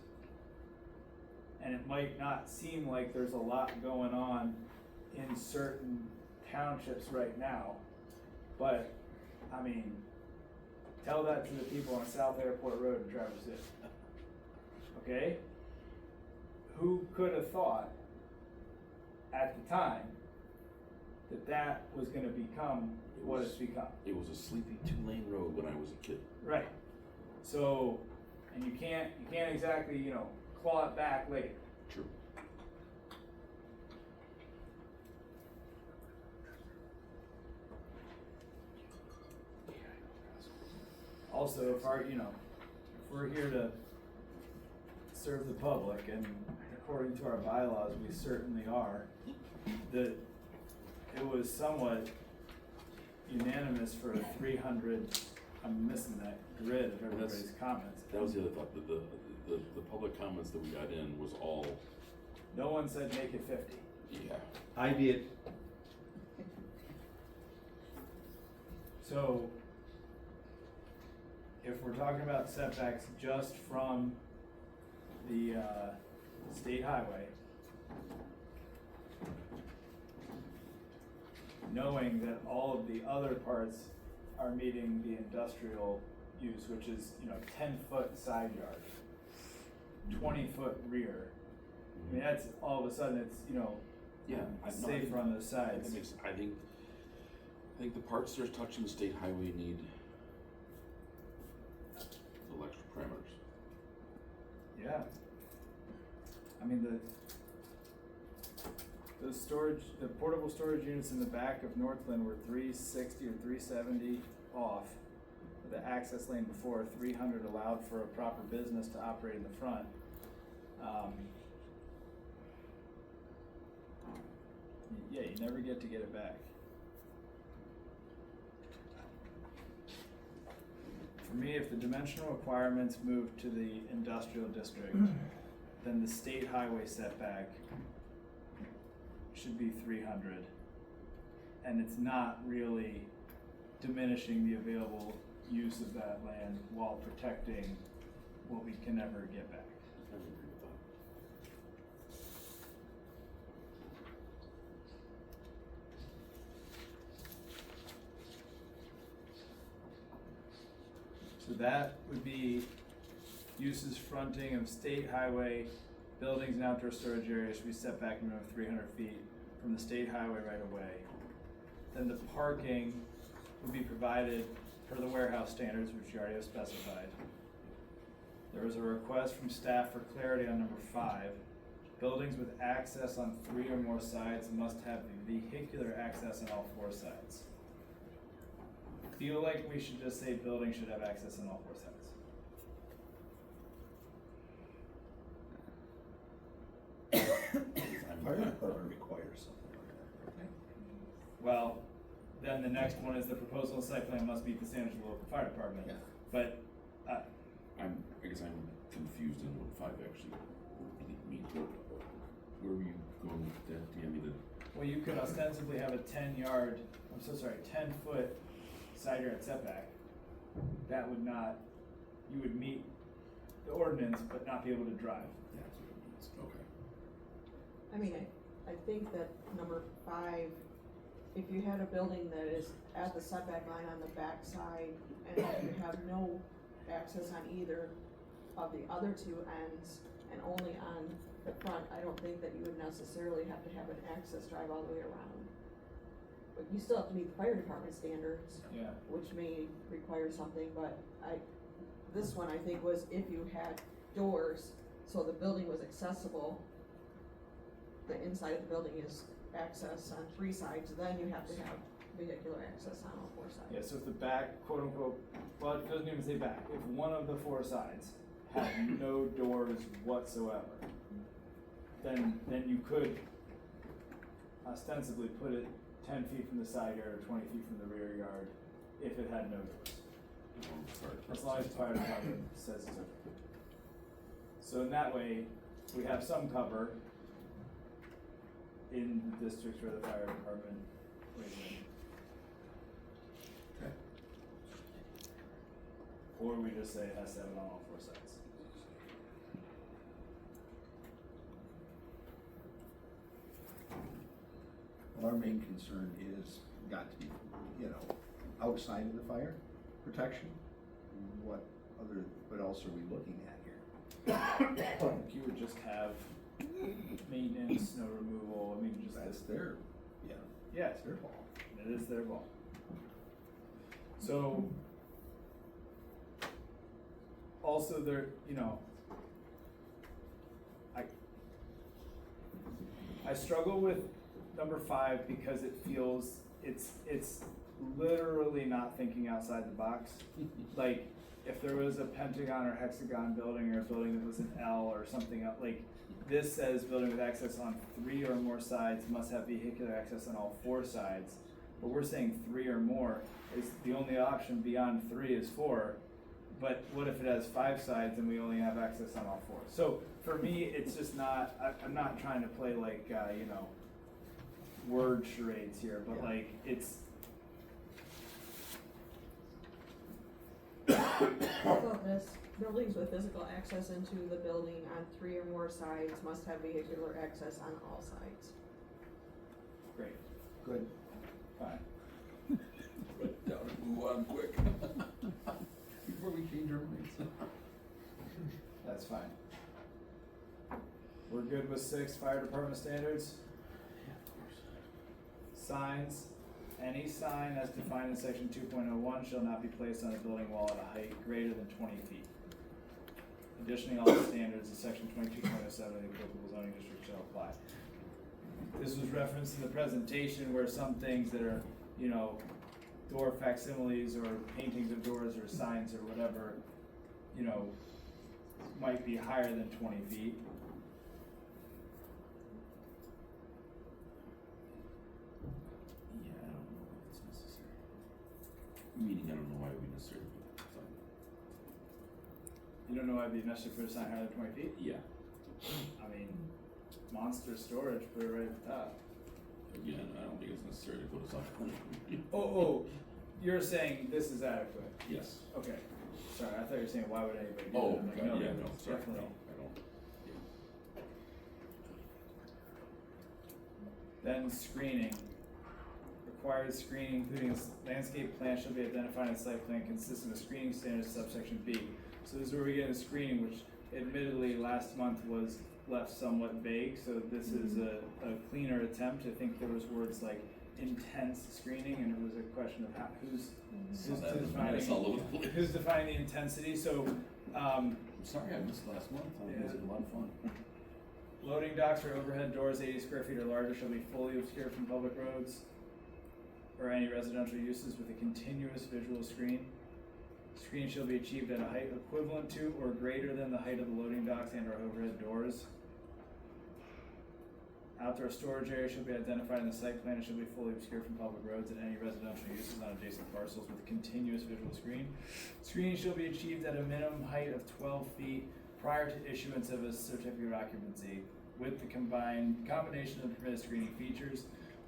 And it might not seem like there's a lot going on in certain townships right now, but I mean, tell that to the people on South Airport Road in Traverse City. Okay? Who could have thought at the time that that was gonna become what it's become? It was a sleepy 2-lane road when I was a kid. Right. So, and you can't exactly, claw it back later. True. Also, if we're here to serve the public, and according to our bylaws, we certainly are, that it was somewhat unanimous for a 300, I'm missing that grid of everybody's comments. That was the other thought, the public comments that we got in was all. No one said make it 50. Yeah. I did. So, if we're talking about setbacks just from the state highway, knowing that all of the other parts are meeting the industrial use, which is, 10-foot side yard, 20-foot rear. I mean, that's all of a sudden it's, safer on those sides. I think the parts that are touching the state highway need little extra parameters. Yeah. I mean, the portable storage units in the back of Northland were 360 or 370 off. The access lane before 300 allowed for a proper business to operate in the front. Yeah, you never get to get it back. For me, if the dimensional requirements move to the industrial district, then the state highway setback should be 300. And it's not really diminishing the available use of that land while protecting what we can never get back. I would agree with that. So that would be uses fronting of state highway, buildings and outdoor storage areas should be set back a minimum of 300 feet from the state highway right of way. Then the parking would be provided per the warehouse standards, which you already have specified. There was a request from staff for clarity on number 5. Buildings with access on 3 or more sides must have vehicular access on all 4 sides. feel like we should just say building should have access on all four sides. Fire department requires something like that. Well, then the next one is the proposal and site plan must meet the standards of the local fire department. Yeah. But, I guess I'm confused on what 5 actually means. Where were you going with that? Do you have me to? well, you could ostensibly have a 10-foot side yard setback. That would not, you would meet the ordinance but not be able to drive. That's what it means. Okay. I mean, I think that number 5, if you had a building that is at the setback line on the back side and you have no access on either of the other 2 ends and only on the front, I don't think that you would necessarily have to have an access drive all the way around. But you still have to meet the fire department standards, Yeah. which may require something, but this one I think was if you had doors, so the building was accessible, the inside of the building is access on 3 sides, then you have to have vehicular access on all 4 sides. Yeah, so if the back, quote unquote, well, it doesn't even say back, if one of the 4 sides had no doors whatsoever, then you could ostensibly put it 10 feet from the side yard or 20 feet from the rear yard if it had no doors. As long as the fire department says it's okay. So in that way, we have some cover in the districts where the fire department weighs in. Okay. Or we just say it has to have it on all 4 sides. Well, our main concern is got to be, outside of the fire protection. What else are we looking at here? You would just have maintenance, snow removal, I mean, just. That's their, Yeah, it's their ball. it is their ball. So, also there, I struggle with number 5 because it feels, it's literally not thinking outside the box. Like, if there was a pentagon or hexagon building or a building that was an L or something else, like, this says building with access on 3 or more sides must have vehicular access on all 4 sides. But we're saying 3 or more is the only option beyond 3 is 4. But what if it has 5 sides and we only have access on all 4? So for me, it's just not, I'm not trying to play like, word charades here, but like, it's. So this, buildings with physical access into the building on 3 or more sides must have vehicular access on all sides. Great. Good. Fine. Down and move on quick. Before we change our minds. That's fine. We're good with 6 fire department standards? Yeah, of course. Signs, any sign as defined in section 2.01 shall not be placed on a building wall at a height greater than 20 feet. Additionally, all the standards in section 22.07 of the applicable zoning district shall apply. This was referenced in the presentation where some things that are, door facsimiles or paintings of doors or signs or whatever, might be higher than 20 feet. Yeah, I don't know if it's necessary. Meaning, I don't know why we necessarily put that sign. You don't know why it'd be necessary for a sign higher than 20 feet? Yeah. I mean, monster storage, put it right at the top. Again, I don't think it's necessary to put a sign. Oh, you're saying this is adequate? Yes. Okay, sorry, I thought you were saying why would anybody do Oh, that? I'm like, God, yeah, no, it's sorry, definitely. no, I don't. Then screening. Required screening, including landscape plan shall be identified in site plan consistent with screening standards subsection B. So this is where we get into screening, which admittedly last month was left somewhat vague, so this is a cleaner attempt. I think there was words like intense screening, and it was a question of who's defining the intensity. So, I'm sorry I missed last month. It was a lot of fun. loading docks or overhead doors 80 square feet or larger shall be fully obscured from public roads. or any residential uses with a continuous visual screen. Screen shall be achieved at a height equivalent to or greater than the height of the loading docks and or overhead doors. Outdoor storage area shall be identified in the site plan and shall be fully obscured from public roads and any residential uses on adjacent parcels with a continuous visual screen. Screening shall be achieved at a minimum height of 12 feet prior to issuance of a certificate of occupancy with the combination of permitted screening features.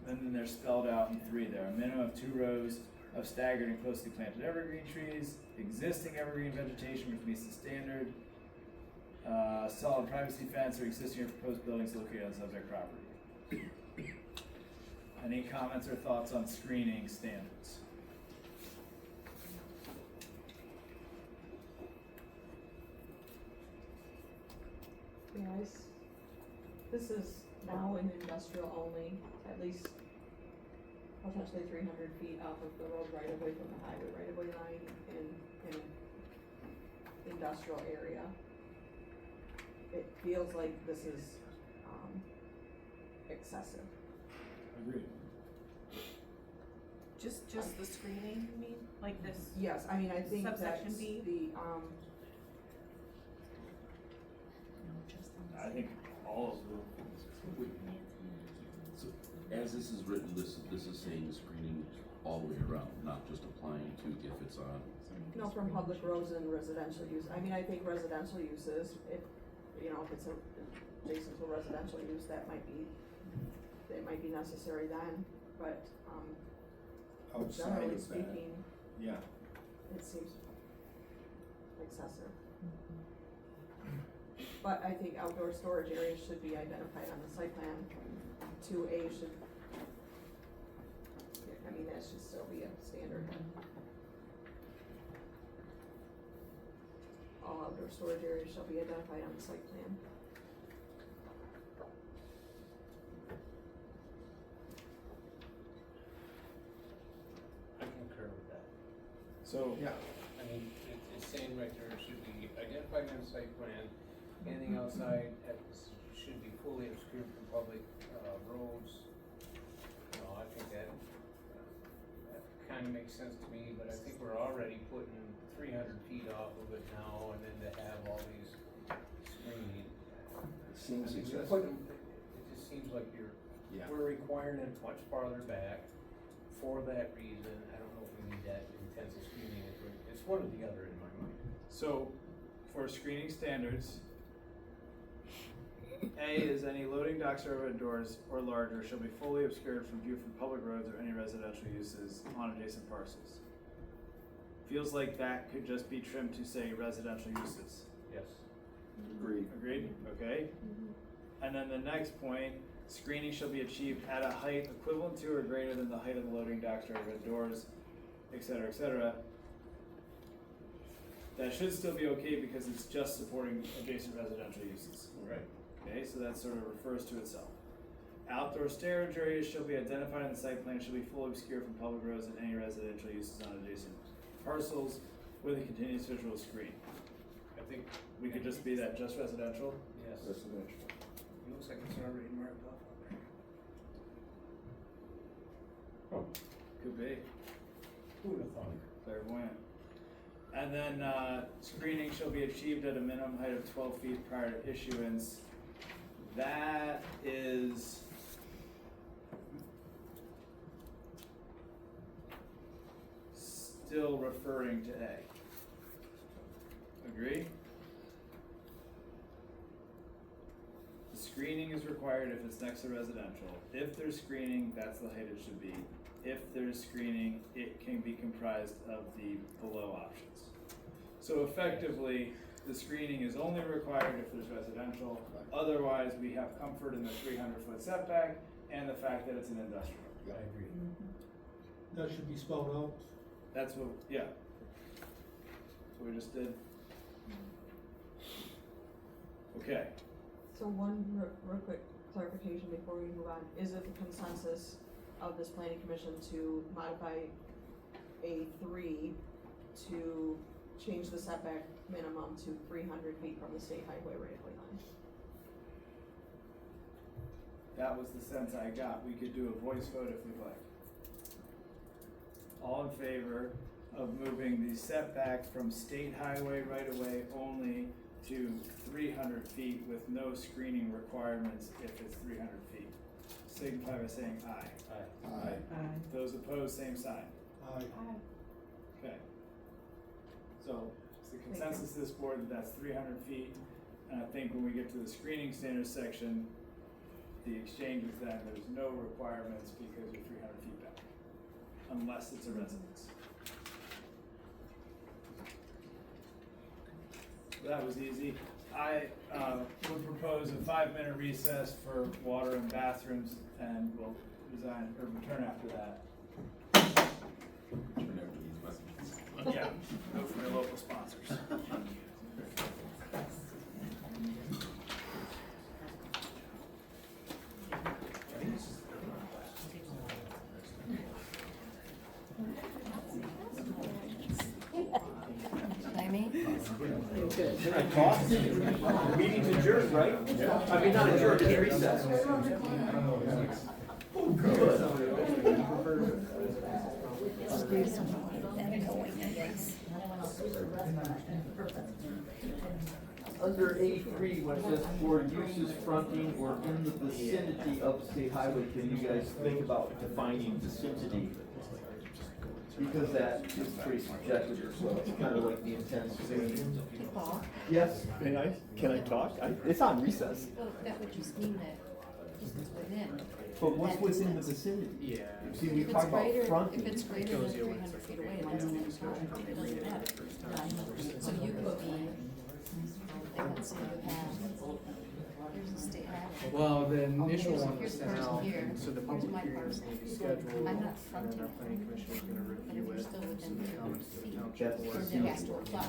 And then they're spelled out in 3 there. A minimum of 2 rows of staggered and closely planted evergreen trees, existing evergreen vegetation which meets the standard, solid privacy fence or existing or proposed buildings located on subject property. Any comments or thoughts on screening standards? Yes, this is now in industrial only, at least potentially 300 feet off of the road right away from the highway right away line in an industrial area. It feels like this is, excessive. Agreed. Just the screening, you mean, like this? Yes, I mean, I think that Subsection B? I think all of them. So, as this is written, this is saying screening all the way around, not just applying to if it's on. No, from public roads and residential use. I mean, I think residential uses, if it's adjacent to a residential use, it might be necessary then, but, Outside generally of that, speaking, yeah. it seems excessive. But I think outdoor storage areas should be identified on the site plan. 2A should, I mean, that should still be a standard. All outdoor storage areas shall be identified on the site plan. I concur with that. So, Yeah. I mean, it's saying right there, it should be identified on the site plan, anything outside should be fully obscured from public, roads. You know, I think that kinda makes sense to me, but I think we're already putting 300 feet off of it now, and then to have all these screening. It seems I mean, you're excessive. putting- It just seems like Yeah. we're requiring it much farther back for that reason. I don't know if we need that intensive screening, it's one or the other in my mind. So, for screening standards, A is any loading docks or overhead doors or larger shall be fully obscured from view from public roads or any residential uses on adjacent parcels. Feels like that could just be trimmed to say residential uses. Yes. Agreed. Agreed? Okay. And then the next point, screening shall be achieved at a height equivalent to or greater than the height of the loading docks or overhead doors, et cetera, et cetera. That should still be okay because it's just supporting adjacent residential uses. Right. Okay, so that sort of refers to itself. Outdoor storage areas shall be identified in the site plan, shall be fully obscured from public roads and any residential uses on adjacent parcels with a continuous visual screen. I think, We could just be that, just residential? yes, Residential. it looks like it's already marked off on there. Could be. Who would have thought? Clairvoyant. And then, screening shall be achieved at a minimum height of 12 feet prior to issuance. That is still referring to A. Agree? The screening is required if it's next to residential. If there's screening, that's the height it should be. If there's screening, it can be comprised of the below options. So effectively, the screening is only required if there's residential. Otherwise, we have comfort in the 300-foot setback and the fact that it's an industrial. Yeah. I agree. That should be spelled out. That's what, yeah. So we just did. Okay. So one real quick clarification before we move on. Is it the consensus of this planning commission to modify A3 to change the setback minimum to 300 feet from the state highway right-of-way line? That was the sense I got. We could do a voice vote if we'd like. All in favor of moving the setback from state highway right-of-way only to 300 feet with no screening requirements if it's 300 feet? Signify by saying aye. Aye. Those opposed, same sign. Aye. Okay. So it's the consensus of this board that that's 300 feet. And I think when we get to the screening standards section, the exchange is that there's no requirements because you're 300 feet back, unless it's a residence. That was easy. I would propose a 5-minute recess for water and bathrooms, and we'll return after that. Yeah, go from your local sponsors. Can I talk? The meeting's adjourned, right? I mean, not adjourned, it's recessed. Oh, good. Under A3, when it says for uses fronting or in the vicinity of state highway, can you guys think about defining vicinity? Because that is pretty subjective, so it's kind of like the intensity. Yes? Can I talk? It's on recess. Well, that would just mean that it's within. But what's within the vicinity? Yeah. See, we If it's talk about greater, fronting. if it's greater than 300 feet away, then it's an encounter, it doesn't matter. So you could be, let's say you have, here's the state highway. Well, the initial Here's- one was here's sent parcel out, here, so the here's public my hearing parcel. will be scheduled. I'm not And fronting, then our planning commission is gonna but review if you're it. still within 300 feet, That's or the it has to apply.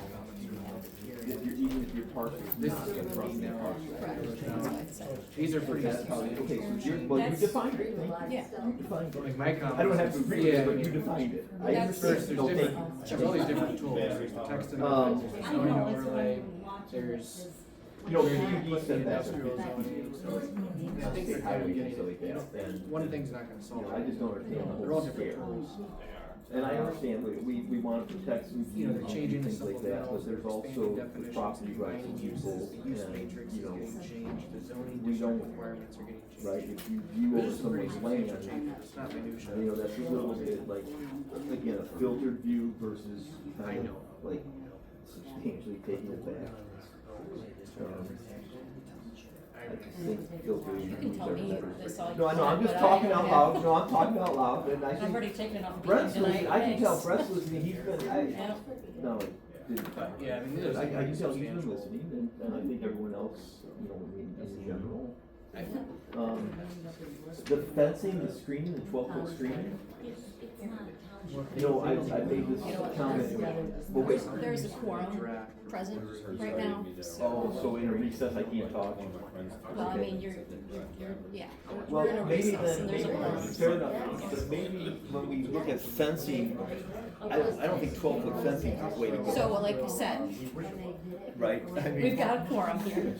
Even if your parcel is This not is a fronting parcel. Correct, that's what I said. These are pretty. That's how, okay, so you defined it, thank you. Yeah. You defined it. Like my comment. I don't have to agree with Yeah, it, but you defined it. I That's- understand. First, No, there's thank different, you. there's all these different tools, there's the text amendment, there's the zoning overlay, there's. You know, there's you the said that. industrial zoning, so I think they're kind of getting, you know, one thing's not gonna solve You know, I just don't understand the They're all whole different scale. tools. And I understand, we want to protect some, You know, they're changing the things like that, but supplementals, there's they're also expanding the definitions, property rights defining of uses, people, the use and, matrix is you know, getting changed, the zoning we district don't- requirements are getting changed. right, if you view over There's some pretty someone's land, substantial changes, it's not minutia. you know, that's a little bit like, again, a filtered view versus I kind know. of like substantially taking it back. I think filtered You can tell me this all you No, I know, I'm want, just but talking I out have- loud, no, I'm talking out loud, and I I've think already taken enough beating Brett's tonight, listening, I can tell thanks. Brett's listening, he's been, Yeah. no, didn't. Yeah, I mean, there's I can tell he's been substantial- listening, and I think everyone else, you know, in general. The fencing, the screening, the 12-foot screening, you know, I made this comment, but wait. There's a quorum present right now, Oh, so in a recess I can't talk? well, I mean, you're, yeah. Well, We're in a maybe recess, then, and there's a quorum. fair enough, but maybe when we look at fencing, I don't think 12-foot fencing is the way to go. So, well, like we said, Right? I mean, we've got a quorum here.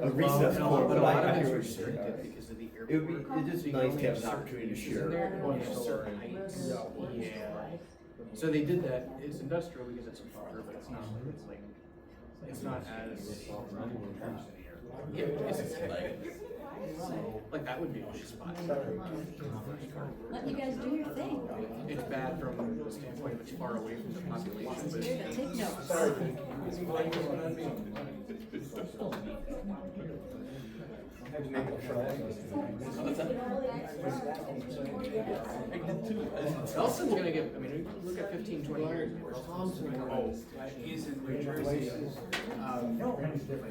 a recess Well, quorum, but a but lot of I it's hear what you're restricted saying. because of the It would be, it's just nice to have an opportunity to uses share. in there, and there's certain heights. Yeah. So they did that, it's industrial because it's a buffer, but it's not like, it's not as. Yeah, it's like that would be a good spot. Let you guys do your thing. It's bad from the standpoint of it's far away from the population, but. Here to take notes. Nelson's gonna get, I mean, look at 15, 20 years. Oh, he's in New Jersey.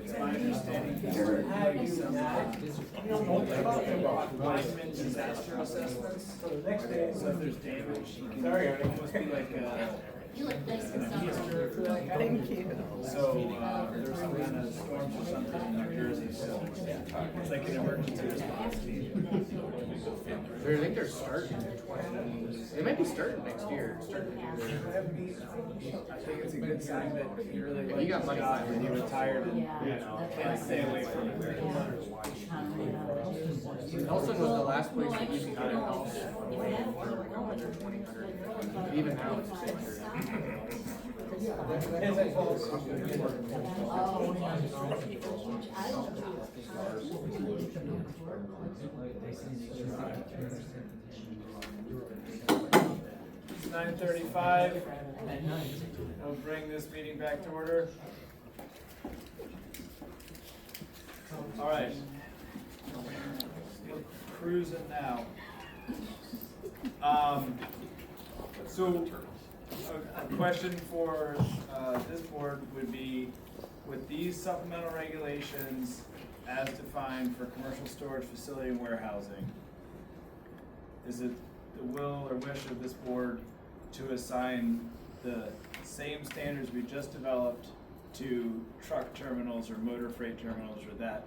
It's my understanding he's doing some, alignment disaster assessments. So if there's damage, he can, it must be like, You look nice and Thank you. So, there's some kind of storms or something in New Jersey, so it's like an emergency response team. I think they're starting in 20, they might be starting next year, starting to do their. I think it's a good sign that he really Yeah, liked he got his money job for it. and he retired and, you know, can't stay away from it very much. Nelson was the last place that you could get a house for under 2,000. Even now it's bigger. It's 9:35. We'll bring this meeting back to order. All right. Cruising now. So a question for this board would be, with these supplemental regulations as defined for commercial storage facility and warehousing, is it the will or wish of this board to assign the same standards we just developed to truck terminals or motor freight terminals, or that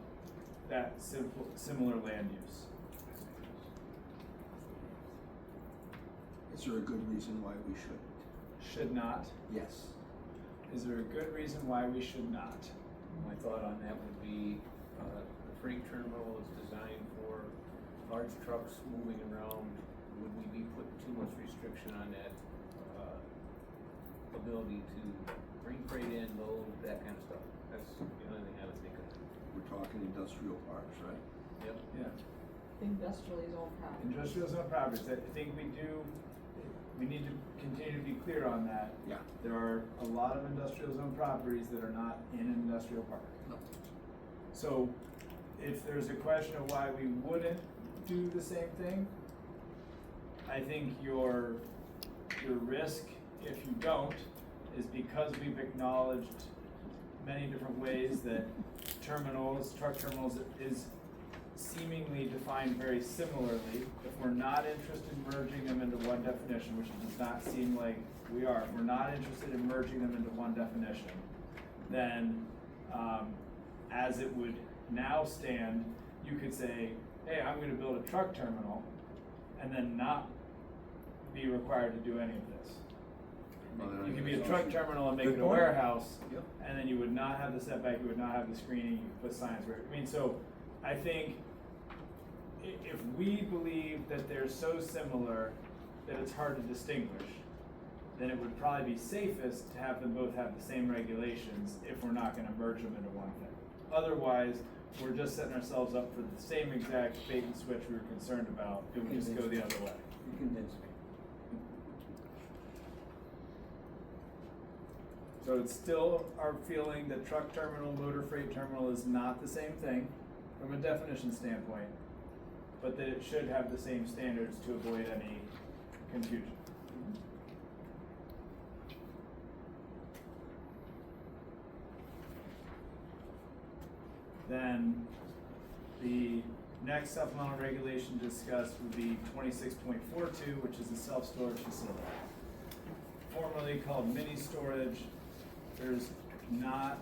similar land use? Is there a good reason why we shouldn't? Should not? Yes. Is there a good reason why we should not? My thought on that would be, the freight terminal is designed for large trucks moving around. Would we be putting too much restriction on that, ability to bring freight in, load, that kind of stuff? That's the only thing I would think of. We're talking industrial parks, right? Yep. Yeah. Industrially zoned property. Industrial zone properties, I think we need to continue to be clear on that. Yeah. There are a lot of industrial zone properties that are not in an industrial park. No. So if there's a question of why we wouldn't do the same thing, I think your risk, if you don't, is because we've acknowledged many different ways that terminals, truck terminals is seemingly defined very similarly. If we're not interested in merging them into one definition, which it does not seem like we are, if we're not interested in merging them into one definition, then as it would now stand, you could say, hey, I'm gonna build a truck terminal, and then not be required to do any of this. You could be a truck terminal and make it a warehouse, Yep. and then you would not have the setback, you would not have the screening, you could put signs where, I mean, so I think if we believe that they're so similar that it's hard to distinguish, then it would probably be safest to have them both have the same regulations if we're not gonna merge them into one thing. Otherwise, we're just setting ourselves up for the same exact bait and switch we were concerned about, it would just go the other way. You convinced me. So it's still our feeling that truck terminal, motor freight terminal is not the same thing from a definition standpoint, but that it should have the same standards to avoid any confusion. Then the next supplemental regulation discussed would be 26.42, which is a self-storage facility, formerly called mini storage. There's not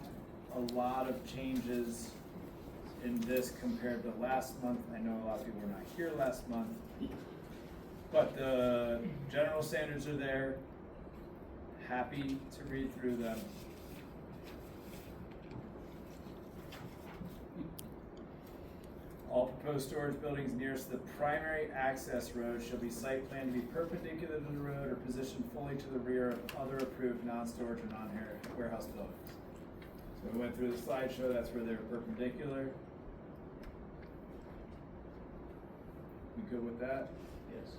a lot of changes in this compared to last month. I know a lot of people were not here last month, but the general standards are there. Happy to read through them. All proposed storage buildings nearest the primary access road shall be site planned to be perpendicular to the road or positioned fully to the rear of other approved non-storage or non-warehouse buildings. So we went through the slideshow, that's where they were perpendicular. We good with that? Yes.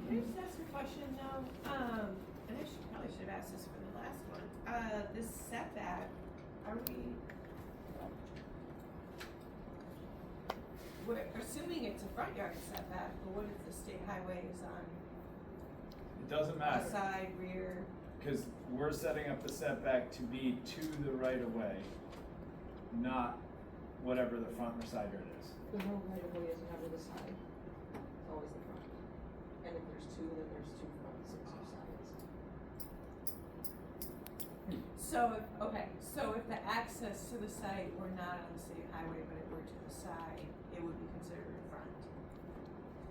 Can I just ask a question though? And I probably should have asked this for the last one. This setback, we're assuming it's a front yard setback, but what if the state highway is on It doesn't matter. a side, rear? Because we're setting up the setback to be to the right of way, not whatever the front or side yard is. The road right of way is never the side, it's always the front. And if there's two, then there's two fronts and two sides. So if the access to the site were not on the state highway, but it were to the side, it would be considered a front.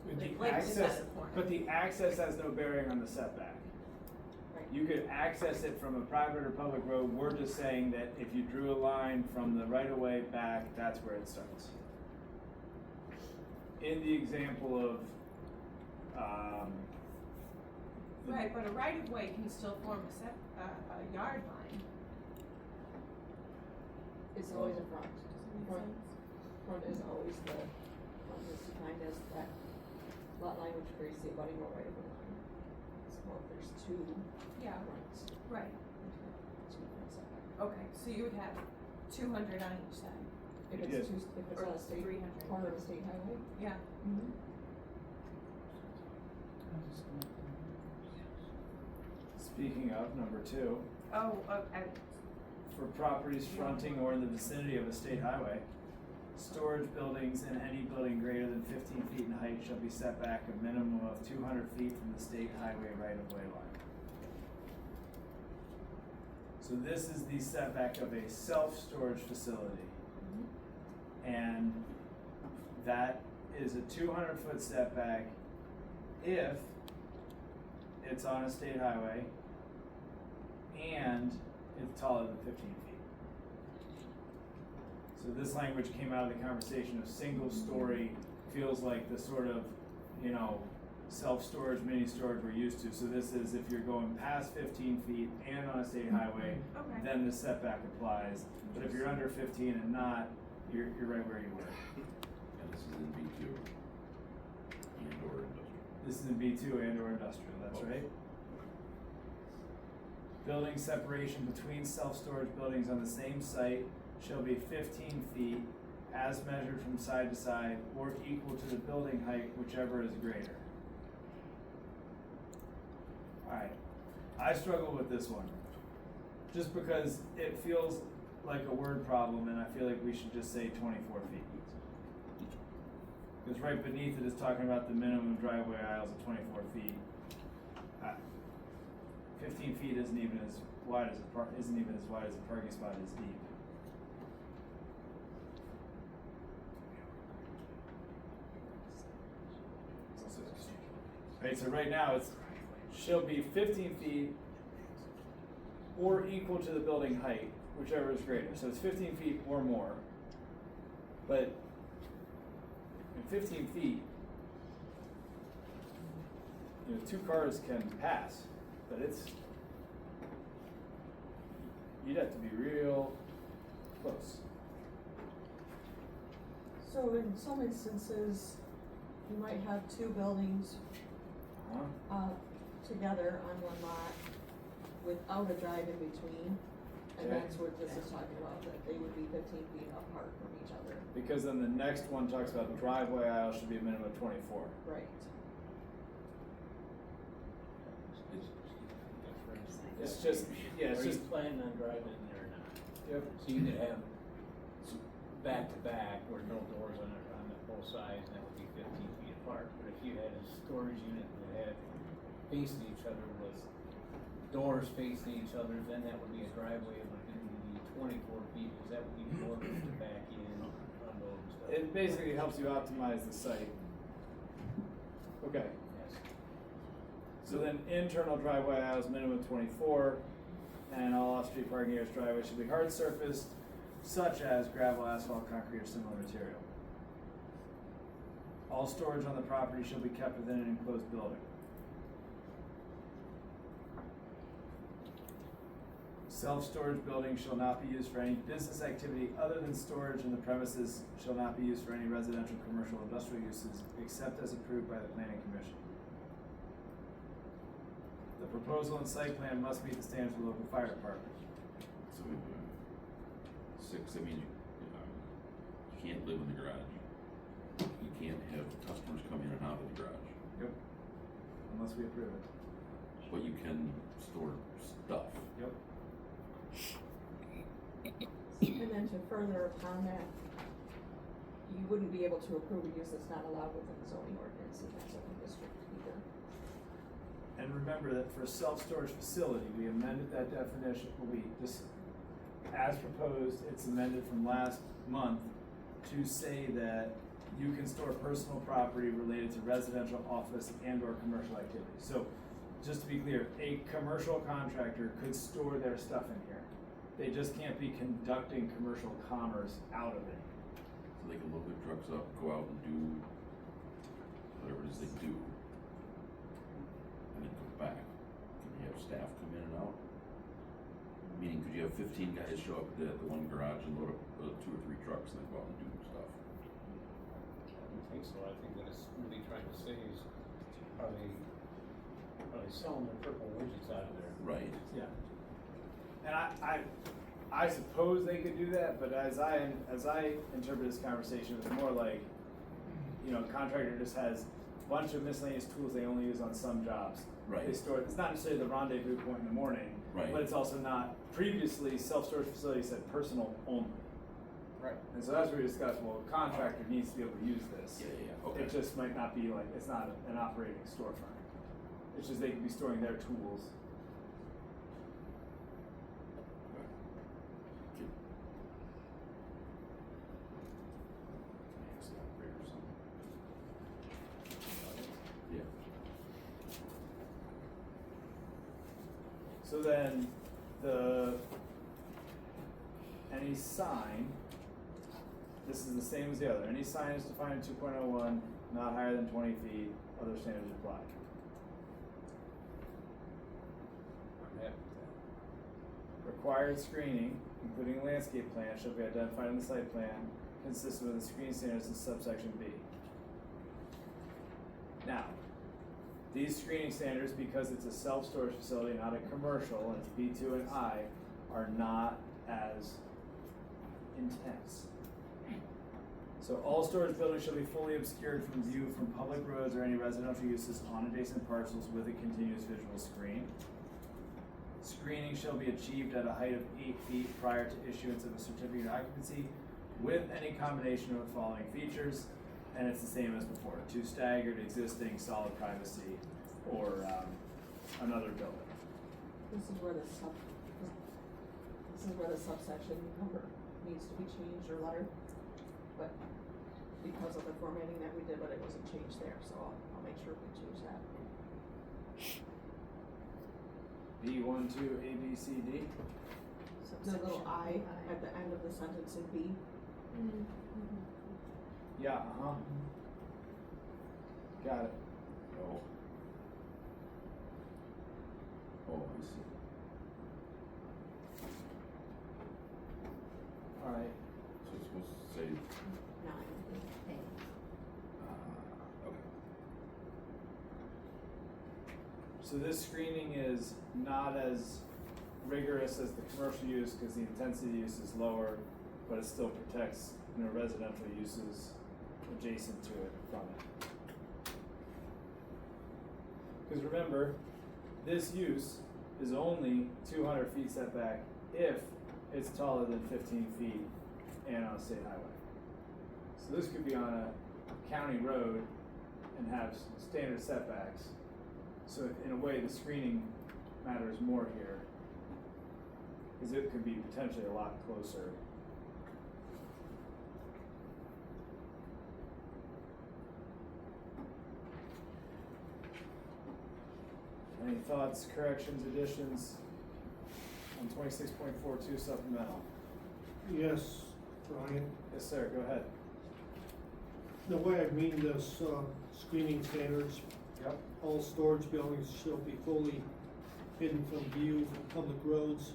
With the Like just at access, the corner. but the access has no bearing on the setback. Right. You could access it from a private or public road. We're just saying that if you drew a line from the right of way back, that's where it starts. in the example of, Right, but a right of way can still form a yard line. It's always a front. Front is always front is defined as that lot line which creates the abutting or right of way line. So if there's two Yeah. fronts. Right. Two front setback. Okay, so you would have 200 on each side. If Yes. if it's Or on a state, 300. corner of a state highway. Yeah. Mm-hmm. speaking of, number 2, Oh, for properties fronting or in the vicinity of a state highway, storage buildings and any building greater than 15 feet in height shall be set back a minimum of 200 feet from the state highway right-of-way line. So this is the setback of a self-storage facility. And that is a 200-foot setback if it's on a state highway and it's taller than 15 feet. So this language came out of the conversation of single story, feels like the sort of, self-storage, mini storage we're used to. So this is if you're going past 15 feet and on a state highway, Okay. then the setback applies. But if you're under 15 and not, you're right where you were. And this is in B2 and or industrial. This is in B2 and or industrial, that's right. Building separation between self-storage buildings on the same site shall be 15 feet as measured from side to side or equal to the building height, whichever is greater. Alright, I struggle with this one, just because it feels like a word problem and I feel like we should just say 24 feet. Because right beneath it is talking about the minimum driveway aisles of 24 feet. 15 feet isn't even as wide as a parking spot is deep. Right, so right now it's shall be 15 feet or equal to the building height, whichever is greater. So it's 15 feet or more. But in 15 feet, 2 cars can pass, but you'd have to be real close. So in some instances, you might have two buildings together on one lot without a drive in between. And Okay. that's what this is talking about, that they would be 15 feet apart from each other. Because then the next one talks about driveway aisle should be a minimum of 24. Right. It's just, yeah, it's Are you just, planning on driving in there or not? yep. So you could have back to back where no doors on both sides, and that would be 15 feet apart. But if you had a storage unit that had facing each other with doors facing each other, then that would be a driveway that would be 24 feet, because that would be more to back in on those and stuff. It basically helps you optimize the site. Okay. Yes. So then internal driveway aisles minimum 24, and all off-street parking areas driveway should be hard surfaced, such as gravel, asphalt, concrete, or similar material. All storage on the property shall be kept within an enclosed building. Self-storage buildings shall not be used for any business activity other than storage, and the premises shall not be used for any residential, commercial, industrial uses, except as approved by the planning commission. The proposal and site plan must meet the standards of the local fire department. So, 6, that means you can't live in the garage. You can't have customers come in and out of the garage. Yep. Unless we approve it. But you can store stuff. Yep. And then to further upon that, you wouldn't be able to approve a use that's not allowed within the zoning ordinance in that zoning district either. And remember that for a self-storage facility, we amended that definition, as proposed, it's amended from last month to say that you can store personal property related to residential, office, and or commercial activities. So, just to be clear, a commercial contractor could store their stuff in here. They just can't be conducting commercial commerce out of it. So they can load their trucks up, go out and do whatever it is they do, and then go back, can you have staff come in and out? Meaning, could you have 15 guys show up at the one garage and load up 2 or 3 trucks and then go out and do stuff? I don't think so. I think what it's really trying to say is, are they selling their purple widgets out of there? Right. Yeah. And I suppose they could do that, but as I interpret this conversation, it's more like, you know, a contractor just has a bunch of miscellaneous tools they only use on some jobs. Right. They store, it's not necessarily the rendezvous point in the morning, Right. but it's also not, previously, self-storage facilities said personal only. Right. And so as we discussed, well, a contractor needs to be able to use this. Yeah, okay. It just might not be like, it's not an operating storefront. It's just they could be storing their tools. Yeah. So then, any sign, this is the same as the other, any sign is defined in 2.01, not higher than 20 feet, other standards apply. I'm happy with that. Required screening, including landscape plan, shall be identified in the site plan, consistent with the screening standards in subsection B. Now, these screening standards, because it's a self-storage facility, not a commercial, and it's B2 and I, are not as intense. So all storage buildings shall be fully obscured from view from public roads or any residential uses on adjacent parcels with a continuous visual screen. Screening shall be achieved at a height of 8 feet prior to issuance of a certificate of occupancy with any combination of the following features, and it's the same as before, 2 staggered, existing, solid privacy, or another building. This is where the subsection number needs to be changed or lettered, but because of the formatting that we did, but it wasn't changed there, so I'll make sure we change that. B1, 2, A, B, C, D. The little I at the end of the sentence in B. Yeah, Got it. Oh. Oh, I see. Alright. So it's supposed to say, 9. okay. So this screening is not as rigorous as the commercial use because the intensity use is lower, but it still protects, you know, residential uses adjacent to it from it. Because remember, this use is only 200 feet setback if it's taller than 15 feet and on a state highway. So this could be on a county road and have standard setbacks. So in a way, the screening matters more here, because it could be potentially a lot closer. Any thoughts, corrections, additions on 26.42 supplemental? Yes, Brian. Yes, sir, go ahead. The way I read this, screening standards, Yep. all storage buildings shall be fully hidden from view from public roads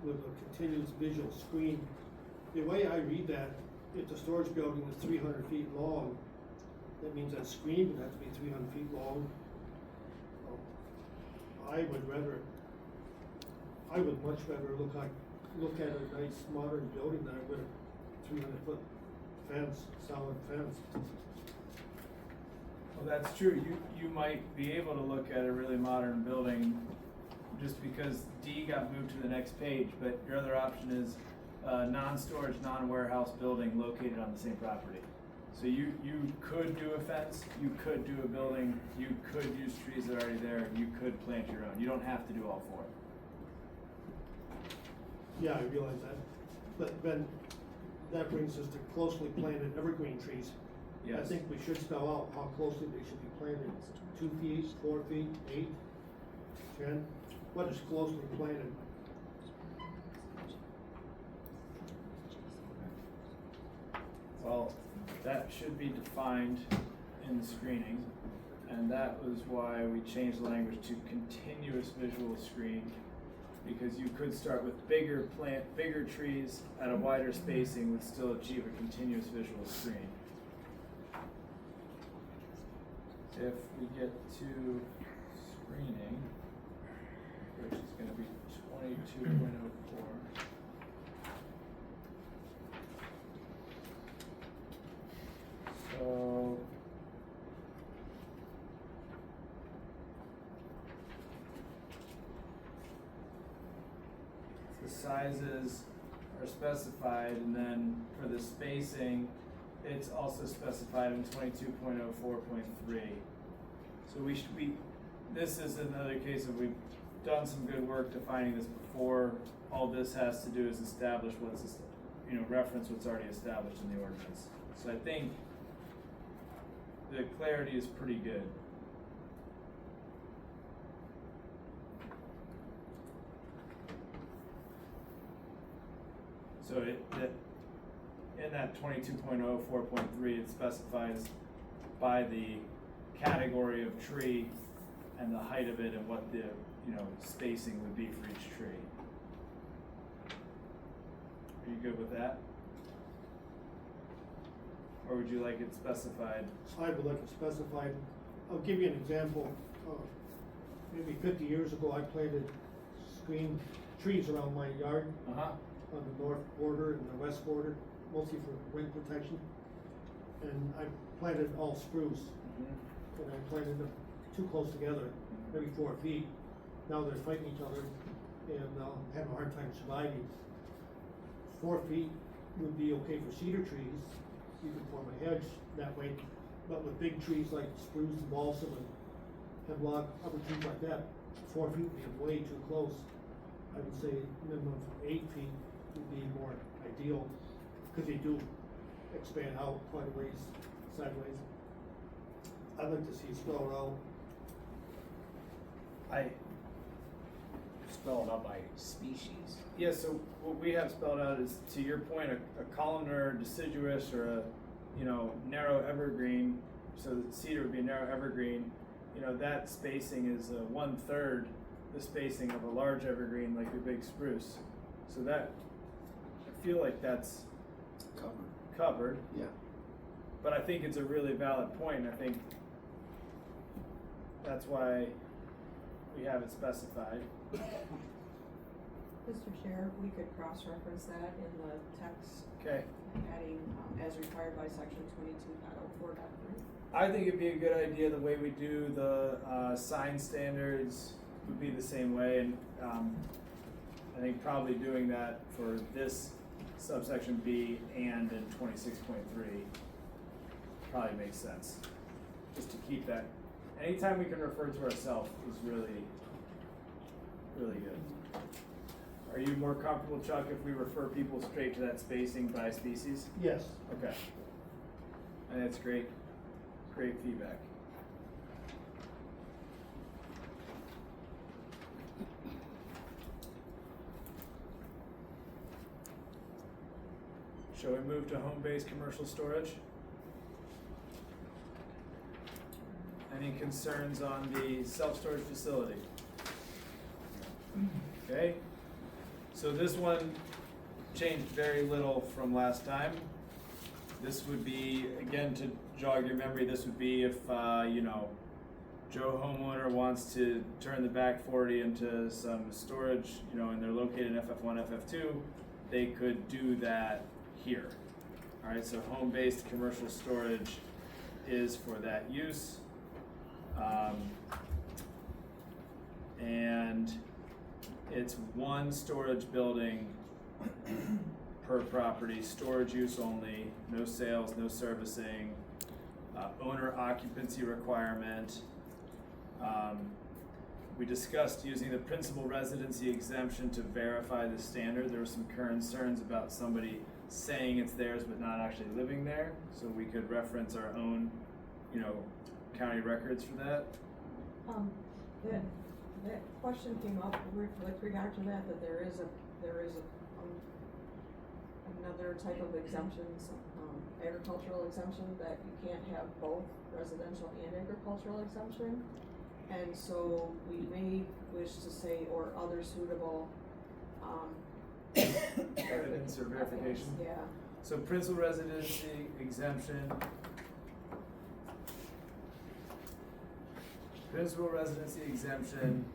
with a continuous visual screen. The way I read that, if the storage building is 300 feet long, that means that screen would have to be 300 feet long. I would much rather look at a nice modern building than I would a 300-foot fence, solid fence. Well, that's true. You might be able to look at a really modern building just because D got moved to the next page, but your other option is non-storage, non-warehouse building located on the same property. So you could do a fence, you could do a building, you could use trees that are already there, you could plant your own. You don't have to do all 4. Yeah, I realize that, but then that brings us to closely planted evergreen trees. Yes. I think we should spell out how closely they should be planted, 2 feet, 4 feet, 8, 10, what is closely planted? Well, that should be defined in in the screening. And that was why we changed the language to continuous visual screen, because you could start with bigger trees at a wider spacing would still achieve a continuous visual screen. If we get to screening, which is going to be 22.04. So the sizes are specified, and then for the spacing, it's also specified in 22.04.3. So this is another case of we've done some good work defining this before. All this has to do is establish what's, reference what's already established in the ordinance. So I think the clarity is pretty good. So in that 22.04.3, it specifies by the category of tree and the height of it and what the spacing would be for each tree. Are you good with that? Or would you like it specified? I would like it specified. I'll give you an example. Maybe 50 years ago, I planted screen trees around my yard on the north border and the west border, mostly for wind protection. And I planted all spruce. And I planted them too close together, maybe 4 feet. Now they're fighting each other and having a hard time surviving. 4 feet would be okay for cedar trees. You can form a hedge that way, but with big trees like spruce and balsam and hemlock, other trees like that, 4 feet would be way too close. I would say minimum of 8 feet would be more ideal, because they do expand out quite a ways sideways. I'd like to see it spelled out. Spelled out by species. Yeah, so what we have spelled out is, to your point, a columnar deciduous or a narrow evergreen. So the cedar would be a narrow evergreen. That spacing is 1/3 the spacing of a large evergreen like your big spruce. So that, I feel like that's covered. Yeah. But I think it's a really valid point. I think that's why we have it specified. Mr. Chair, we could cross-reference that in the text. Okay. Adding, as required by section 22.04.3. I think it'd be a good idea the way we do the sign standards would be the same way, and I think probably doing that for this subsection B and in 26.3 probably makes sense. Just to keep that, anytime we can refer to ourselves is really, really good. Are you more comfortable, Chuck, if we refer people straight to that spacing by species? Yes. Okay. And that's great feedback. Shall we move to home-based commercial storage? Any concerns on the self-storage facility? Okay. So this one changed very little from last time. This would be, again, to jog your memory, this would be if, Joe homeowner wants to turn the back 40 into some storage, and they're located in FF1, FF2, they could do that here. All right, so home-based commercial storage is for that use. And it's one storage building per property, storage use only, no sales, no servicing, owner occupancy requirement. We discussed using the principal residency exemption to verify the standard. There were some concerns about somebody saying it's theirs but not actually living there, so we could reference our own, county records for that. That question came up with regard to that there is a another type of exemptions, agricultural exemption, that you can't have both residential and agricultural exemption. And so we may wish to say, or other suitable, Evidence or verification? Yeah. So principal residency exemption. Principal residency exemption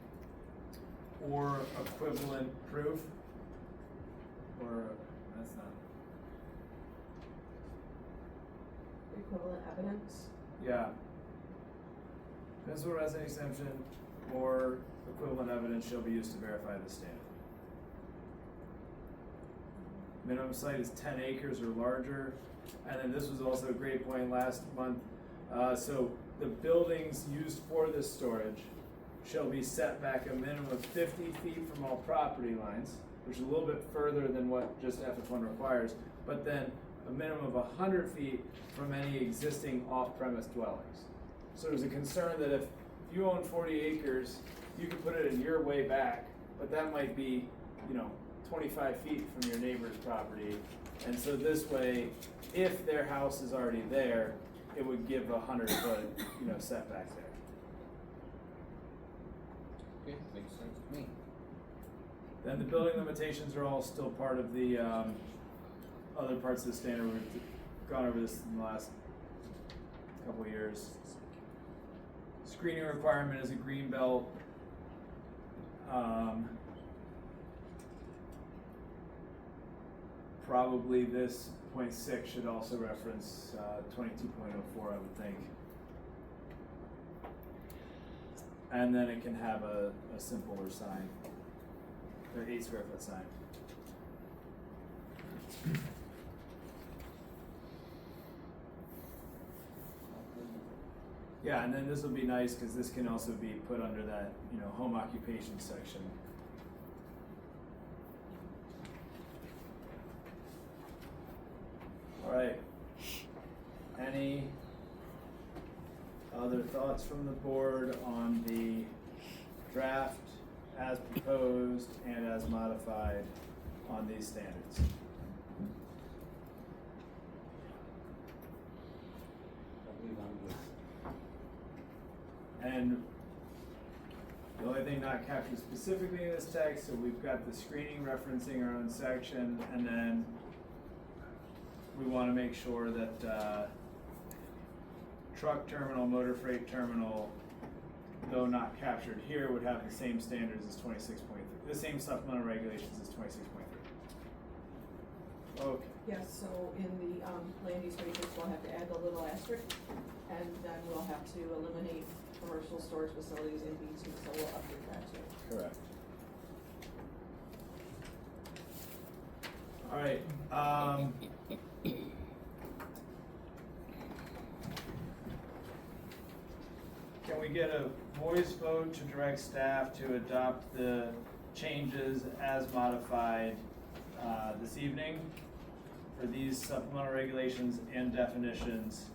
or equivalent proof? Or, that's not, Equivalent evidence. yeah. Principal residence exemption or equivalent evidence shall be used to verify the standard. Minimum site is 10 acres or larger. And then this was also a great point last month. So the buildings used for this storage shall be set back a minimum of 50 feet from all property lines, which is a little bit further than what just FF1 requires, but then a minimum of 100 feet from any existing off-premise dwellings. So there's a concern that if you own 40 acres, you could put it in your way back, but that might be, 25 feet from your neighbor's property. And so this way, if their house is already there, it would give a 100-foot, setback there. Okay, makes sense to me. Then the building limitations are all still part of the other parts of the standard. We've gone over this in the last couple of years. Screening requirement is a green belt. Probably this 0.6 should also reference 22.04, I would think. And then it can have a simpler sign, an 8 square foot sign. Yeah, and then this will be nice because this can also be put under that, home occupation section. All right. Any other thoughts from the board on the draft as proposed and as modified on these standards? And the only thing not captured specifically in this text, so we've got the screening referencing our own section, and then we want to make sure that truck terminal, motor freight terminal, though not captured here, would have the same standards as 26.3, the same supplemental regulations as 26.3. Okay. Yes, so in the land use matrix, we'll have to add the little asterisk, and then we'll have to eliminate commercial storage facilities in B2, so we'll update that too. Correct. All right. Can we get a voice vote to direct staff to adopt the changes as modified this evening for these supplemental regulations and definitions?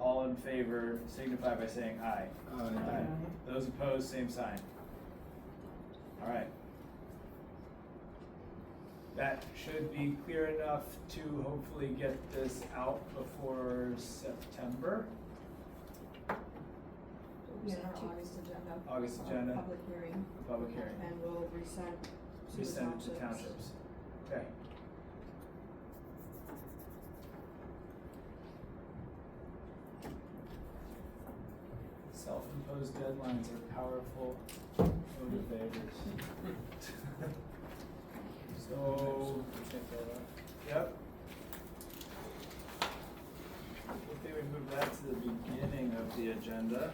All in favor signify by saying aye. Aye. Those opposed, same sign. All right. That should be clear enough to hopefully get this out before September. It'll be in our August agenda. August agenda. Public hearing. Public hearing. And we'll resend to the Resend it to townships. townships. Okay. Self-imposed deadlines are powerful motivators. So, yep. Okay, we move that to the beginning of the agenda.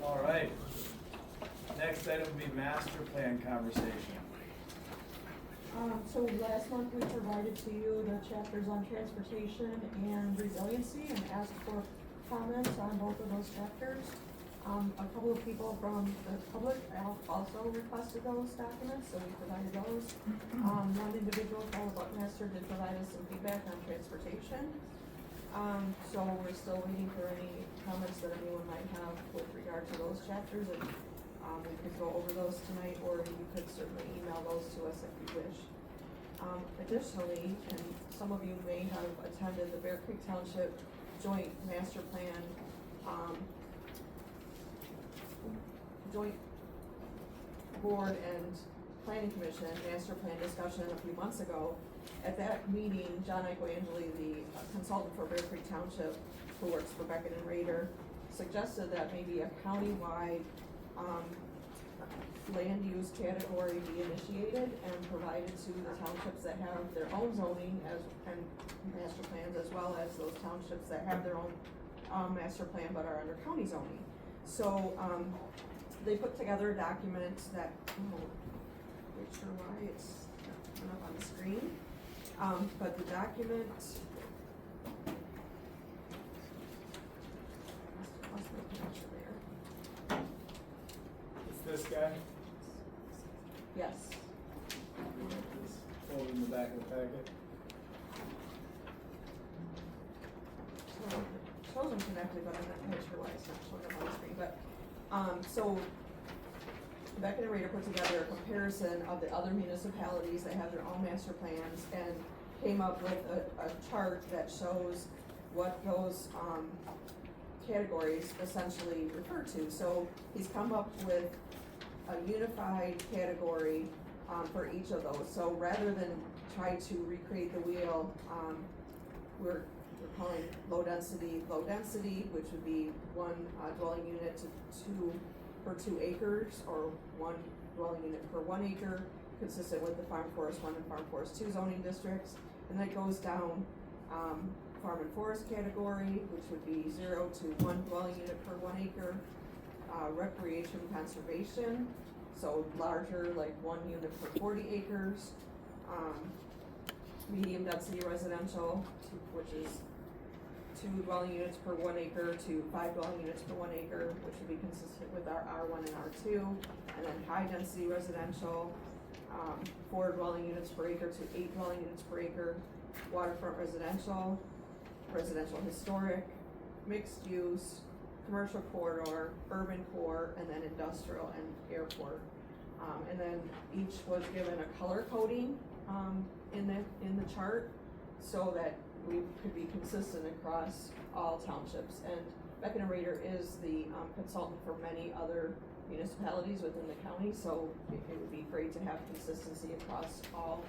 All right. Next item will be master plan conversation. So last month we provided to you the chapters on transportation and resiliency and asked for comments on both of those chapters. A couple of people from the public also requested those documents, so we provided those. One individual, Paul Buckmaster, did provide us some feedback on transportation. So we're still waiting for any comments that anyone might have with regard to those chapters, and we could go over those tonight, or you could certainly email those to us if you wish. Additionally, and some of you may have attended the Bear Creek Township Joint Master Plan, Joint Board and Planning Commission Master Plan discussion a few months ago. At that meeting, John Icoangeli, the consultant for Bear Creek Township, who works for Beckett and Rader, suggested that maybe a countywide, land use category be initiated and provided to the townships that have their own zoning and master plans, as well as those townships that have their own, master plan but are under county zoning. So, they put together a document that, I'm not quite sure why it's not up on the screen. But the document, lost my picture there. It's this guy? Yes. It's folded in the back of the packet. Shows them connected, but I'm not quite sure why it's not showing up on the screen, but, so Beckett and Rader put together a comparison of the other municipalities that have their own master plans and came up with a chart that shows what those, categories essentially refer to. So he's come up with a unified category, for each of those. So rather than try to recreate the wheel, we're calling low density, which would be one dwelling unit to per 2 acres, or one dwelling unit per 1 acre, consistent with the Farm Forest 1 and Farm Forest 2 zoning districts. And then it goes down, farm and forest category, which would be 0 to 1 dwelling unit per 1 acre. Recreation conservation, so larger, like 1 unit per 40 acres. Medium density residential, which is 2 dwelling units per 1 acre to 5 dwelling units per 1 acre, which would be consistent with our R1 and R2. And then high density residential, 4 dwelling units per acre to 8 dwelling units per acre. Waterfront residential, residential historic, mixed use, commercial corridor, urban core, and then industrial and airport. And then each was given a color coding, in the chart, so that we could be consistent across all townships. And Beckett and Rader is the consultant for many other municipalities within the county, so it would be great to have consistency across all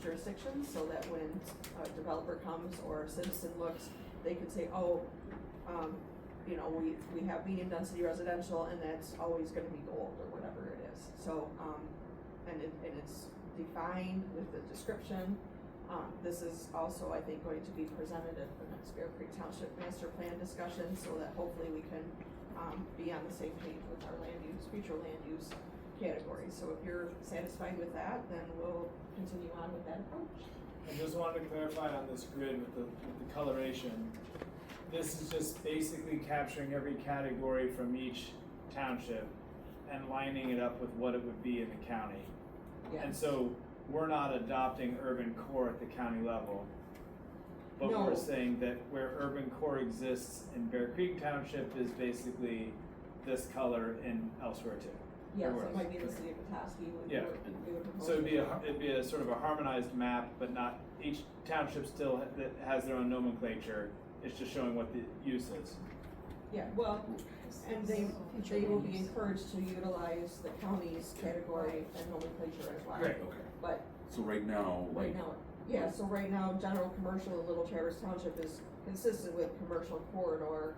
jurisdictions, so that when a developer comes or a citizen looks, they could say, oh, you know, we have medium density residential, and that's always gonna be gold, or whatever it is. So, and it's defined with the description. This is also, I think, going to be presented at the next Bear Creek Township Master Plan discussion, so that hopefully we can, be on the same page with our future land use categories. So if you're satisfied with that, then we'll continue on with that approach. I just wanted to clarify on this grid with the coloration. This is just basically capturing every category from each township and lining it up with what it would be in the county. Yes. And so we're not adopting urban core at the county level, but No. we're saying that where urban core exists in Bear Creek Township is basically this color and elsewhere too. Yes, Everywhere it might else. be in the city of Petoskey. Yeah. We would propose So it'd be it. it'd be a sort of a harmonized map, but not, each township still that has their own nomenclature. It's just showing what the use is. Yeah, well, and they will be encouraged to utilize the county's category and nomenclature as well. Great. Okay. But So right now, right now, yeah, so right now, general commercial in Little Traverse Township is consistent with commercial corridor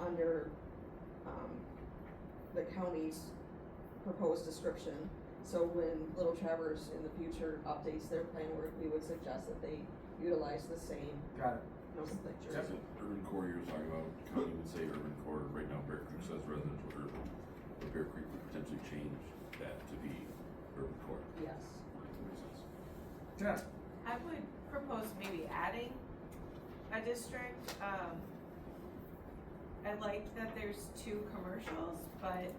under, the county's proposed description. So when Little Traverse in the future updates their plan work, we would suggest that they utilize the same Got it. nomenclature. so urban core you're talking about, county would say urban core, right now Bear Creek says residential urban, but Bear Creek would potentially change that to be urban core. Yes. That makes sense. Yeah. I would propose maybe adding a district. I like that there's 2 commercials, but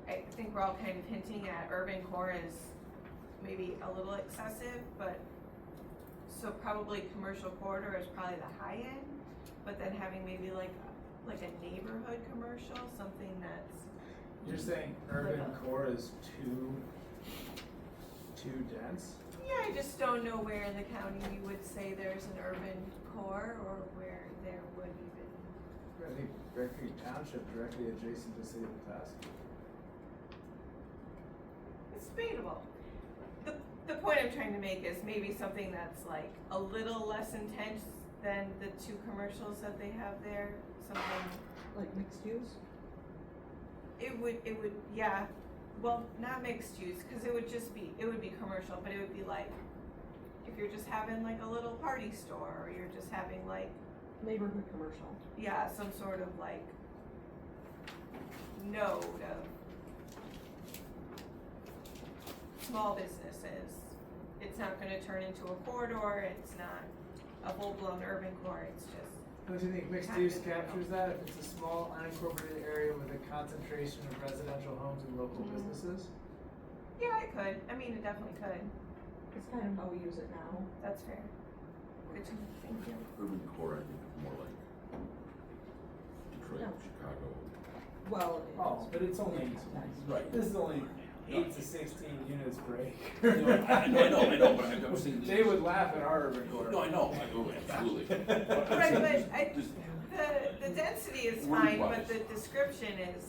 I think we're all kind of hinting at urban core is maybe a little excessive, but so probably commercial corridor is probably the high end, but then having maybe like a neighborhood commercial, something that's You're saying urban core is too too dense? Yeah, I just don't know where in the county you would say there's an urban core or where there would even. I think Bear Creek Township directly adjacent to City of Petoskey. It's debatable. The point I'm trying to make is maybe something that's like a little less intense than the two commercials that they have there, something. Like mixed use? It would, yeah, well, not mixed use, cause it would be commercial, but it would be like, if you're just having like a little party store, or you're just having like, Neighborhood commercial. yeah, some sort of like node of small businesses. It's not gonna turn into a corridor, it's not a full-blown urban core, it's just. Don't you think mixed use captures that, if it's a small unincorporated area with a concentration of residential homes and local businesses? Yeah, it could, I mean, it definitely could, It's kind of how we use it now. that's fair. Good to know, thank you. Urban core, I think, is more like Detroit, Yeah. Chicago. Well, Oh, but it's only, Right. this is only 8 to 16 units per acre. No, I know, but I'm saying. They would laugh at our urban core. No, I know, absolutely. But I'm Right, saying but just- the density is Word fine, wise. but the description is,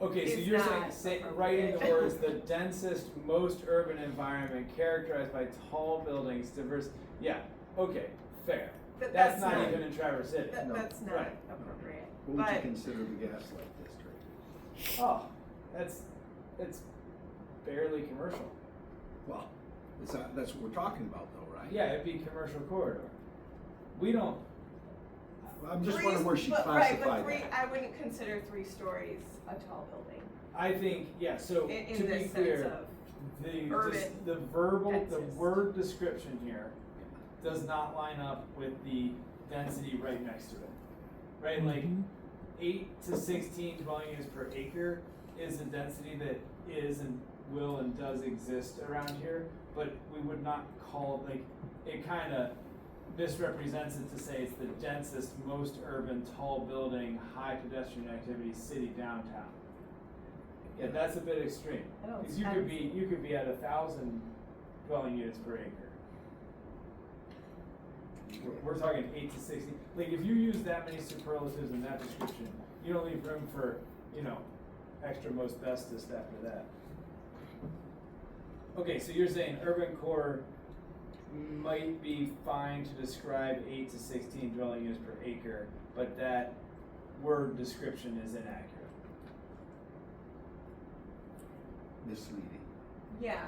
Okay, so It's you're not saying, writing the words, the densest, most urban environment characterized by tall buildings, diverse, yeah, okay, fair. But That's that's not not- even in Traverse City. that's not Right. appropriate, What would you but, consider the Gaslight District? Oh, it's barely commercial. Well, that's what we're talking about though, right? Yeah, it'd be commercial corridor. We don't, I'm just three- wondering where she but- right, classified but three, that. I wouldn't consider 3 stories a tall building, I think, yeah, so in to be this sense clear, of, the urban the densest. word description here does not line up with the density right next to it. Right, like 8 to 16 dwelling units per acre is a density that is and will and does exist around here, but we would not call, like, it kinda misrepresents it to say it's the densest, most urban, tall building, high pedestrian activity city downtown. Yeah, that's a bit extreme, I don't- cause you could be at 1,000 dwelling units per acre. We're talking 8 to 16, like, if you use that many superlatives in that description, you don't leave room for, extra most bestest after that. Okay, so you're saying urban core might be fine to describe 8 to 16 dwelling units per acre, but that word description is inaccurate. Misleading. yeah,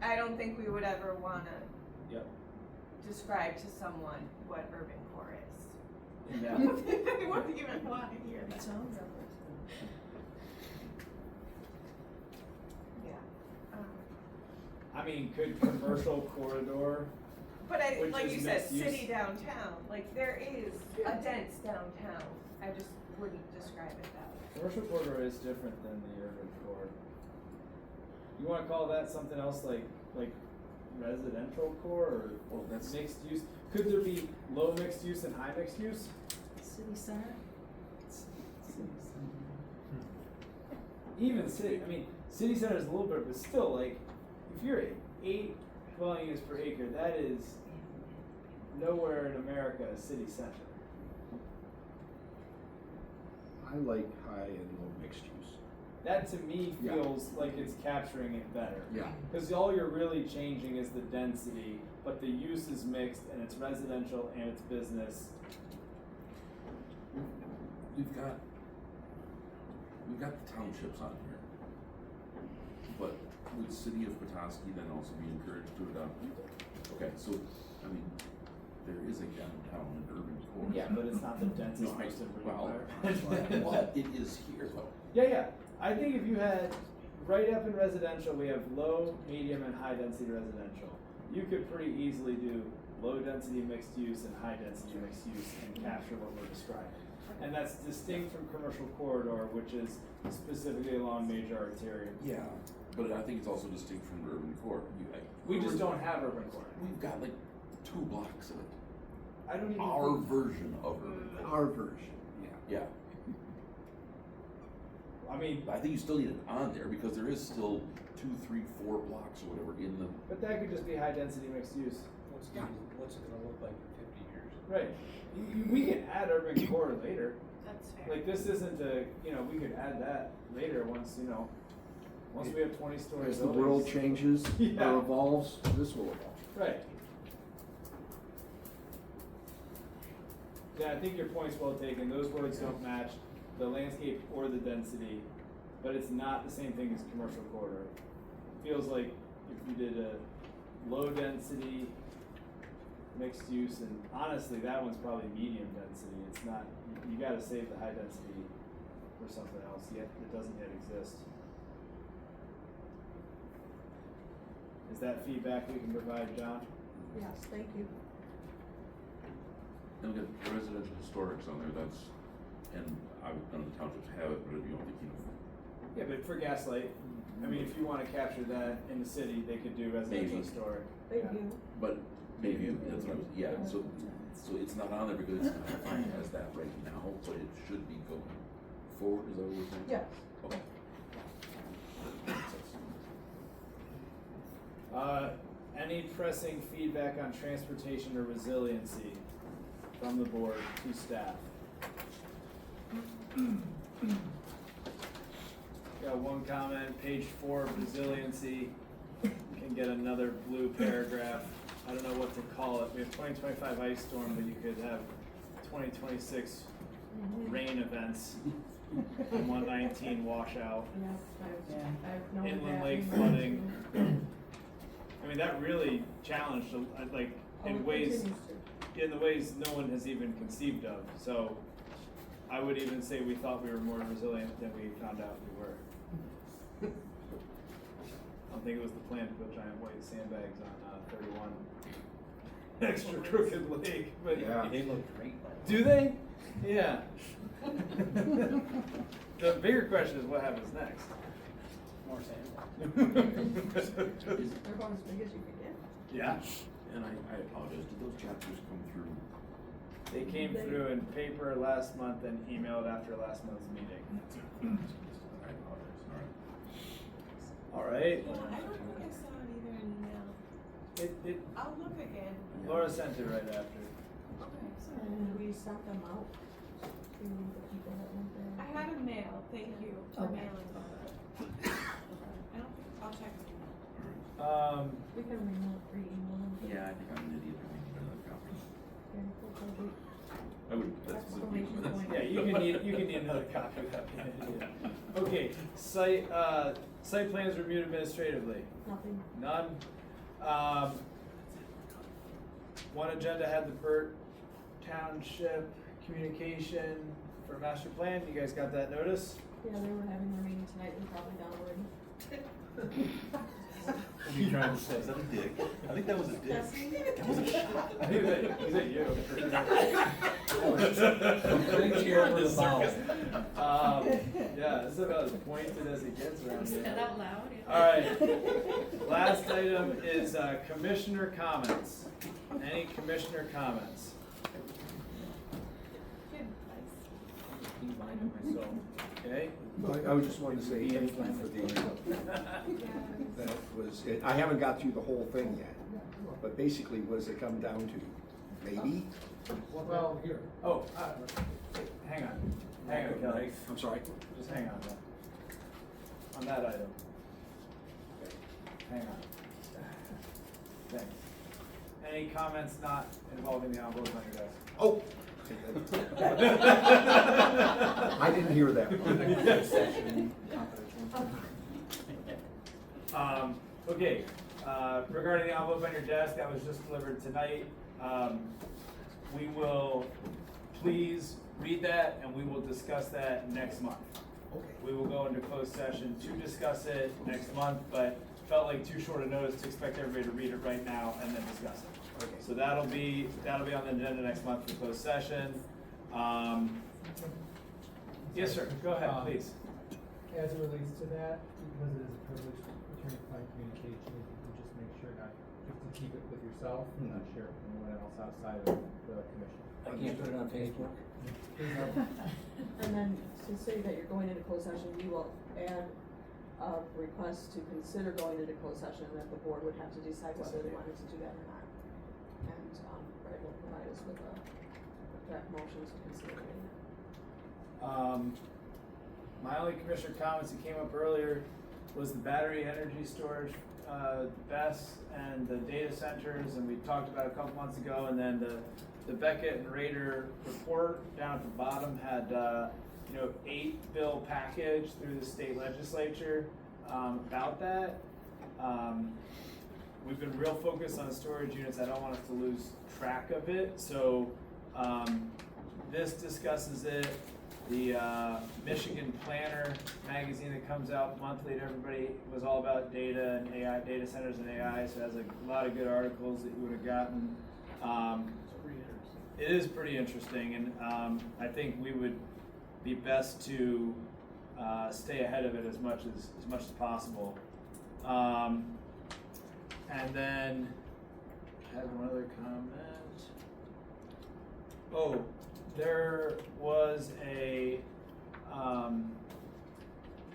I don't think we would ever wanna Yep. describe to someone what urban core is. In that, I wouldn't even wanna hear that. Yeah, I mean, could commercial corridor, but Which like is you said, mixed use. city downtown, like there is a dense downtown, I just wouldn't describe it that way. commercial corridor is different than the urban core. You wanna call that something else like residential core or Well, that's- mixed use? Could there be low mixed use and high mixed use? City center? Even city, I mean, city center is a little bit, but still, like, if you're at 8 dwelling units per acre, that is nowhere in America a city center. I like high and low mixed use. That to me Yeah. feels like it's capturing it better. Yeah. Cause all you're really changing is the density, but the use is mixed and it's residential and it's business. We've got the townships on here. But would City of Petoskey then also be encouraged to adopt? Okay, so, I mean, there is a downtown and urban core. Yeah, but it's not the densest, No, most urban well, environment. well, it is here though. Yeah, I think if you had, right up in residential, we have low, medium, and high density residential. You could pretty easily do low density mixed use and high density mixed use and capture what we're describing. And that's distinct from commercial corridor, which is specifically along major arteria. Yeah, but I think it's also distinct from the urban core. We just don't have urban core. We've got like 2 blocks of it. I don't even Our think- version of urban core. Our version, yeah. Yeah. I mean, I think you still need it on there because there is still 2, 3, 4 blocks or whatever in the. but that could just be high density mixed use. What's it gonna look like in 50 years? Right. We can add urban core later. That's fair. Like this isn't a, we could add that later once, once we have 20-story buildings. As the world changes Yeah. or evolves, this will evolve. Right. Yeah, I think your point's well taken. Those words don't match the landscape or the density, but it's not the same thing as commercial corridor. Feels like if you did a low density mixed use, and honestly, that one's probably medium density. It's not, you gotta save the high density for something else, yet it doesn't yet exist. Is that feedback we can provide, John? Yes, thank you. And we got residential historics on there, that's, and none of the townships have it, but if you don't think, Yeah, but for Gaslight, I mean, if you wanna capture that in the city, they could do residential Maybe. historic. Thank Yeah. you. but maybe, that's what I was, yeah, so it's not on there because it's not defined as that right now, but it should be going forward, is that what we're saying? Yes. Okay. Any pressing feedback on transportation or resiliency from the board to staff? Got one comment, page 4, resiliency, can get another blue paragraph. I don't know what to call it. We have 2025 ice storm, but you could have 2026 rain events, and 119 washout, Yes, I've known inland that. lake flooding. I mean, that really challenged, like, in it ways, continues to. in the ways no one has even conceived of. So I would even say we thought we were more resilient than we found out we were. I don't think it was the plan to put giant white sandbags on 31 extra crooked lake, but Yeah. They look great. do they? Yeah. The bigger question is what happens next. More sand. They're about as big as you can get. Yeah. And I apologize, did those chapters come through? They came through in paper last month and emailed after last month's meeting. I apologize, All right. Yeah, I don't think I saw it either in email. I'll look again. Laura sent it right after. And we sent them out to the people that went there. I had a mail, thank you for Okay. mailing that. I don't think, I'll check. We can re-email them. Yeah, I think I'm an idiot for making another copy. Yeah, we'll go I would, that's specifically for this. Yeah, you can need another copy of that. Okay, site plans reviewed administratively. Nothing. None. One agenda had the Burt Township communication for master plan. You guys got that notice? Yeah, they were having their meeting tonight, they're probably down already. What are you trying to say? Is that a dig? I think that was a dig. That was a shot. I think is that you? Big cheer for the foul. Yeah, this is about as pointed as it gets around here. Said out loud. All right, last item is commissioner comments. Any commissioner comments? So, okay. I was just wanting to say thank you for that was, I haven't got through the whole thing yet, but basically what does it come down to? Maybe? Well, here. Oh, hang on, Kelly. I'm sorry? Just hang on, man. On that item. Hang on. Thanks. Any comments not involving the envelope on your desk? Oh! I didn't hear that one. Okay, regarding the envelope on your desk, that was just delivered tonight. We will please read that and we will discuss that next month. Okay. We will go into closed session to discuss it next month, but felt like too short a notice to expect everybody to read it right now and then discuss it. Okay. So that'll be on the agenda next month for closed session. Yes, sir, go ahead, please. As it relates to that, because it is a privileged attorney-client communication, if you could just make sure not 50 keep it with yourself, I'm not sure anyone else outside of the commission. I can't put it on Facebook. And then to say that you're going into closed session, we will add a request to consider going into closed session, and that the board would have to decide whether they wanted to do that or not. And, Brad will provide us with a draft motion to consider doing that. My only commissioner comments that came up earlier was the battery energy storage, BESS and the data centers, and we talked about a couple months ago, and then the Beckett and Rader report down at the bottom had, 8 bill package through the state legislature, about that. We've been real focused on storage units. I don't want us to lose track of it, so, this discusses it. The Michigan Planner magazine that comes out monthly to everybody was all about data and AI, data centers and AI, so it has a lot of good articles that you would have gotten. It is pretty interesting, and I think we would be best to stay ahead of it as much as possible. And then I had one other comment. Oh, there was a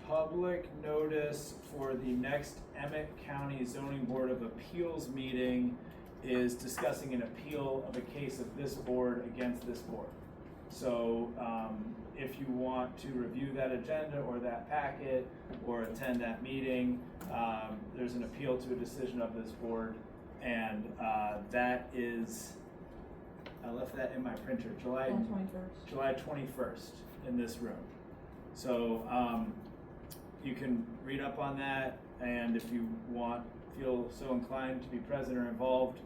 public notice for the next Emmet County Zoning Board of Appeals meeting is discussing an appeal of a case of this board against this board. So if you want to review that agenda or that packet or attend that meeting, there's an appeal to a decision of this board, and that is, I left that in my printer, July 21st in this room. So you can read up on that, and if you feel so inclined to be present or involved,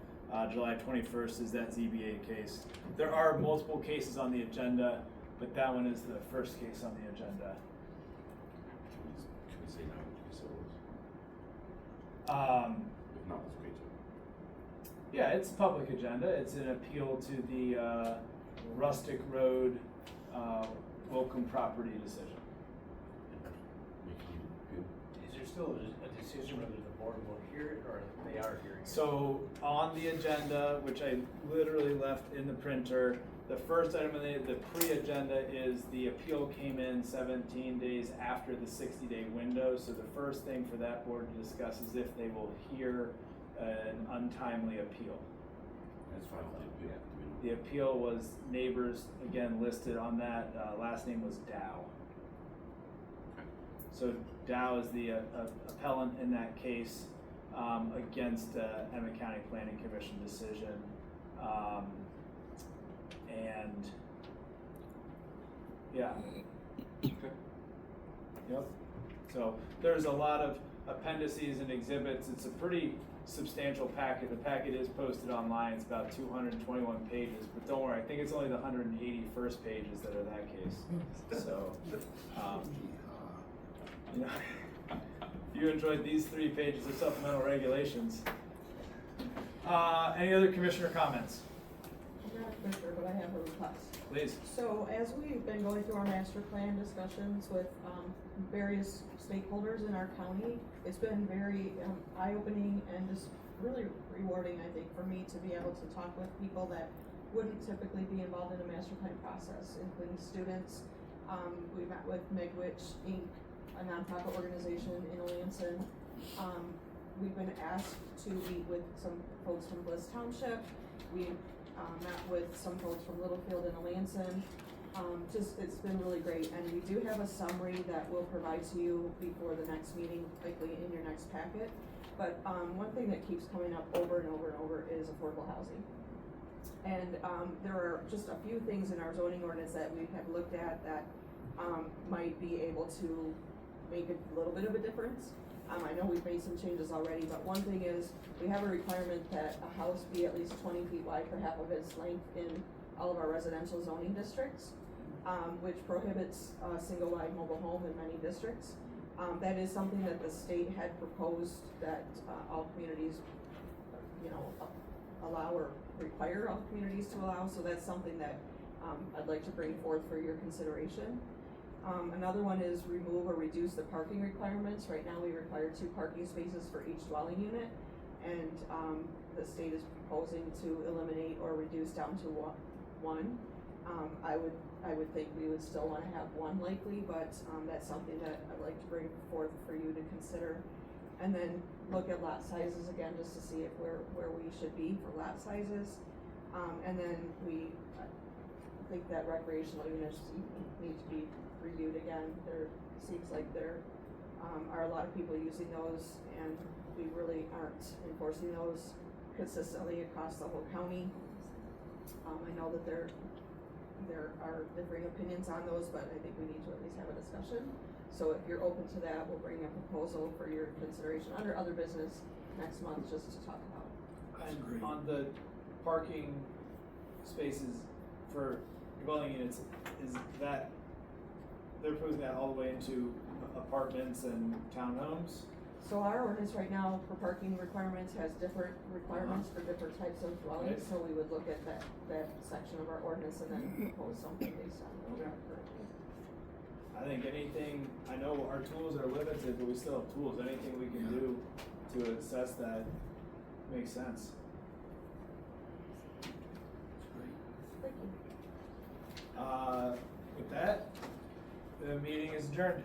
July 21st is that ZBA case. There are multiple cases on the agenda, but that one is the first case on the agenda. Can we say now which case it was? If not, let's wait till. Yeah, it's a public agenda. It's an appeal to the Rustic Road Welcome Property decision. Is there still a decision whether the board will hear it or they are hearing it? So on the agenda, which I literally left in the printer, the first item on the pre-agenda is the appeal came in 17 days after the 60-day window. So the first thing for that board to discuss is if they will hear an untimely appeal. That's fine with the appeal. The appeal was neighbors, again, listed on that. Last name was Dow. So Dow is the appellant in that case against Emmet County Planning Commission decision. And yeah. Yep. So there's a lot of appendices and exhibits. It's a pretty substantial packet. The packet is posted online. It's about 221 pages, but don't worry, I think it's only the 181st pages that are that case. So, if you enjoyed these 3 pages of supplemental regulations. Any other commissioner comments? I'm not a commissioner, but I have a request. Please. So as we've been going through our master plan discussions with various stakeholders in our county, it's been very eye-opening and just really rewarding, I think, for me to be able to talk with people that wouldn't typically be involved in a master plan process, including students. We met with Megwitch Inc., a nonprofit organization in Lansing. We've been asked to meet with some folks from Bliss Township. We met with some folks from Littlefield and Lansing. It's been really great, and we do have a summary that we'll provide to you before the next meeting, likely in your next packet. But one thing that keeps coming up over and over and over is affordable housing. And there are just a few things in our zoning ordinance that we have looked at that might be able to make a little bit of a difference. I know we've made some changes already, but one thing is we have a requirement that a house be at least 20 feet wide for half of its length in all of our residential zoning districts, which prohibits a single wide mobile home in many districts. That is something that the state had proposed that all communities, allow or require all communities to allow. So that's something that I'd like to bring forth for your consideration. Another one is remove or reduce the parking requirements. Right now we require 2 parking spaces for each dwelling unit, and the state is proposing to eliminate or reduce down to one. I would think we would still wanna have one likely, but, that's something that I'd like to bring forth for you to consider. And then look at lot sizes again, just to see if where we should be for lot sizes. And then I think that recreational units need to be reviewed again. There seems like there, are a lot of people using those, and we really aren't enforcing those consistently across the whole county. I know that there are differing opinions on those, but I think we need to at least have a discussion. So if you're open to that, we'll bring a proposal for your consideration under other business next month, just to talk about. And on the parking spaces for dwelling units, is that, they're putting that all the way into apartments and townhomes? So our ordinance right now for parking requirements has different requirements for different types of dwellings, Right. so we would look at that section of our ordinance and then propose something based on what we have currently. I think anything, I know our tools are limited, but we still have tools, anything we can do to assess that makes sense. Thank you. With that, the meeting is adjourned.